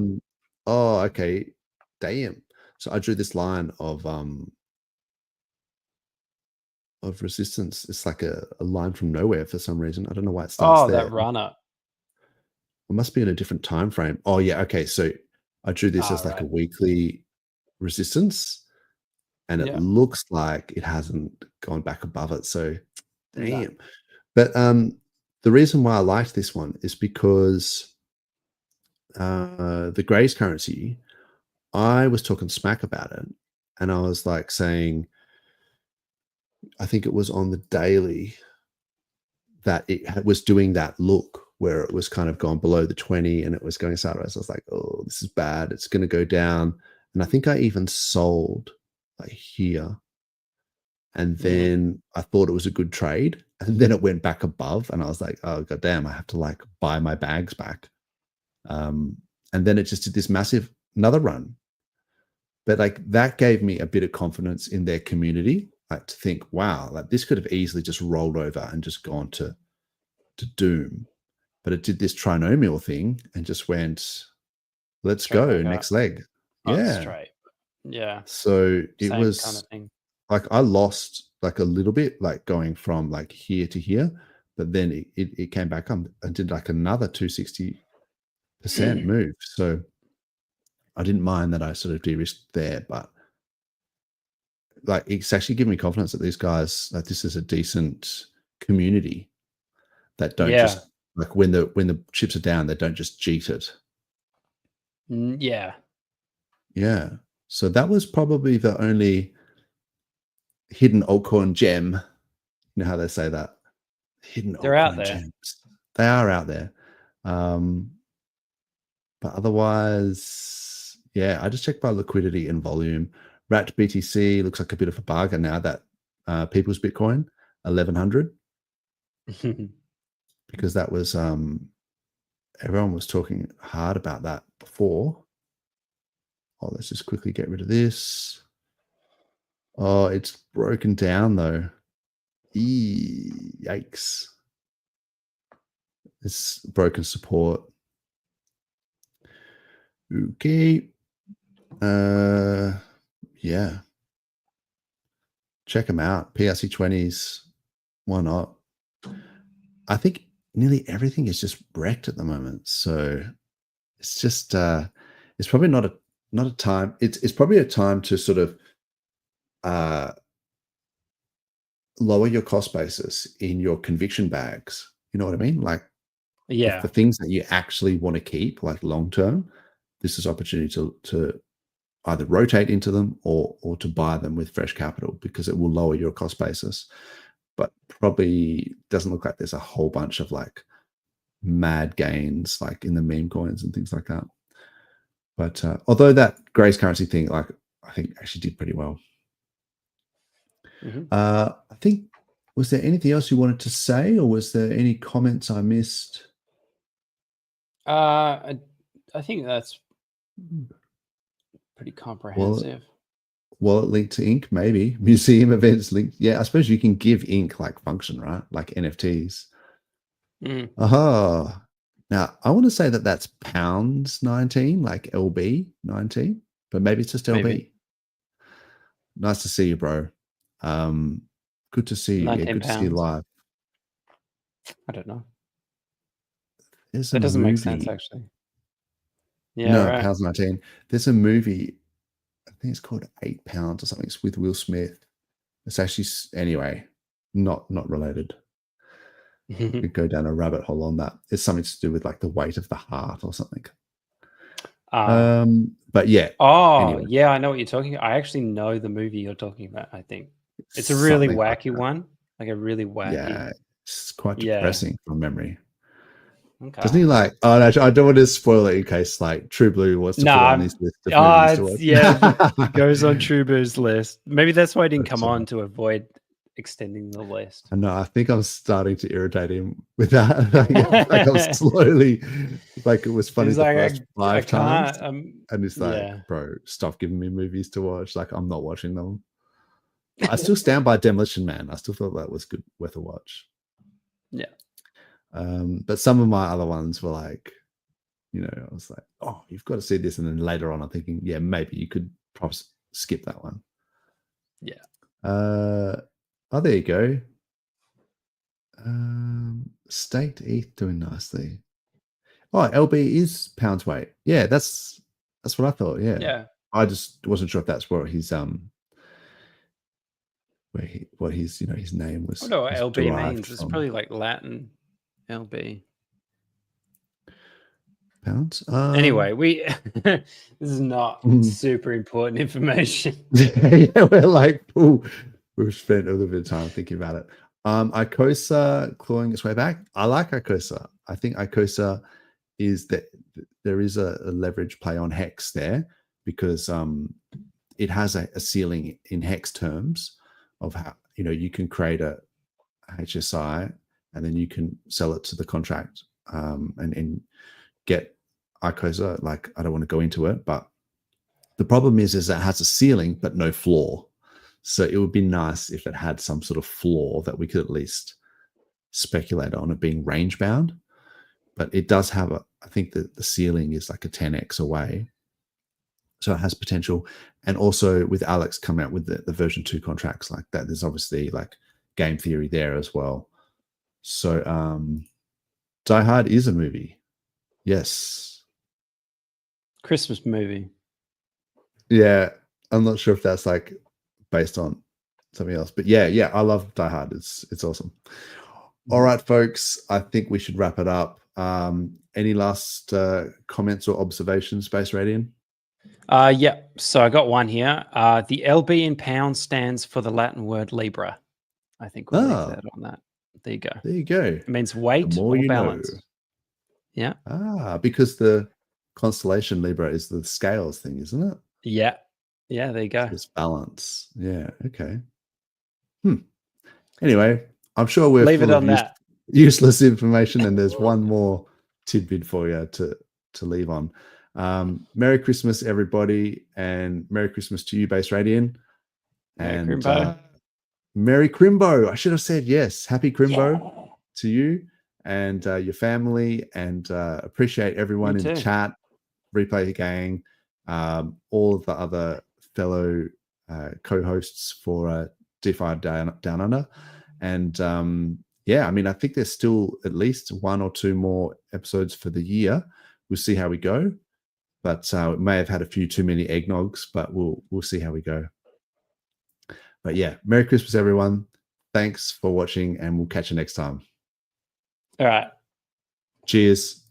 Oh, okay. Damn. So I drew this line of resistance. It's like a line from nowhere for some reason. I don't know why it starts there. That runner. It must be in a different time frame. Oh yeah, okay. So I drew this as like a weekly resistance, and it looks like it hasn't gone back above it. So damn. No. But the reason why I liked this one is because the Grays currency, I was talking smack about it, and I was like saying, I think it was on the daily that it was doing that look where it was kind of gone below the 20 and it was going sideways. I was like, oh, this is bad. It's going to go down. And I think I even sold like here. And then I thought it was a good trade. And then it went back above. And I was like, oh, God damn, I have to like buy my bags back. And then it just did this massive another run. But like that gave me a bit of confidence in their community. Like to think, wow, like this could have easily just rolled over and just gone to doom. But it did this trinomial thing and just went, let's go, next leg. Yeah. Straight. Yeah. So it Same was kind of thing. like I lost like a little bit, like going from like here to here, but then it came back up and did like another 260% move. So I didn't mind that I sort of de-risked there, but like it's actually given me confidence that these guys, like this is a decent community that don't just like when the chips are down, they don't just cheat it. Yeah. Yeah. So that was probably the only hidden altcoin gem. You know how they say that? Hidden They're out altcoin there. gems. They are out there. But otherwise, yeah, I just checked by liquidity and volume. Rat BTC looks like a bit of a bargain now. That People's Bitcoin, 1100, because that was everyone was talking hard about that before. Oh, let's just quickly get rid of this. Oh, it's broken down though. Yikes. It's broken support. Okay. Yeah. Check them out. PRC20s. Why not? I think nearly everything is just wrecked at the moment. So it's just it's probably not a time. It's probably a time to sort of lower your cost basis in your conviction bags. You know what I mean? Like the things that you actually want to keep, like long term, this is opportunity to either rotate into them or to buy them with fresh capital, because it will lower your cost basis. But probably doesn't look like there's a whole bunch of like mad gains like in the meme coins and things like that. But although that Grace currency thing, like I think actually did pretty well. I think, was there anything else you wanted to say, or was there any comments I missed? I think that's pretty comprehensive. Wallet linked to ink, maybe. Museum events linked. Yeah, I suppose you can give ink like function, right? Like NFTs. Aha. Now, I want to say that that's pounds 19, like LB 19, but maybe it's just LB. Maybe. Nice to see you, bro. Good to see you. Yeah, good to see you live. I don't know. That doesn't make sense, actually. Yeah, no, right. pounds 19. There's a movie, I think it's called 8 Pounds or something. It's with Will Smith. It's actually, anyway, not related. We could go down a rabbit hole on that. It's something to do with like the weight of the heart or something. But yeah. Anyway. Yeah, I know what you're talking about. I actually know the movie you're talking about, I think. It's a really wacky one. Like a really wacky. Yeah, it's quite depressing from memory. Okay. Doesn't he like, oh, no, I don't want to spoil it in case like True Blue wants to put on his list of movies to watch. Yeah, it goes on True Blue's list. Maybe that's why I didn't come on, to avoid extending the list. I know. I think I'm starting to irritate him with that. like I'm slowly, like it was funny the first 5 times, and it's like, bro, stop giving me movies to watch. Like I'm not watching them. I still stand by Demolition Man. I still thought that was good, worth a watch. Yeah. But some of my other ones were like, you know, I was like, oh, you've got to see this, and then later on, I'm thinking, yeah, maybe you could probably skip that one. Yeah. Oh, there you go. Staked ETH doing nicely. Oh, LB is pounds weight. Yeah, that's what I thought. Yeah. Yeah. I just wasn't sure if that's where his what his, you know, his name was. I don't know what LB means. From. It's probably like Latin LB. Pounds. Anyway, this is not super important information. Yeah, we're like, ooh, we've spent a little bit of time thinking about it. Icosa clawing its way back. I like Icosa. I think Icosa is that there is a leverage play on Hex there, because it has a ceiling in Hex terms of how, you know, you can create a HSI and then you can sell it to the contract and get Icosa. Like, I don't want to go into it, but the problem is it has a ceiling but no floor. So it would be nice if it had some sort of floor that we could at least speculate on it being range bound. But it does have I think that the ceiling is like a 10x away. So it has potential. And also with Alex coming out with the version 2 contracts like that, there's obviously like game theory there as well. So Die Hard is a movie. Yes. Christmas movie. Yeah. I'm not sure if that's like based on something else, but yeah, I love Die Hard. It's awesome. All right, folks, I think we should wrap it up. Any last comments or observations, Space Radian? Yeah, so I got one here. The LB in pounds stands for the Latin word Libra. I think we'll leave that on that. There you go. There you go. It means weight The more or you balance. know. Yeah. Because the constellation Libra is the scales thing, isn't it? Yeah. Yeah, there you go. So it's balance. Yeah, okay. Anyway, I'm sure we're leave it full on of that. useless information, and there's one more tidbit for you to leave on. Merry Christmas, everybody, and Merry Christmas to you, Base Radian. And Crimbo. Merry Crimbo. I should have said yes. Happy Crimbo to you and your family, and appreciate everyone in the chat, Replay Gang, all of the other fellow co-hosts for DeFi Down Under. And yeah, I mean, I think there's still at least 1 or 2 more episodes for the year. We'll see how we go. But it may have had a few too many eggnogs, but we'll see how we go. But yeah, Merry Christmas, everyone. Thanks for watching, and we'll catch you next time. All right. Cheers.